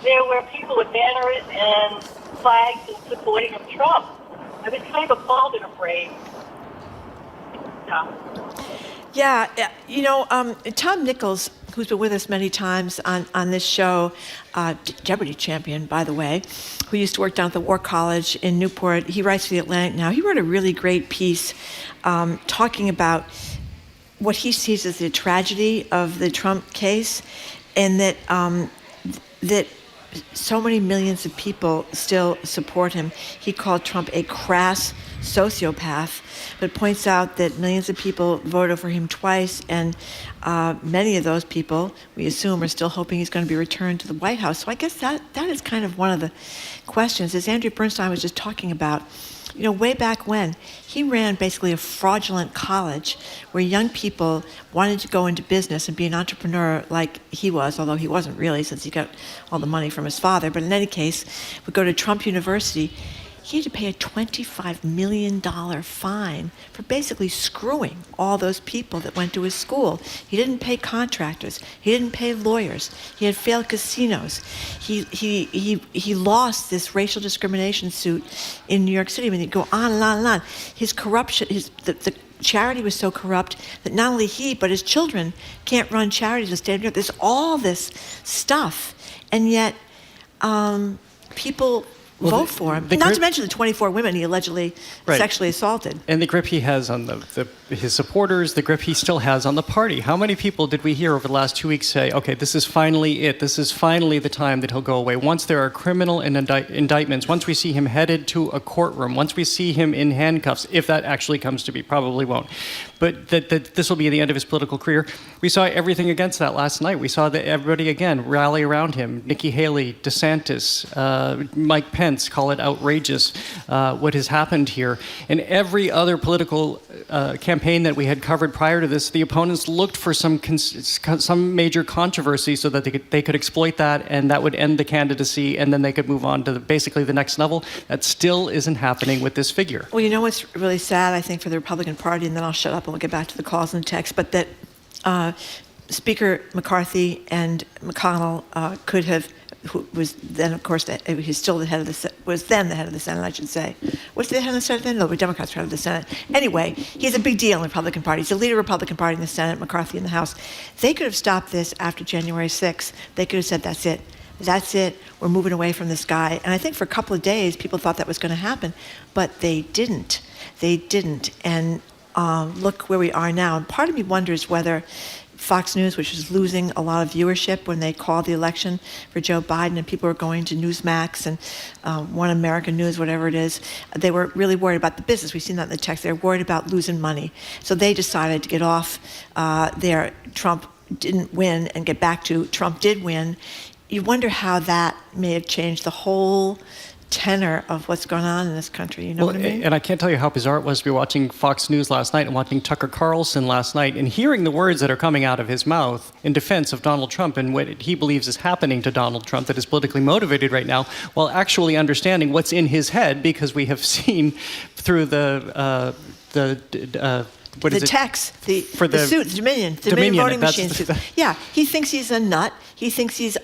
there were people with banners and flags in supporting of Trump. I was kind of appalled and afraid. Yeah, Tom Nichols, who's been with us many times on this show, Jeopardy champion, by the way, who used to work down at the War College in Newport. He writes for The Atlantic now. He wrote a really great piece talking about what he sees as the tragedy of the Trump case, and that that so many millions of people still support him. He called Trump a crass sociopath, but points out that millions of people voted for him twice, and many of those people, we assume, are still hoping he's going to be returned to the White House. So I guess that is kind of one of the questions. As Andrew Bernstein was just talking about, way back when, he ran basically a fraudulent college where young people wanted to go into business and be an entrepreneur like he was, although he wasn't really, since he got all the money from his father. But in any case, would go to Trump University. He had to pay a $25 million fine for basically screwing all those people that went to his school. He didn't pay contractors. He didn't pay lawyers. He had failed casinos. He lost this racial discrimination suit in New York City. I mean, you go on and on and on. His corruption, the charity was so corrupt that not only he, but his children can't run charities in the state of New York. There's all this stuff, and yet people vote for him. Not to mention the 24 women he allegedly sexually assaulted. And the grip he has on his supporters, the grip he still has on the party. How many people did we hear over the last 2 weeks say, okay, this is finally it. This is finally the time that he'll go away. Once there are criminal indictments, once we see him headed to a courtroom, once we see him in handcuffs, if that actually comes to be, probably won't. But that this will be the end of his political career. We saw everything against that last night. We saw that everybody, again, rally around him. Nikki Haley, DeSantis, Mike Pence, call it outrageous what has happened here. And every other political campaign that we had covered prior to this, the opponents looked for some major controversy so that they could exploit that, and that would end the candidacy, and then they could move on to basically the next level. That still isn't happening with this figure. Well, you know what's really sad, I think, for the Republican Party, and then I'll shut up and we'll get back to the calls and the text, but that Speaker McCarthy and McConnell could have, who was then, of course, he's still the head of the, was then the head of the Senate, I should say. What's the head of the Senate then? No, the Democrats were head of the Senate. Anyway, he's a big deal in the Republican Party. He's the leader of the Republican Party in the Senate, McCarthy in the House. They could have stopped this after January 6th. They could have said, that's it. That's it. We're moving away from this guy. And I think for a couple of days, people thought that was going to happen. But they didn't. They didn't. And look where we are now. And part of me wonders whether Fox News, which was losing a lot of viewership when they called the election for Joe Biden, and people were going to Newsmax and One American News, whatever it is. They were really worried about the business. We've seen that in the text. They were worried about losing money. So they decided to get off there. Trump didn't win and get back to Trump did win. You wonder how that may have changed the whole tenor of what's going on in this country. You know what I mean? And I can't tell you how bizarre it was to be watching Fox News last night and watching Tucker Carlson last night and hearing the words that are coming out of his mouth in defense of Donald Trump and what he believes is happening to Donald Trump that is politically motivated right now, while actually understanding what's in his head, because we have seen through the text, the suit, the Dominion voting machine suit. Yeah, he thinks he's a nut. He thinks he's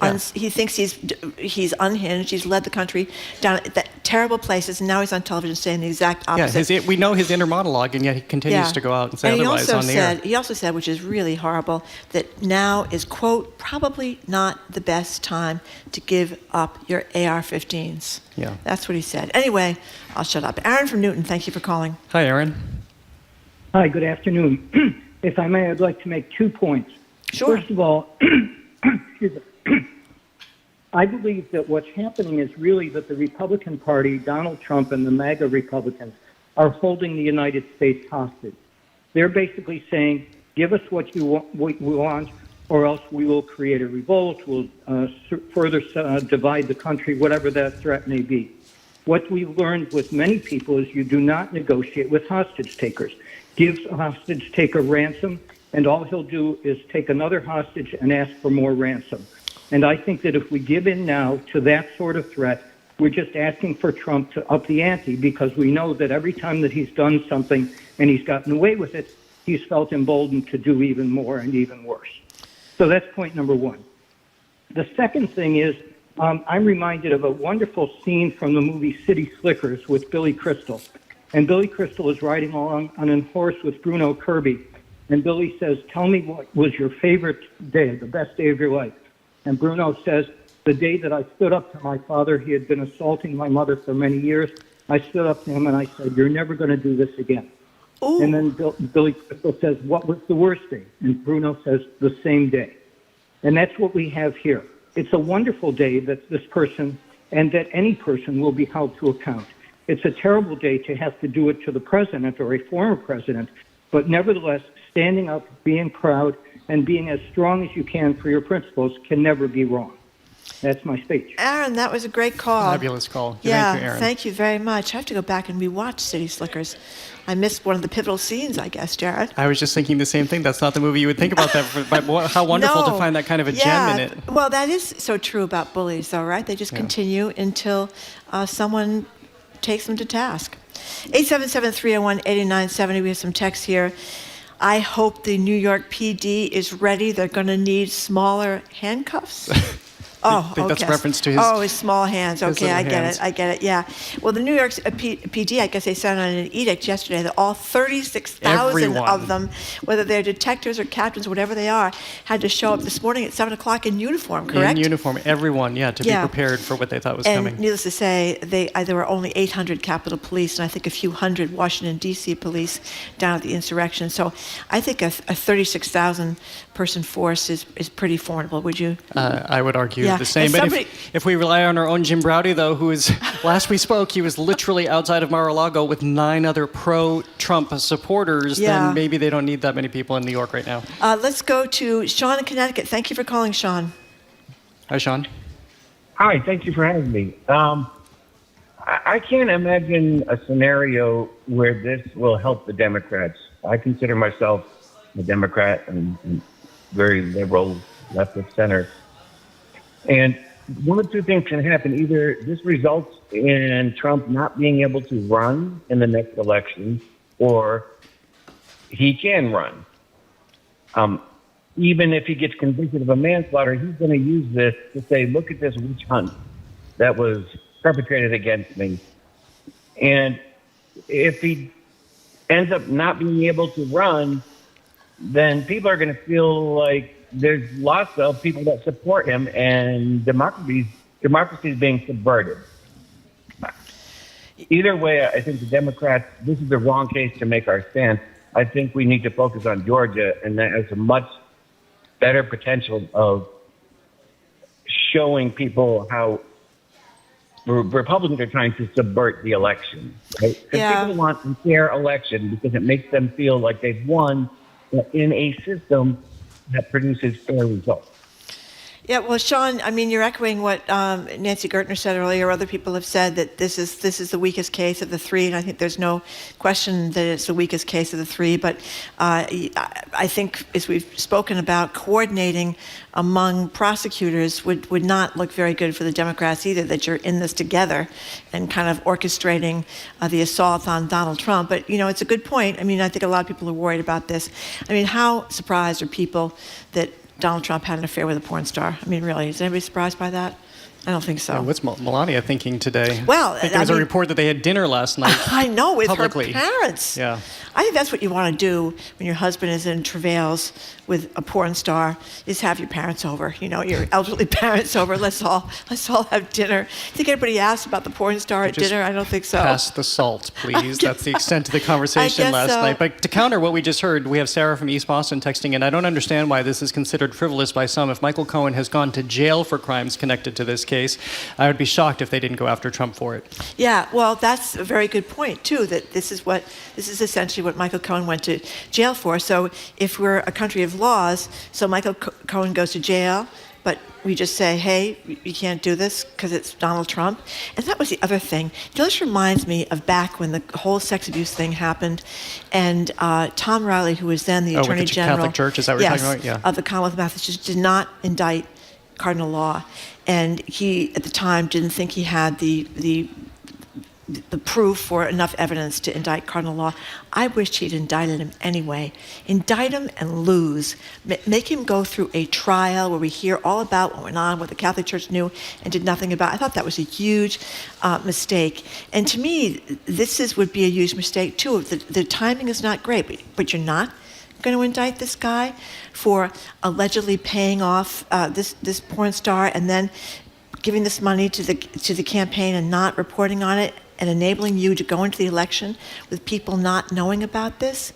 he's unhinged. He's led the country down terrible places, and now he's on television saying the exact opposite. Yeah, we know his inner monologue, and yet he continues to go out and say otherwise on the air. He also said, which is really horrible, that now is, quote, probably not the best time to give up your AR-15s. Yeah. That's what he said. Anyway, I'll shut up. Aaron from Newton, thank you for calling. Hi, Aaron. Hi, good afternoon. If I may, I'd like to make 2 points. Sure. First of all, I believe that what's happening is really that the Republican Party, Donald Trump, and the MAGA Republicans are holding the United States hostage. They're basically saying, give us what you want, or else we will create a revolt, we'll further divide the country, whatever that threat may be. What we've learned with many people is you do not negotiate with hostage takers. Gives a hostage taker ransom, and all he'll do is take another hostage and ask for more ransom. And I think that if we give in now to that sort of threat, we're just asking for Trump to up the ante, because we know that every time that he's done something and he's gotten away with it, he's felt emboldened to do even more and even worse. So that's point number one. The second thing is, I'm reminded of a wonderful scene from the movie City Slickers with Billy Crystal. And Billy Crystal is riding along on a horse with Bruno Kirby. And Billy says, tell me what was your favorite day, the best day of your life. And Bruno says, the day that I stood up to my father. He had been assaulting my mother for many years. I stood up to him and I said, you're never going to do this again. Ooh. And then Billy Crystal says, what was the worst day? And Bruno says, the same day. And that's what we have here. It's a wonderful day that this person and that any person will be held to account. It's a terrible day to have to do it to the president or a former president, but nevertheless, standing up, being proud, and being as strong as you can for your principles can never be wrong. That's my speech. Aaron, that was a great call. Fabulous call. Yeah, thank you, Aaron. Thank you very much. I have to go back and rewatch City Slickers. I missed one of the pivotal scenes, I guess, Jared. I was just thinking the same thing. That's not the movie you would think about that, but how wonderful to find that kind of a gem in it. Well, that is so true about bullies, though, right? They just continue until someone takes them to task. 877-301-8970. We have some text here. I hope the New York PD is ready. They're going to need smaller handcuffs. I think that's reference to his small hands. Okay, I get it. Yeah. Well, the New York PD, I guess they sent out an edict yesterday that all 36,000 of them, whether they're detectives or captains, whatever they are, had to show up this morning at 7 o'clock in uniform, correct? In uniform, everyone, to be prepared for what they thought was coming. And needless to say, there were only 800 Capitol Police and I think a few hundred Washington, D.C. police down at the insurrection. So I think a 36,000 person force is pretty formidable, would you? I would argue the same. But if we rely on our own Jim Browdy, though, who is, last we spoke, he was literally outside of Mar-a-Lago with 9 other pro-Trump supporters, then maybe they don't need that many people in New York right now. Let's go to Sean in Connecticut. Thank you for calling, Sean. Hi, Sean. Hi, thank you for having me. I can't imagine a scenario where this will help the Democrats. I consider myself a Democrat and very liberal, left of center. And one of two things can happen. Either this results in Trump not being able to run in the next election, or he can run. Even if he gets convicted of a manslaughter, he's going to use this to say, look at this witch hunt that was perpetrated against me. And if he ends up not being able to run, then people are going to feel like there's lots of people that support him, and democracy is being subverted. Either way, I think the Democrats, this is the wrong case to make our stance. I think we need to focus on Georgia, and that has a much better potential of showing people how Republicans are trying to subvert the election. Right? Because people want a fair election because it makes them feel like they've won in a system that produces fair results. Yeah, well, Sean, I mean, you're echoing what Nancy Gertner said earlier. Other people have said that this is the weakest case of the three, and I think there's no question that it's the weakest case of the three. But I think, as we've spoken about, coordinating among prosecutors would not look very good for the Democrats either, that you're in this together and kind of orchestrating the assault on Donald Trump. But, you know, it's a good point. I mean, I think a lot of people are worried about this. I mean, how surprised are people that Donald Trump had an affair with a porn star? I mean, really, is anybody surprised by that? I don't think so. Yeah, what's Melania thinking today? Well, I think there was a report that they had dinner last night. I know, with publicly. her parents. Yeah. I think that's what you want to do when your husband is in travails with a porn star, is have your parents over, you know, your elderly parents over. Let's all have dinner. Think anybody asked about the porn star at dinner? I don't think so. Pass the salt, please. That's the extent of the conversation last night. But to counter what we just heard, we have Sarah from East Boston texting in. I don't understand why this is considered frivolous by some. If Michael Cohen has gone to jail for crimes connected to this case, I would be shocked if they didn't go after Trump for it. Yeah, well, that's a very good point, too, that this is essentially what Michael Cohen went to jail for. So if we're a country of laws, so Michael Cohen goes to jail, but we just say, hey, you can't do this because it's Donald Trump. And that was the other thing. This reminds me of back when the whole sex abuse thing happened, and Tom Riley, who was then the Attorney General. Catholic Church, is that what you're talking about? Yeah. Of the Commonwealth of Massachusetts, did not indict Cardinal Law. And he, at the time, didn't think he had the proof or enough evidence to indict Cardinal Law. I wished he'd indicted him anyway. Indict him and lose. Make him go through a trial where we hear all about what went on, what the Catholic Church knew and did nothing about. I thought that was a huge mistake. And to me, would be a huge mistake too. The timing is not great, but you're not going to indict this guy for allegedly paying off this porn star and then giving this money to the campaign and not reporting on it and enabling you to go into the election with people not knowing about this.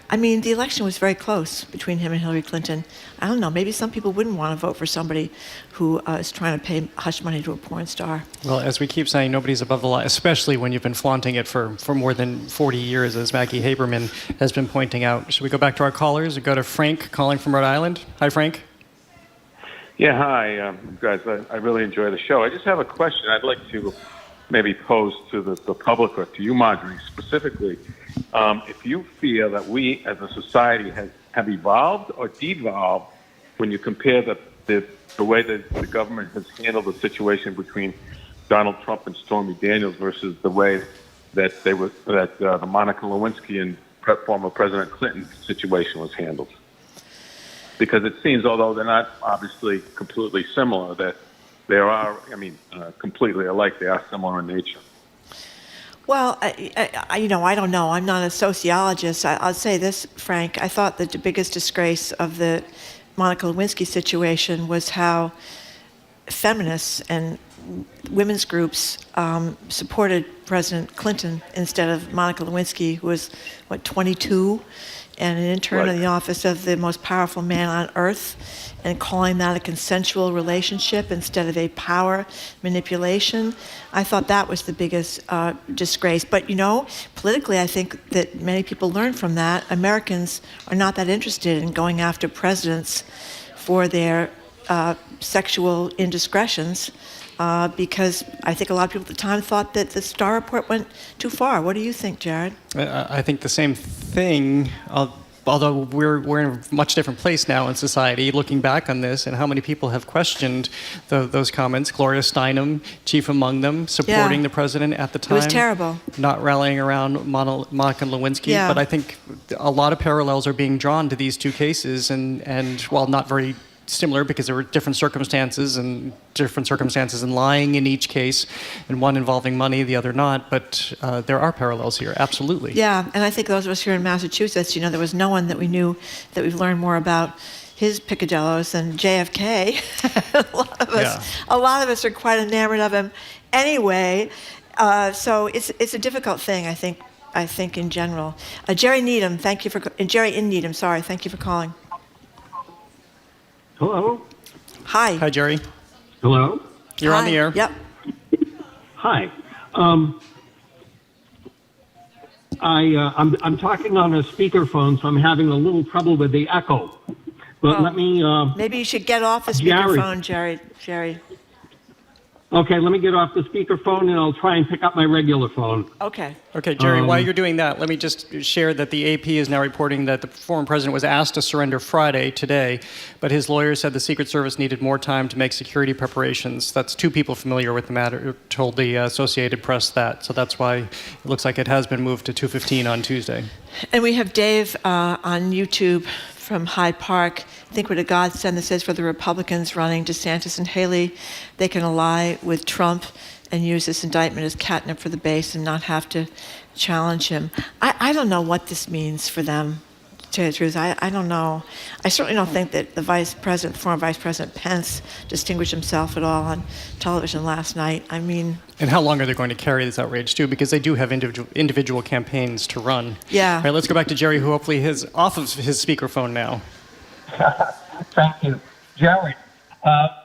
I mean, the election was very close between him and Hillary Clinton. I don't know, maybe some people wouldn't want to vote for somebody who is trying to pay hush money to a porn star. Well, as we keep saying, nobody's above the law, especially when you've been flaunting it for more than 40 years, as Maggie Haberman has been pointing out. Should we go back to our callers and go to Frank calling from Rhode Island? Hi, Frank. Yeah, hi, guys. I really enjoy the show. I just have a question I'd like to maybe pose to the public or to you, Marjorie, specifically. If you feel that we as a society have evolved or devolved when you compare the way that the government has handled the situation between Donald Trump and Stormy Daniels versus the way that the Monica Lewinsky and former President Clinton situation was handled. Because it seems, although they're not obviously completely similar, that there are, completely alike. They are similar in nature. Well, I don't know. I'm not a sociologist. I'll say this, Frank. I thought that the biggest disgrace of the Monica Lewinsky situation was how feminists and women's groups supported President Clinton instead of Monica Lewinsky, who was, 22? And an intern in the office of the most powerful man on earth, and calling that a consensual relationship instead of a power manipulation. I thought that was the biggest disgrace. But, politically, I think that many people learn from that. Americans are not that interested in going after presidents for their sexual indiscretions. Because I think a lot of people at the time thought that the Starr report went too far. What do you think, Jared? I think the same thing, although we're in a much different place now in society, looking back on this, and how many people have questioned those comments. Gloria Steinem, chief among them, supporting the president at the time. It was terrible. Not rallying around Monica Lewinsky. Yeah. But I think a lot of parallels are being drawn to these two cases, and while not very similar, because there were different circumstances in lying in each case, and one involving money, the other not, but there are parallels here, absolutely. Yeah, and I think those of us here in Massachusetts, there was no one that we knew that we've learned more about his picadillos than JFK. A lot of us are quite enamored of him anyway, so it's a difficult thing, I think in general. Jerry in Needham, thank you for calling. Hello? Hi. Hi, Jerry. Hello? You're on the air. Yep. Hi. I'm talking on a speakerphone, so I'm having a little trouble with the echo. But let me... Maybe you should get off the Jerry. speakerphone, Jerry. Okay, let me get off the speakerphone, and I'll try and pick up my regular phone. Okay. Okay, Jerry, while you're doing that, let me just share that the AP is now reporting that the former president was asked to surrender Friday, today, but his lawyer said the Secret Service needed more time to make security preparations. That's two people familiar with the matter told the Associated Press that, so that's why it looks like it has been moved to 2:15 on Tuesday. And we have Dave on YouTube from Hyde Park. Think what a godsend this is for the Republicans running DeSantis and Haley. They can ally with Trump and use this indictment as catnip for the base and not have to challenge him. I don't know what this means for them, to tell you the truth. I don't know. I certainly don't think that the former Vice President Pence distinguished himself at all on television last night. I mean... And how long are they going to carry this outrage, too? Because they do have individual campaigns to run. Yeah. All right, let's go back to Jerry, who hopefully is off of his speakerphone now. Thank you. Jared, and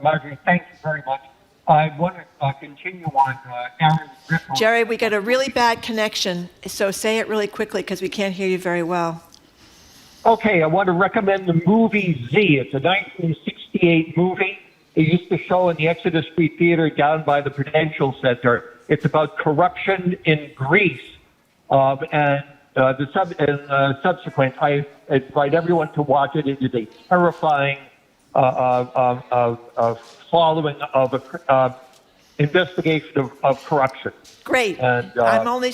Marjorie, thank you very much. I want to continue on Aaron's riff. Jerry, we got a really bad connection, so say it really quickly because we can't hear you very well. Okay, I want to recommend the movie Z. It's a 1968 movie. It used to show in the Exeter Street Theater down by the Prudential Center. It's about corruption in Greece. And subsequent, I invite everyone to watch it. It is a terrifying following of investigation of corruption. Great. And, I'm only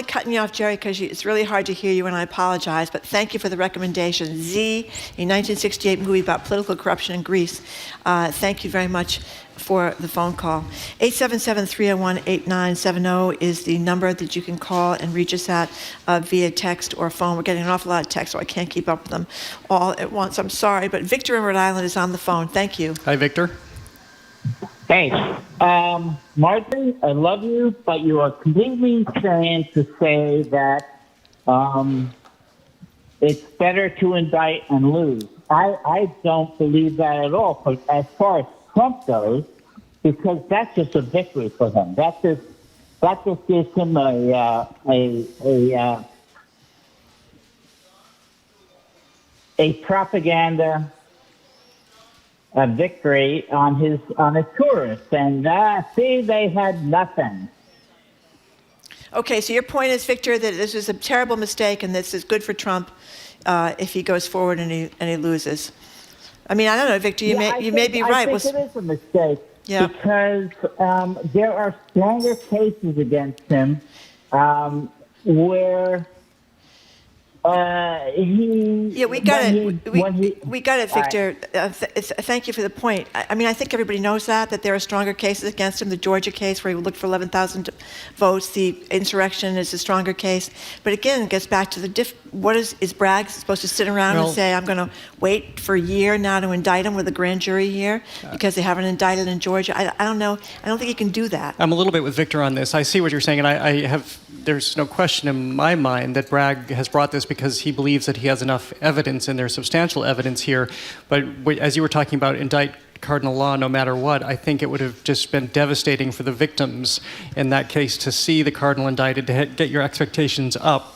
cutting you off, Jerry, because it's really hard to hear you, and I apologize. But thank you for the recommendation. Z, a 1968 movie about political corruption in Greece. Thank you very much for the phone call. 877-301-8970 is the number that you can call and reach us at via text or phone. We're getting an awful lot of text, so I can't keep up with them all at once. I'm sorry, but Victor in Rhode Island is on the phone. Thank you. Hi, Victor. Thanks. Martin, I love you, but you are completely insane to say that it's better to indict and lose. I don't believe that at all. But as far as Trump goes, because that's just a victory for him. That just gives him a propaganda victory on his tourists, and see, they had nothing. Okay, so your point is, Victor, that this is a terrible mistake, and this is good for Trump if he goes forward and he loses. I mean, I don't know, Victor. You may be right. I think it is a mistake because there are stronger cases against him where. We got it, Victor. Thank you for the point. I mean, I think everybody knows that there are stronger cases against him. The Georgia case, where he looked for 11,000 votes, the insurrection is a stronger case. But again, it gets back to what is Bragg supposed to sit around and say, I'm going to wait for a year now to indict him with a grand jury here because they haven't indicted in Georgia? I don't know. I don't think he can do that. I'm a little bit with Victor on this. I see what you're saying, and there's no question in my mind that Bragg has brought this because he believes that he has enough evidence, and there's substantial evidence here. But as you were talking about indict cardinal law no matter what, I think it would have just been devastating for the victims in that case to see the cardinal indicted, to get your expectations up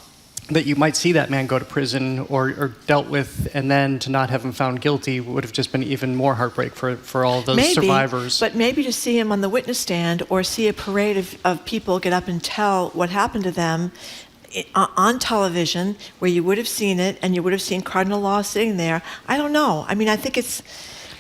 that you might see that man go to prison or dealt with, and then to not have him found guilty would have just been even more heartbreak for all those survivors. But maybe to see him on the witness stand or see a parade of people get up and tell what happened to them on television, where you would have seen it and you would have seen Cardinal Law sitting there. I don't know. I mean, I think it's...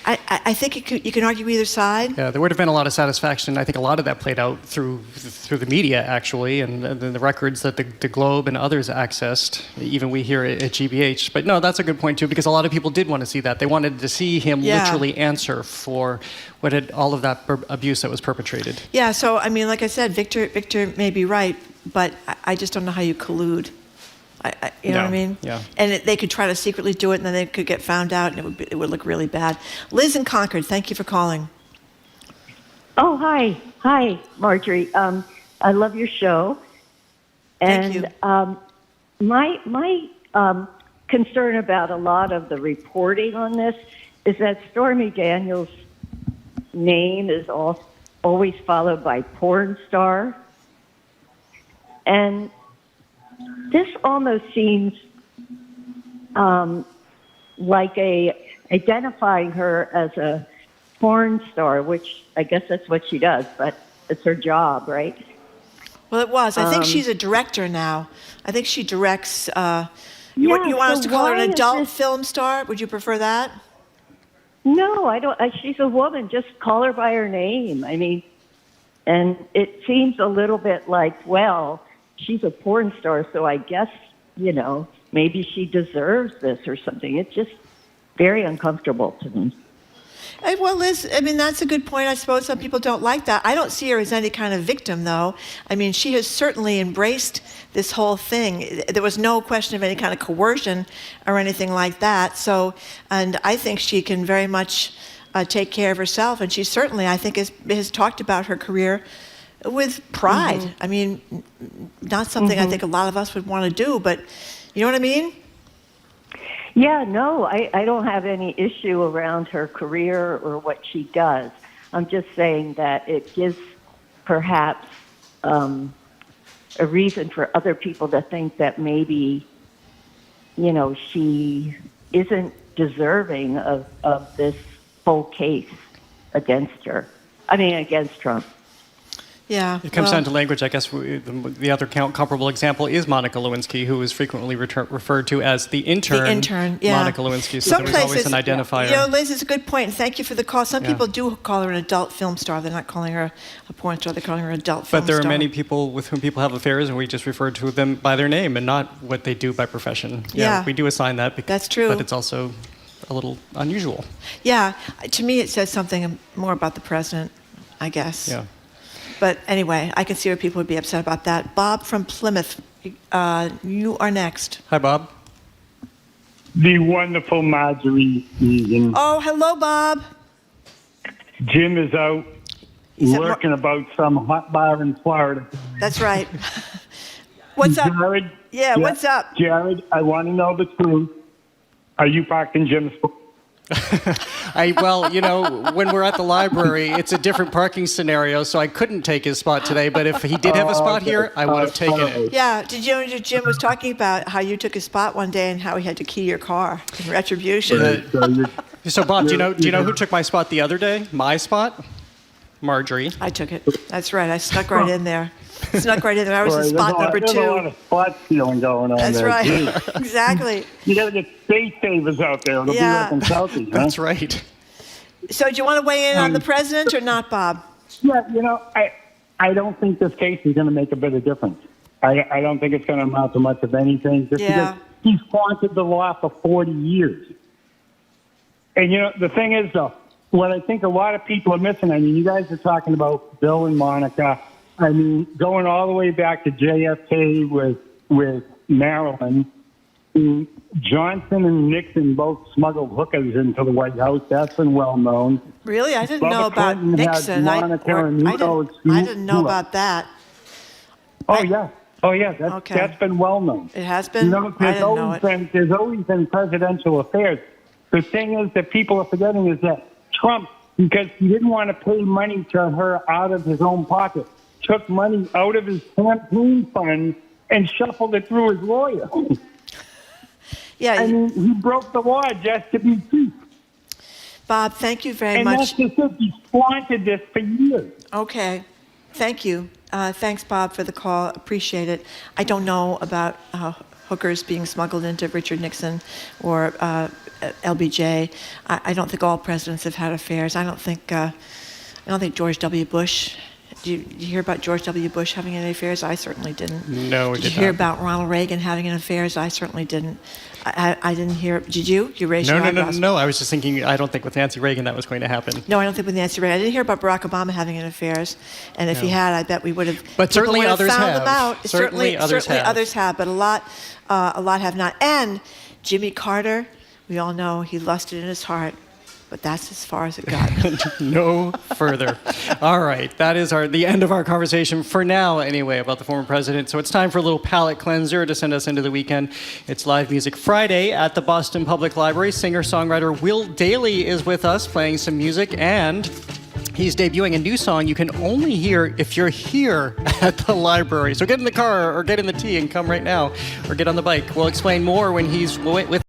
I think you can argue either side. Yeah, there would have been a lot of satisfaction. I think a lot of that played out through the media, actually, and the records that the Globe and others accessed, even we here at GBH. But no, that's a good point, too, because a lot of people did want to see that. They wanted to see him literally answer for all of that abuse that was perpetrated. Yeah, so, I mean, like I said, Victor may be right, but I just don't know how you collude. You know what I mean? Yeah. And they could try to secretly do it, and then they could get found out, and it would look really bad. Liz in Concord, thank you for calling. Oh, hi, Marjorie. I love your show. Thank you. My concern about a lot of the reporting on this is that Stormy Daniels' name is always followed by porn star. And this almost seems like identifying her as a porn star, which I guess that's what she does, but it's her job, right? Well, it was. I think she's a director now. I think she directs. You want us to call her an adult film star? Would you prefer that? No, I don't. She's a woman. Just call her by her name. I mean, and it seems a little bit like, well, she's a porn star, so I guess, maybe she deserves this or something. It's just very uncomfortable to me. Well, Liz, I mean, that's a good point. I suppose some people don't like that. I don't see her as any kind of victim, though. I mean, she has certainly embraced this whole thing. There was no question of any kind of coercion or anything like that. So, and I think she can very much take care of herself. And she certainly, I think, has talked about her career with pride. Mm-hmm. I mean, not something I think a lot of us would want to do, but you know what I mean? Yeah, no, I don't have any issue around her career or what she does. I'm just saying that it gives perhaps a reason for other people to think that maybe, she isn't deserving of this full case against her. I mean, against Trump. Yeah. It comes down to language. I guess the other comparable example is Monica Lewinsky, who is frequently referred to as the intern. The intern, yeah. Monica Lewinsky. So there was always an identifier. Liz, it's a good point. And thank you for the call. Some people do call her an adult film star. They're not calling her a porn star. They're calling her an adult film star. But there are many people with whom people have affairs, and we just refer to them by their name and not what they do by profession. Yeah. We do assign that. That's true. But it's also a little unusual. Yeah. To me, it says something more about the president, I guess. Yeah. But anyway, I can see where people would be upset about that. Bob from Plymouth, you are next. Hi, Bob. The wonderful Marjorie Egan. Oh, hello, Bob. Jim is out lurking about some hot bar in Florida. That's right. What's up? Jared? Yeah, what's up? Jared, I want to know the truth. Are you parked in Jim's? When we're at the library, it's a different parking scenario, so I couldn't take his spot today. But if he did have a spot here, I would have taken it. Yeah. Did you know Jim was talking about how you took his spot one day and how he had to key your car in retribution? So, Bob, do you know who took my spot the other day? My spot? Marjorie. I took it. That's right. I snuck right in there. I was in spot number 2. There's a lot of spot stealing going on. That's there. right. Jeez. Exactly. You got to get space savers out there. It'll be like in Southie. Huh? That's right. So do you want to weigh in on the president or not, Bob? Yeah, I don't think this case is going to make a bit of difference. I don't think it's going to amount to much of anything. Just because he's flaunted the law for 40 years. And, the thing is, though, what I think a lot of people are missing, I mean, you guys are talking about Bill and Monica. I mean, going all the way back to JFK with Maryland, Johnson and Nixon both smuggled hookers into the White House. That's been well known. Really? I didn't know about Nixon. I didn't know about that. Oh, yeah. That's been well known. It has been? I didn't know it. There's always been presidential affairs. The thing is that people are forgetting is that Trump, because he didn't want to pay money to her out of his own pocket, took money out of his campaign fund and shuffled it through his lawyer. Yeah, I mean, he broke the law just to be cheap. Bob, thank you very much. much. And that's just it. He's flaunted this for years. Okay. Thank you. Thanks, Bob, for the call. Appreciate it. I don't know about hookers being smuggled into Richard Nixon or LBJ. I don't think all presidents have had affairs. I don't think George W. Bush. Did you hear about George W. Bush having any affairs? I certainly didn't. No, Did you hear about Ronald Reagan having any affairs? I certainly didn't. I didn't hear. Did you? You raised your eyebrows. No. I was just thinking. I don't think with Nancy Reagan that was going to happen. No, I don't think with Nancy Reagan. I didn't hear about Barack Obama having any affairs, and if he had, I bet we would have. But certainly others found have. Them out. Certainly others have, but a lot have not. And Jimmy Carter, we all know he lusted in his heart but that's as far as it got. No further. All right, that is the end of our conversation for now, anyway, about the former president. So it's time for a little palate cleanser to send us into the weekend. It's Live Music Friday at the Boston Public Library. Singer-songwriter Will Dailey is with us, playing some music, and he's debuting a new song you can only hear if you're here at the library. So get in the car or get in the T and come right now, or get on the bike. We'll explain more when he's with.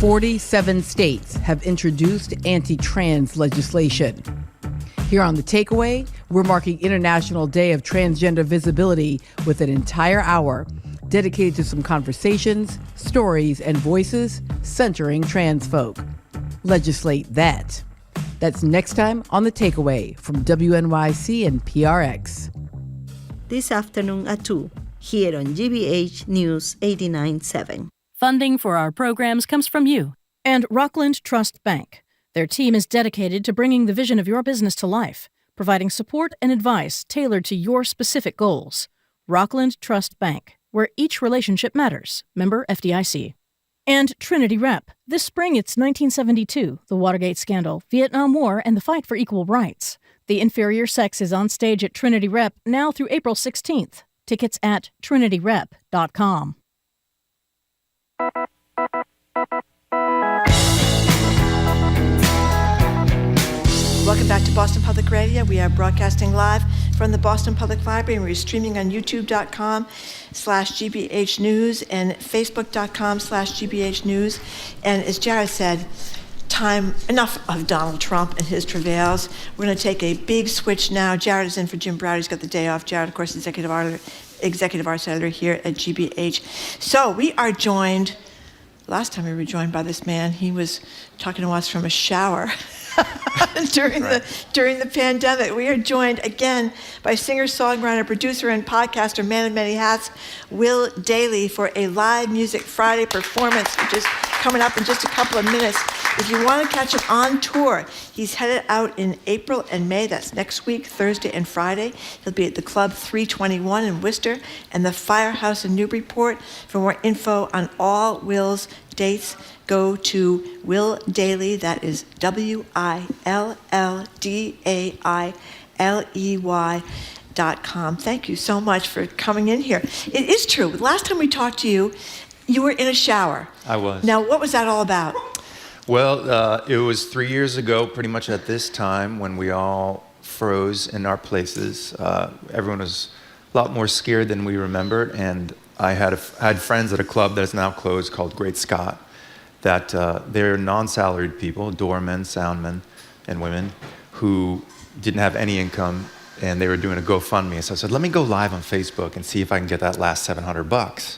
"47 states have introduced anti-trans legislation. Here on The Takeaway, we're marking International Day of Transgender Visibility with an entire hour dedicated to some conversations, stories, and voices centering trans folk. Legislate that. That's next time on The Takeaway from WNYC and PRX. This afternoon at 2, here on GBH News 89.7. Funding for our programs comes from you and Rockland Trust Bank. Their team is dedicated to bringing the vision of your business to life, providing support and advice tailored to your specific goals. Rockland Trust Bank, where each relationship matters. Member FDIC. And Trinity Rep. This spring it's 1972, the Watergate scandal, Vietnam War, and the fight for equal rights. The Inferior Sex is on stage at Trinity Rep now through April 16th. Tickets at trinityrep.com. Welcome back to Boston Public Radio. We are broadcasting live from the Boston Public Library, and we're streaming on youtube.com/GBH News and facebook.com/GBH News. And as Jared said, enough of Donald Trump and his travails. We're going to take a big switch now. Jared is in for Jim Browder. He's got the day off. Jared, of course, executive arts editor here at GBH. So we are joined, last time we were joined by this man, he was talking to us from a shower. during the pandemic. We are joined again by singer-songwriter, producer, and podcaster, man of many hats, Will Dailey, for a Live Music Friday performance, which is coming up in just a couple of minutes. If you want to catch him on tour, he's headed out in April and May. That's next week, Thursday and Friday. He'll be at the Club 321 in Worcester and the Firehouse in Newburyport. For more info on all Will's dates, go to Will Dailey, that is WILLDAILEY.com. Thank you so much for coming in here. It is true. Last time we talked to you, you were in a shower. I was. Now, what was that all about? Well, it was 3 years ago, pretty much at this time, when we all froze in our places. Everyone was a lot more scared than we remembered, and I had friends at a club that is now closed called Great Scott, that they're non-salaried people, doormen, soundmen, and women, who didn't have any income, and they were doing a GoFundMe. So I said, let me go live on Facebook and see if I can get that last $700.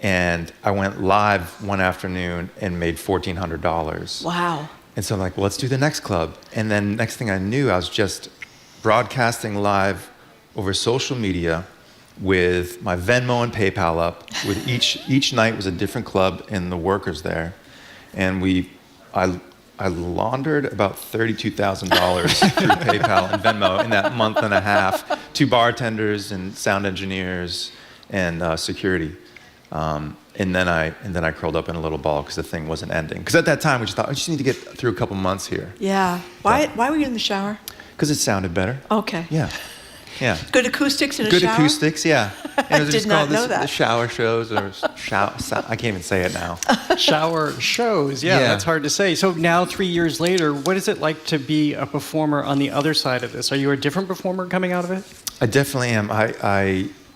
And I went live one afternoon and made $1,400. Wow. And so I'm like, well, let's do the next club. And then next thing I knew, I was just broadcasting live over social media with my Venmo and PayPal up. With each night was a different club and the workers there. And I laundered about $32,000 through PayPal and Venmo in that month and a half to bartenders and sound engineers and security. And then I curled up in a little ball because the thing wasn't ending. Because at that time we just thought, I just need to get through a couple months here. Yeah. Why were you in the shower? Because it sounded better. Okay. Yeah. Yeah. Good acoustics in a Good shower? Good acoustics, yeah. I did not know that. The shower shows, or I can't even say it now. Shower shows, yeah, that's hard to say. So now, 3 years later, what is it like to be a performer on the other side of this? Are you a different performer coming out of it? I definitely am.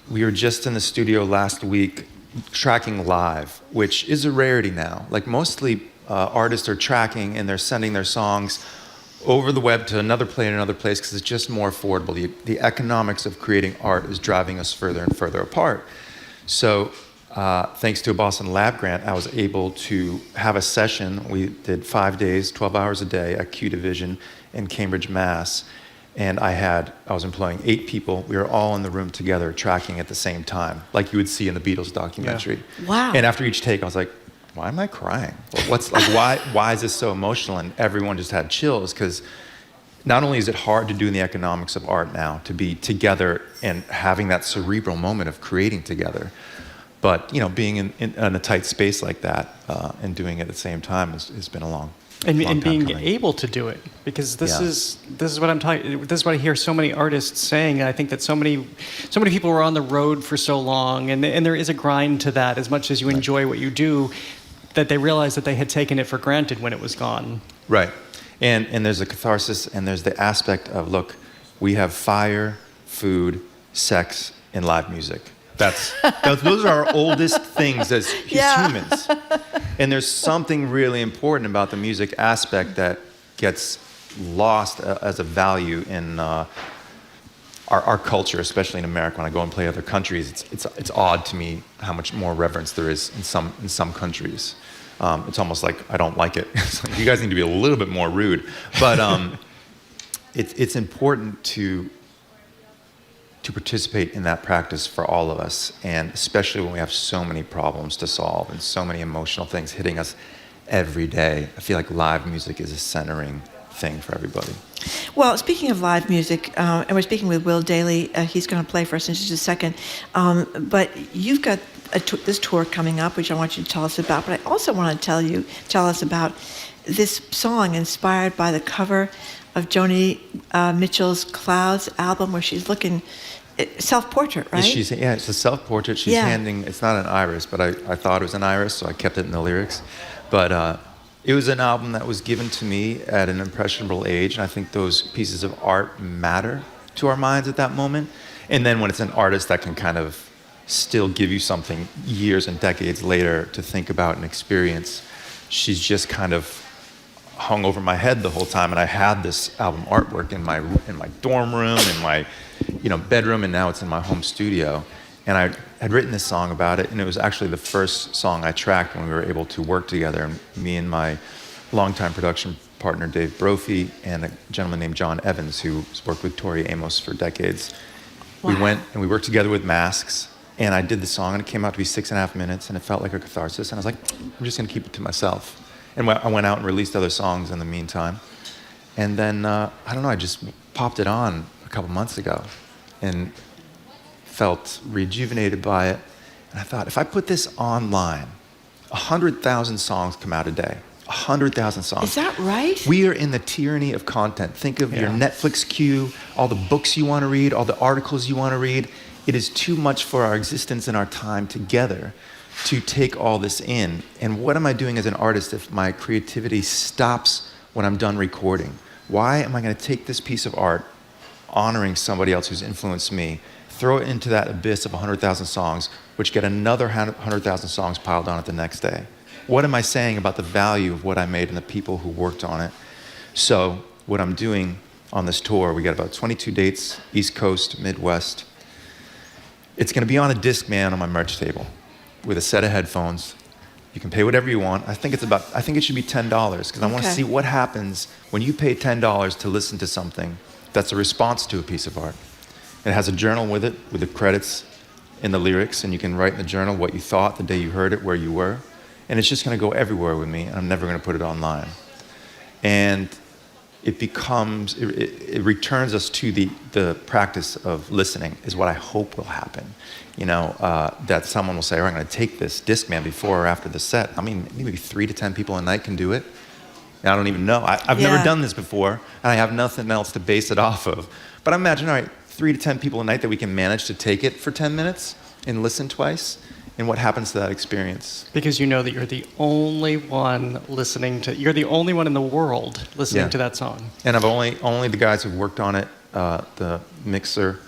We were just in the studio last week tracking live, which is a rarity now. Like mostly artists are tracking and they're sending their songs over the web to another play in another place because it's just more affordable. The economics of creating art is driving us further and further apart. So thanks to a Boston Lab grant, I was able to have a session. We did 5 days, 12 hours a day at Q Division in Cambridge, Mass. And I was employing 8 people. We were all in the room together tracking at the same time, like you would see in the Beatles documentary. Yeah. Wow. And after each take, I was like, why am I crying? Why is this so emotional? And everyone just had chills because not only is it hard to do in the economics of art now, to be together and having that cerebral moment of creating together, but being in a tight space like that and doing it at the same time has been a long and time being coming. able to do it, because this is what I'm talking. This is what I hear so many artists saying. And I think that so many people were on the road for so long, and there is a grind to that. As much as you enjoy what you do, that they realized that they had taken it for granted when it was gone. Right, and there's a catharsis, and there's the aspect of, look, we have fire, food, sex, and live music. Those are our oldest things as humans. And there's something really important about the music aspect that gets lost as a value in our culture, especially in America. When I go and play other countries, it's odd to me how much more reverence there is in some countries. It's almost like I don't like it. It's like, you guys need to be a little bit more rude. But it's important to participate in that practice for all of us, and especially when we have so many problems to solve and so many emotional things hitting us every day. I feel like live music is a centering thing for everybody. Well, speaking of live music, and we're speaking with Will Daly, he's going to play for us in just a second, but you've got this tour coming up, which I want you to tell us about, but I also want to tell us about this song inspired by the cover of Joni Mitchell's Clouds album, where she's looking, self-portrait, right? It's a self-portrait. She's handing, it's not an iris, but I thought it was an iris, so I kept it in the lyrics. But it was an album that was given to me at an impressionable age, and I think those pieces of art matter to our minds at that moment. And then when it's an artist that can kind of still give you something years and decades later to think about and experience, she's just kind of hung over my head the whole time. And I had this album artwork in my dorm room, in my bedroom, and now it's in my home studio. And I had written this song about it, and it was actually the first song I tracked when we were able to work together. And me and my longtime production partner, Dave Brophy, and a gentleman named John Evans, who's worked with Tori Amos for decades. Wow. We went and we worked together with masks, and I did the song, and it came out to be 6.5 minutes, and it felt like a catharsis. And I was like, I'm just going to keep it to myself. And I went out and released other songs in the meantime. And then, I don't know, I just popped it on a couple months ago and felt rejuvenated by it. And I thought, if I put this online, 100,000 songs come out a day. 100,000 songs. Is that right? We are in the tyranny of content. Think of your Netflix queue, all the books you want to read, all the articles you want to read. It is too much for our existence and our time together to take all this in. And what am I doing as an artist if my creativity stops when I'm done recording? Why am I going to take this piece of art, honoring somebody else who's influenced me, throw it into that abyss of 100,000 songs, which get another 100,000 songs piled on it the next day? What am I saying about the value of what I made and the people who worked on it? So what I'm doing on this tour, we got about 22 dates, East Coast, Midwest. It's going to be on a Discman on my merch table with a set of headphones. You can pay whatever you want. I think it should be $10 because I want to see what happens when you pay $10 to listen to something that's a response to a piece of art. It has a journal with it, with the credits in the lyrics, and you can write in the journal what you thought the day you heard it, where you were. And it's just going to go everywhere with me, and I'm never going to put it online. And it returns us to the practice of listening is what I hope will happen. That someone will say, all right, I'm going to take this Discman before or after the set. I mean, maybe 3 to 10 people a night can do it. And I don't even know. I've never done this before, and I have nothing else to base it off of. But I imagine, all right, 3 to 10 people a night that we can manage to take it for 10 minutes and listen twice. And what happens to that experience? Because you know that you're the only one you're the only one in the world listening to that song. And I've only the guys who've worked on it, the mixer,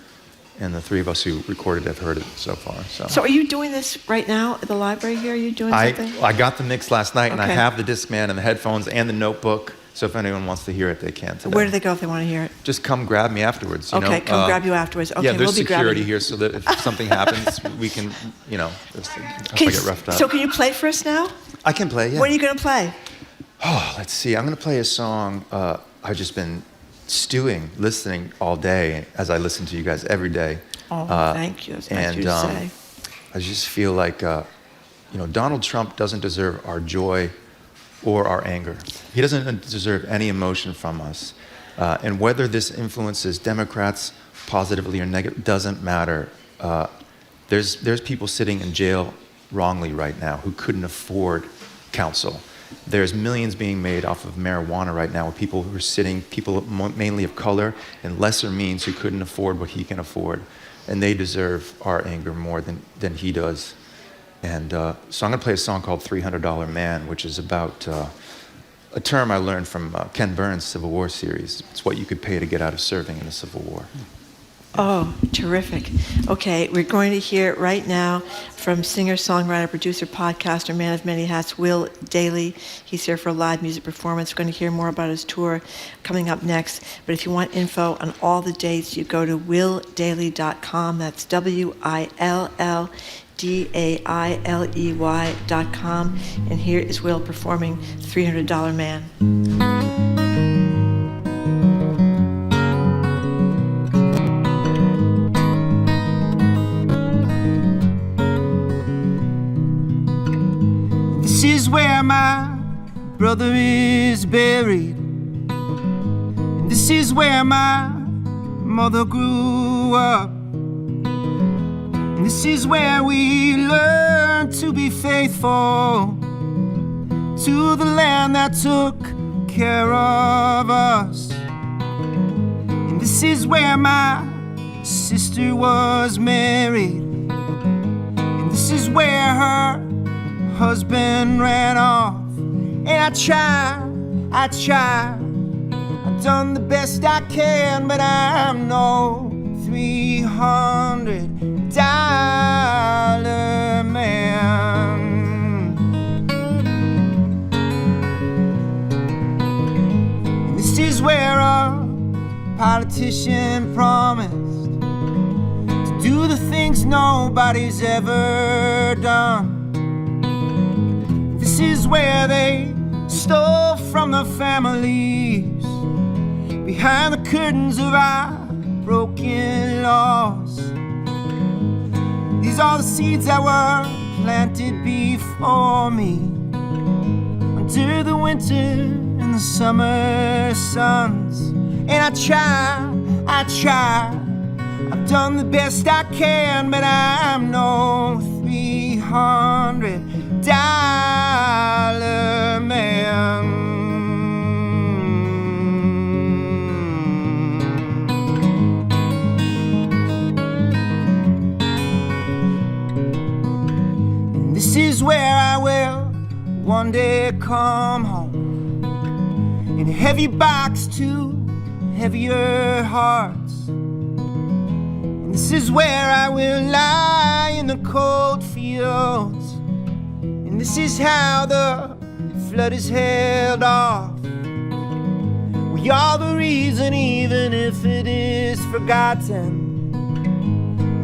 and the 3 of us who recorded have heard it so far. So are you doing this right now at the library here? Are you doing something? I got the mix last night, and I have the Discman and the headphones and the notebook So if anyone wants to hear it, they can today. Where do they go if they want to hear it? Just come grab me afterwards. You Okay, know? come grab you afterwards. Okay, yeah, there's we'll be security grabbing. here, so that if something happens, we can, you know, if I get roughed up. So can you play for us now? I can play, yeah. What are you going to play? Oh, let's see. I'm going to play a song I've just been stewing, listening all day as I listen to you guys every day. Oh, thank you. That's nice of you to say. I just feel like, you know, Donald Trump doesn't deserve our joy or our anger. He doesn't deserve any emotion from us. And whether this influences Democrats positively or negatively doesn't matter. There's people sitting in jail wrongly right now who couldn't afford counsel. There's millions being made off of marijuana right now with people who are sitting, people mainly of color and lesser means who couldn't afford what he can afford. And they deserve our anger more than he does. And so I'm going to play a song called $300 Man, which is about a term I learned from Ken Burns' Civil War series. It's what you could pay to get out of serving in the Civil War. Oh, terrific. Okay, we're going to hear it right now from singer, songwriter, producer, podcaster, man of many hats, Will Dailey. He's here for a live music performance. We're going to hear more about his tour coming up next. But if you want info on all the dates, you go to willdailey.com. That's WILLDAILEY.com. And here is Will performing $300 Man. This is where my brother is buried. And this is where my mother grew up. And this is where we learn to be faithful to the land that took care of us. And this is where my sister was married. And this is where her husband ran off. And I tried, I've done the best I can, but I'm no $300 man. And this is where a politician promised to do the things nobody's ever done. This is where they stole from the families behind the curtains of our broken laws. These are the seeds that were planted before me under the winter and the summer suns. And I try, I've done the best I can, but I'm no $300 man. And this is where I will one day come home in a heavy box to heavier hearts. And this is where I will lie in the cold fields. And this is how the flood is held off. We are the reason, even if it is forgotten,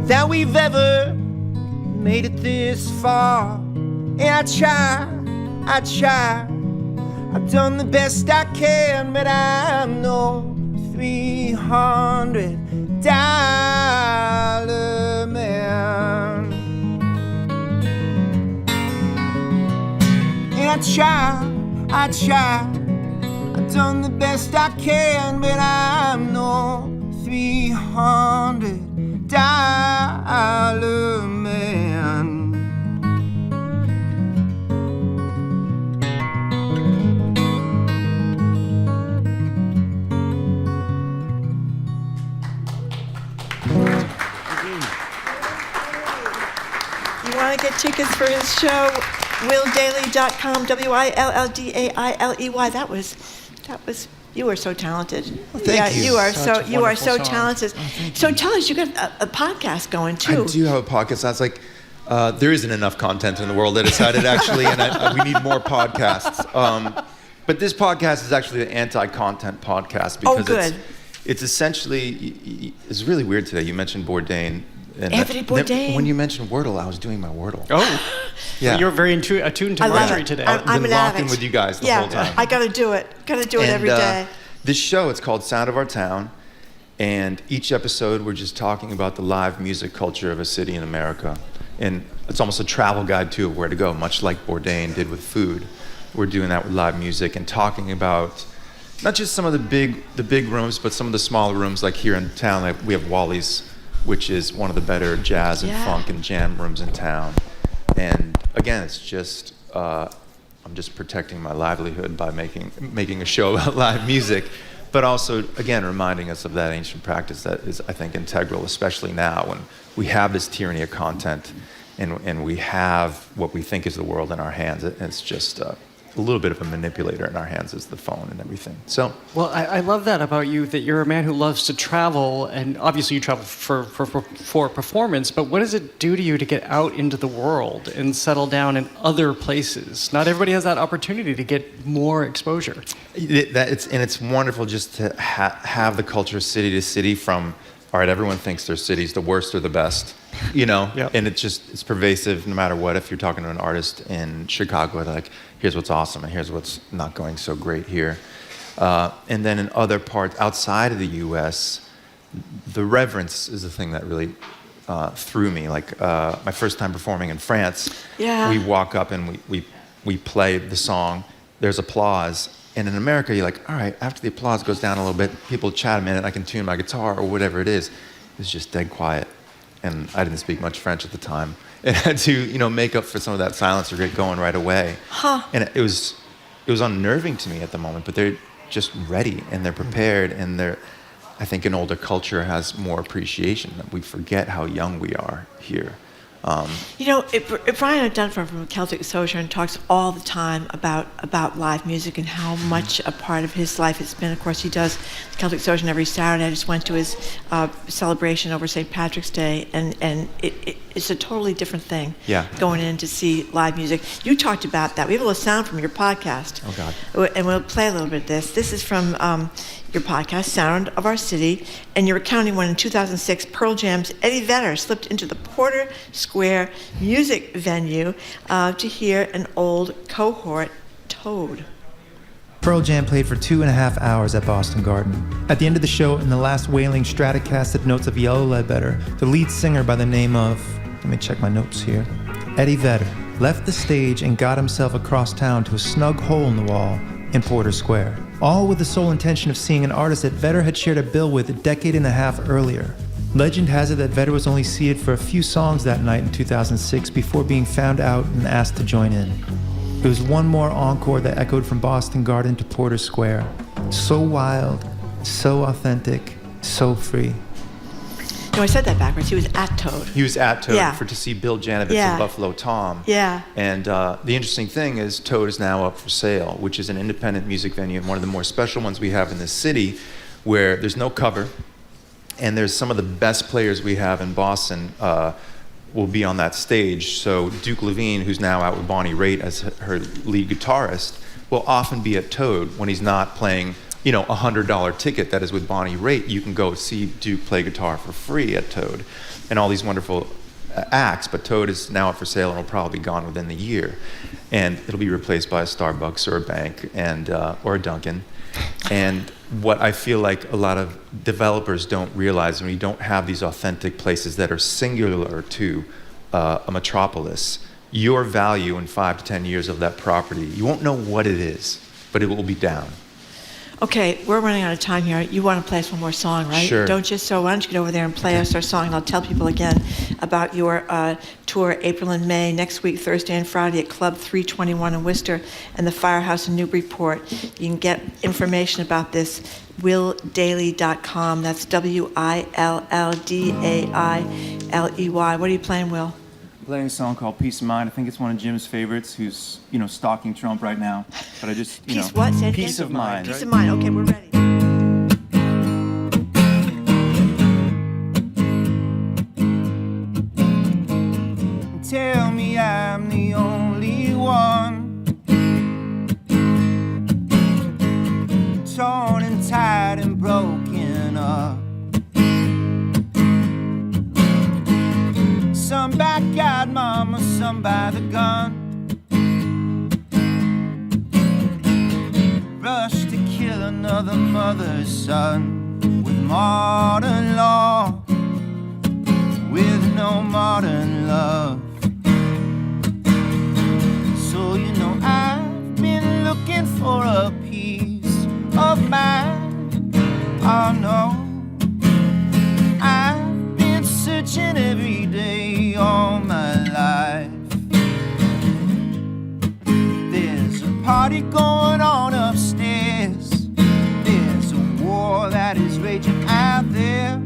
that we've ever made it this far. And I try, I've done the best I can, but I'm no $300 man. And I try, I've done the best I can, but I'm no $300 man. You want to get tickets for his show? WillDailey.com, WILLDAILEY. That was, you are so talented. Well, thank you. You are Such you are so wonderful talented. songs. So tell us, you got a podcast going too. I do have a podcast. That's like, there isn't enough content in the world. I decided actually, and we need more podcasts. But this podcast is actually the anti-content podcast because good. It's essentially, it's really weird today. You mentioned Bourdain. And Anthony Bourdain. When you mentioned Wordle, I was doing my Wordle. Oh, yeah. You're very attuned to Marjorie today. I'm been an locked addict. in with you guys the yeah, whole time. I got to do it. Got to do it every day. This show, it's called Sound of Our Town. And each episode, we're just talking about the live music culture of a city in America. And it's almost a travel guide, too, of where to go, much like Bourdain did with food. We're doing that with live music and talking about not just some of the big rooms, but some of the smaller rooms, like here in town. Like we have Wally's, which is one of the better jazz and funk and jam rooms in town. And again, it's just, I'm just protecting my livelihood by making a show about live music, but also, again, reminding us of that ancient practice that is, I think, integral, especially now when we have this tyranny of content and we have what we think is the world in our hands. It's just a little bit of a manipulator in our hands is the phone and everything. So, well, I love that about you, that you're a man who loves to travel, and obviously you travel for performance, but what does it do to you to get out into the world and settle down in other places? Not everybody has that opportunity to get more exposure. It's wonderful just to have the culture city to city from, all right, everyone thinks their city's the worst or the best, you know? Yep. And it's pervasive no matter what. If you're talking to an artist in Chicago, they're like, here's what's awesome and here's what's not going so great here. And then in other parts outside of the U.S., the reverence is the thing that really threw me. Like my first time performing in France, we walk up and we play the song, there's applause. And in America, you're like, all right, after the applause goes down a little bit, people chat a minute, I can tune my guitar or whatever it is. It's just dead quiet. And I didn't speak much French at the time. And had to, make up for some of that silence or get going right away. Huh. And it was unnerving to me at the moment, but they're just ready and they're prepared and I think an older culture has more appreciation. We forget how young we are here. Brian Dunford from Celtic Sojourn talks all the time about live music and how much a part of his life it's been. Of course, he does Celtic Sojourn every Saturday. I just went to his celebration over St. Patrick's Day, and it's a totally different thing. Yeah. Going in to see live music. You talked about that. We have a little sound from your podcast. Oh God. And we'll play a little bit of this. This is from your podcast, Sound of Our City, and you're recounting when in 2006, Pearl Jam's Eddie Vedder slipped into the Porter Square music venue to hear an old cohort, Toad. Pearl Jam played for 2.5 hours at Boston Garden. At the end of the show, in the last wailing Stratocasted notes of Yellow Ledbetter, the lead singer by the name of, let me check my notes here, Eddie Vedder, left the stage and got himself across town to a snug hole in the wall in Porter Square, all with the sole intention of seeing an artist that Vedder had shared a bill with a decade and a half earlier. Legend has it that Vedder was only seated for a few songs that night in 2006 before being found out and asked to join in. It was one more encore that echoed from Boston Garden to Porter Square. So wild, so authentic, so free. No, I said that backwards. He was at Toad. He was at Toad Yeah. to see Bill Janovitz Yeah. and Buffalo Tom. Yeah. And the interesting thing is Toad is now up for sale, which is an independent music venue and one of the more special ones we have in this city where there's no cover and there's some of the best players we have in Boston will be on that stage. So Duke Levine, who's now out with Bonnie Raitt as her lead guitarist, will often be at Toad when he's not playing $100 ticket that is with Bonnie Raitt. You can go see Duke play guitar for free at Toad and all these wonderful acts, but Toad is now up for sale and will probably be gone within the year. And it'll be replaced by a Starbucks or a bank and or a Dunkin'. And what I feel like a lot of developers don't realize when you don't have these authentic places that are singular to a metropolis, your value in 5 to 10 years of that property, you won't know what it is, but it will be down. Okay, we're running out of time here. You want to play us one more song, right? Sure. Don't you? So why don't you get over there and play us our song, and I'll tell people again about your tour April and May, next week, Thursday and Friday at Club 321 in Worcester and the Firehouse in Newburyport. You can get information about this, willdailey.com. That's WILLDAILEY. What are you playing, Will? Playing a song called Peace of Mind. I think it's one of Jim's favorites, who's, stalking Trump right now. But I just, Peace what? Say it Peace again? of Mind. Peace of Mind. Okay, we're ready. Tell me I'm the only one. tied mama's son by the gun. Rushed to kill another mother's son with modern law, with no modern love. So you know I've been looking for a piece of mind. Oh no, I've been searching every day all my life. There's a party going on upstairs. There's a war that is raging out there.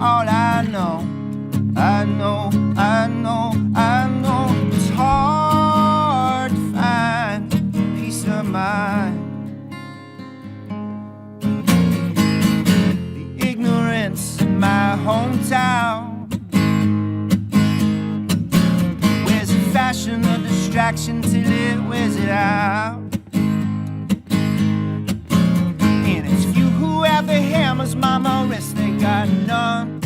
All I know, I know, I know, I know, it's hard to find peace of mind. The ignorance in my hometown. Where's the fashion, a distraction till it wears it out? And it's few who have the hammers, mama, rest they got none.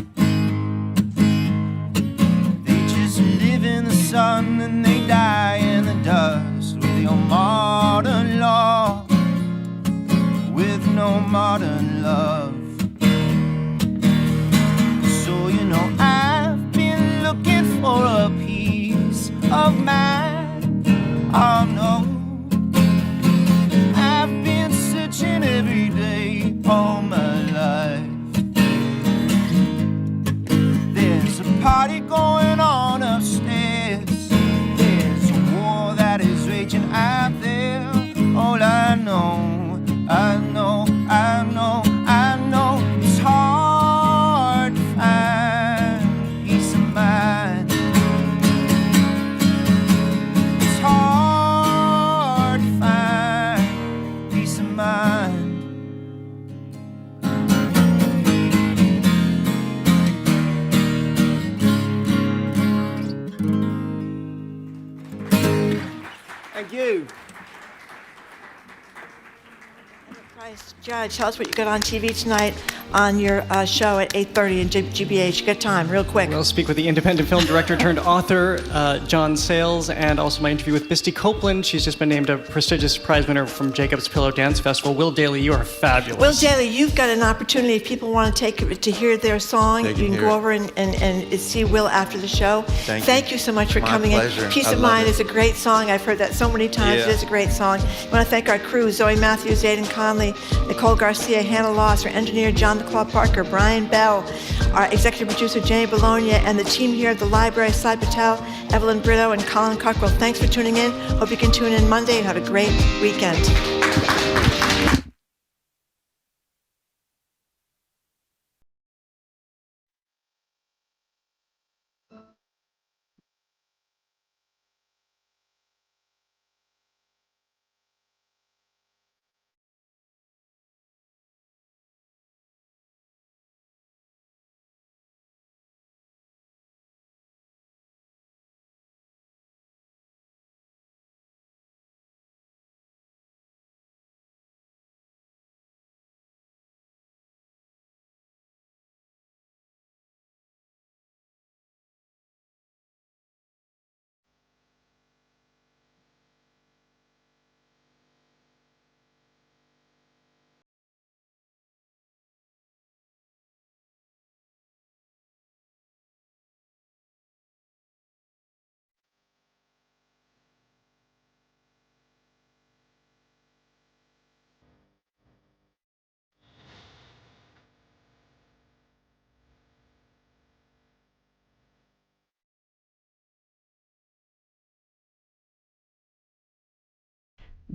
Live in the sun and they die in the dust with your modern law, with no modern love. So you know I've been looking for a piece of mind. Oh no, I've been searching every day all my life. There's a party going on upstairs. There's a war that is raging out there. All I know, I know, I know, I know, it's hard to find peace of mind. It's hard to find peace of mind. Thank you. Christ, Judge, tell us what you got on TV tonight on your show at 8:30 in GBH. Good time, real quick. We'll speak with the independent film director turned author, John Sayles, and also my interview with Misty Copeland. She's just been named a prestigious prize winner from Jacob's Pillow Dance Festival. Will Daly, you are fabulous. Will Daly, you've got an opportunity if people want to hear their song. You can go over and see Will after the show. Thank you so much for coming pleasure. in. Peace of Mind is a great song. I've heard that so many times. Yeah. It is a great song. I want to thank our crew, Zoe Matthews, Aidan Conley, Nicole Garcia, Hannah Loss, our engineer, John McClaw Parker, Brian Bell, our executive producer, Jenny Bologna, and the team here at the library, Sai Patel, Evelyn Brito, and Colin Cockrell. Thanks for tuning in. Hope you can tune in Monday and have a great weekend.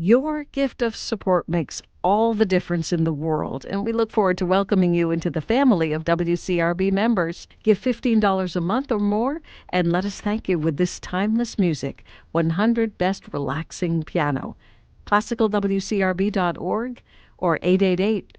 Your gift of support makes all the difference in the world, and we look forward to welcoming you into the family of WCRB members. Give $15 a month or more, and let us thank you with this timeless music, 100 Best Relaxing Piano. ClassicalWCRB.org or 888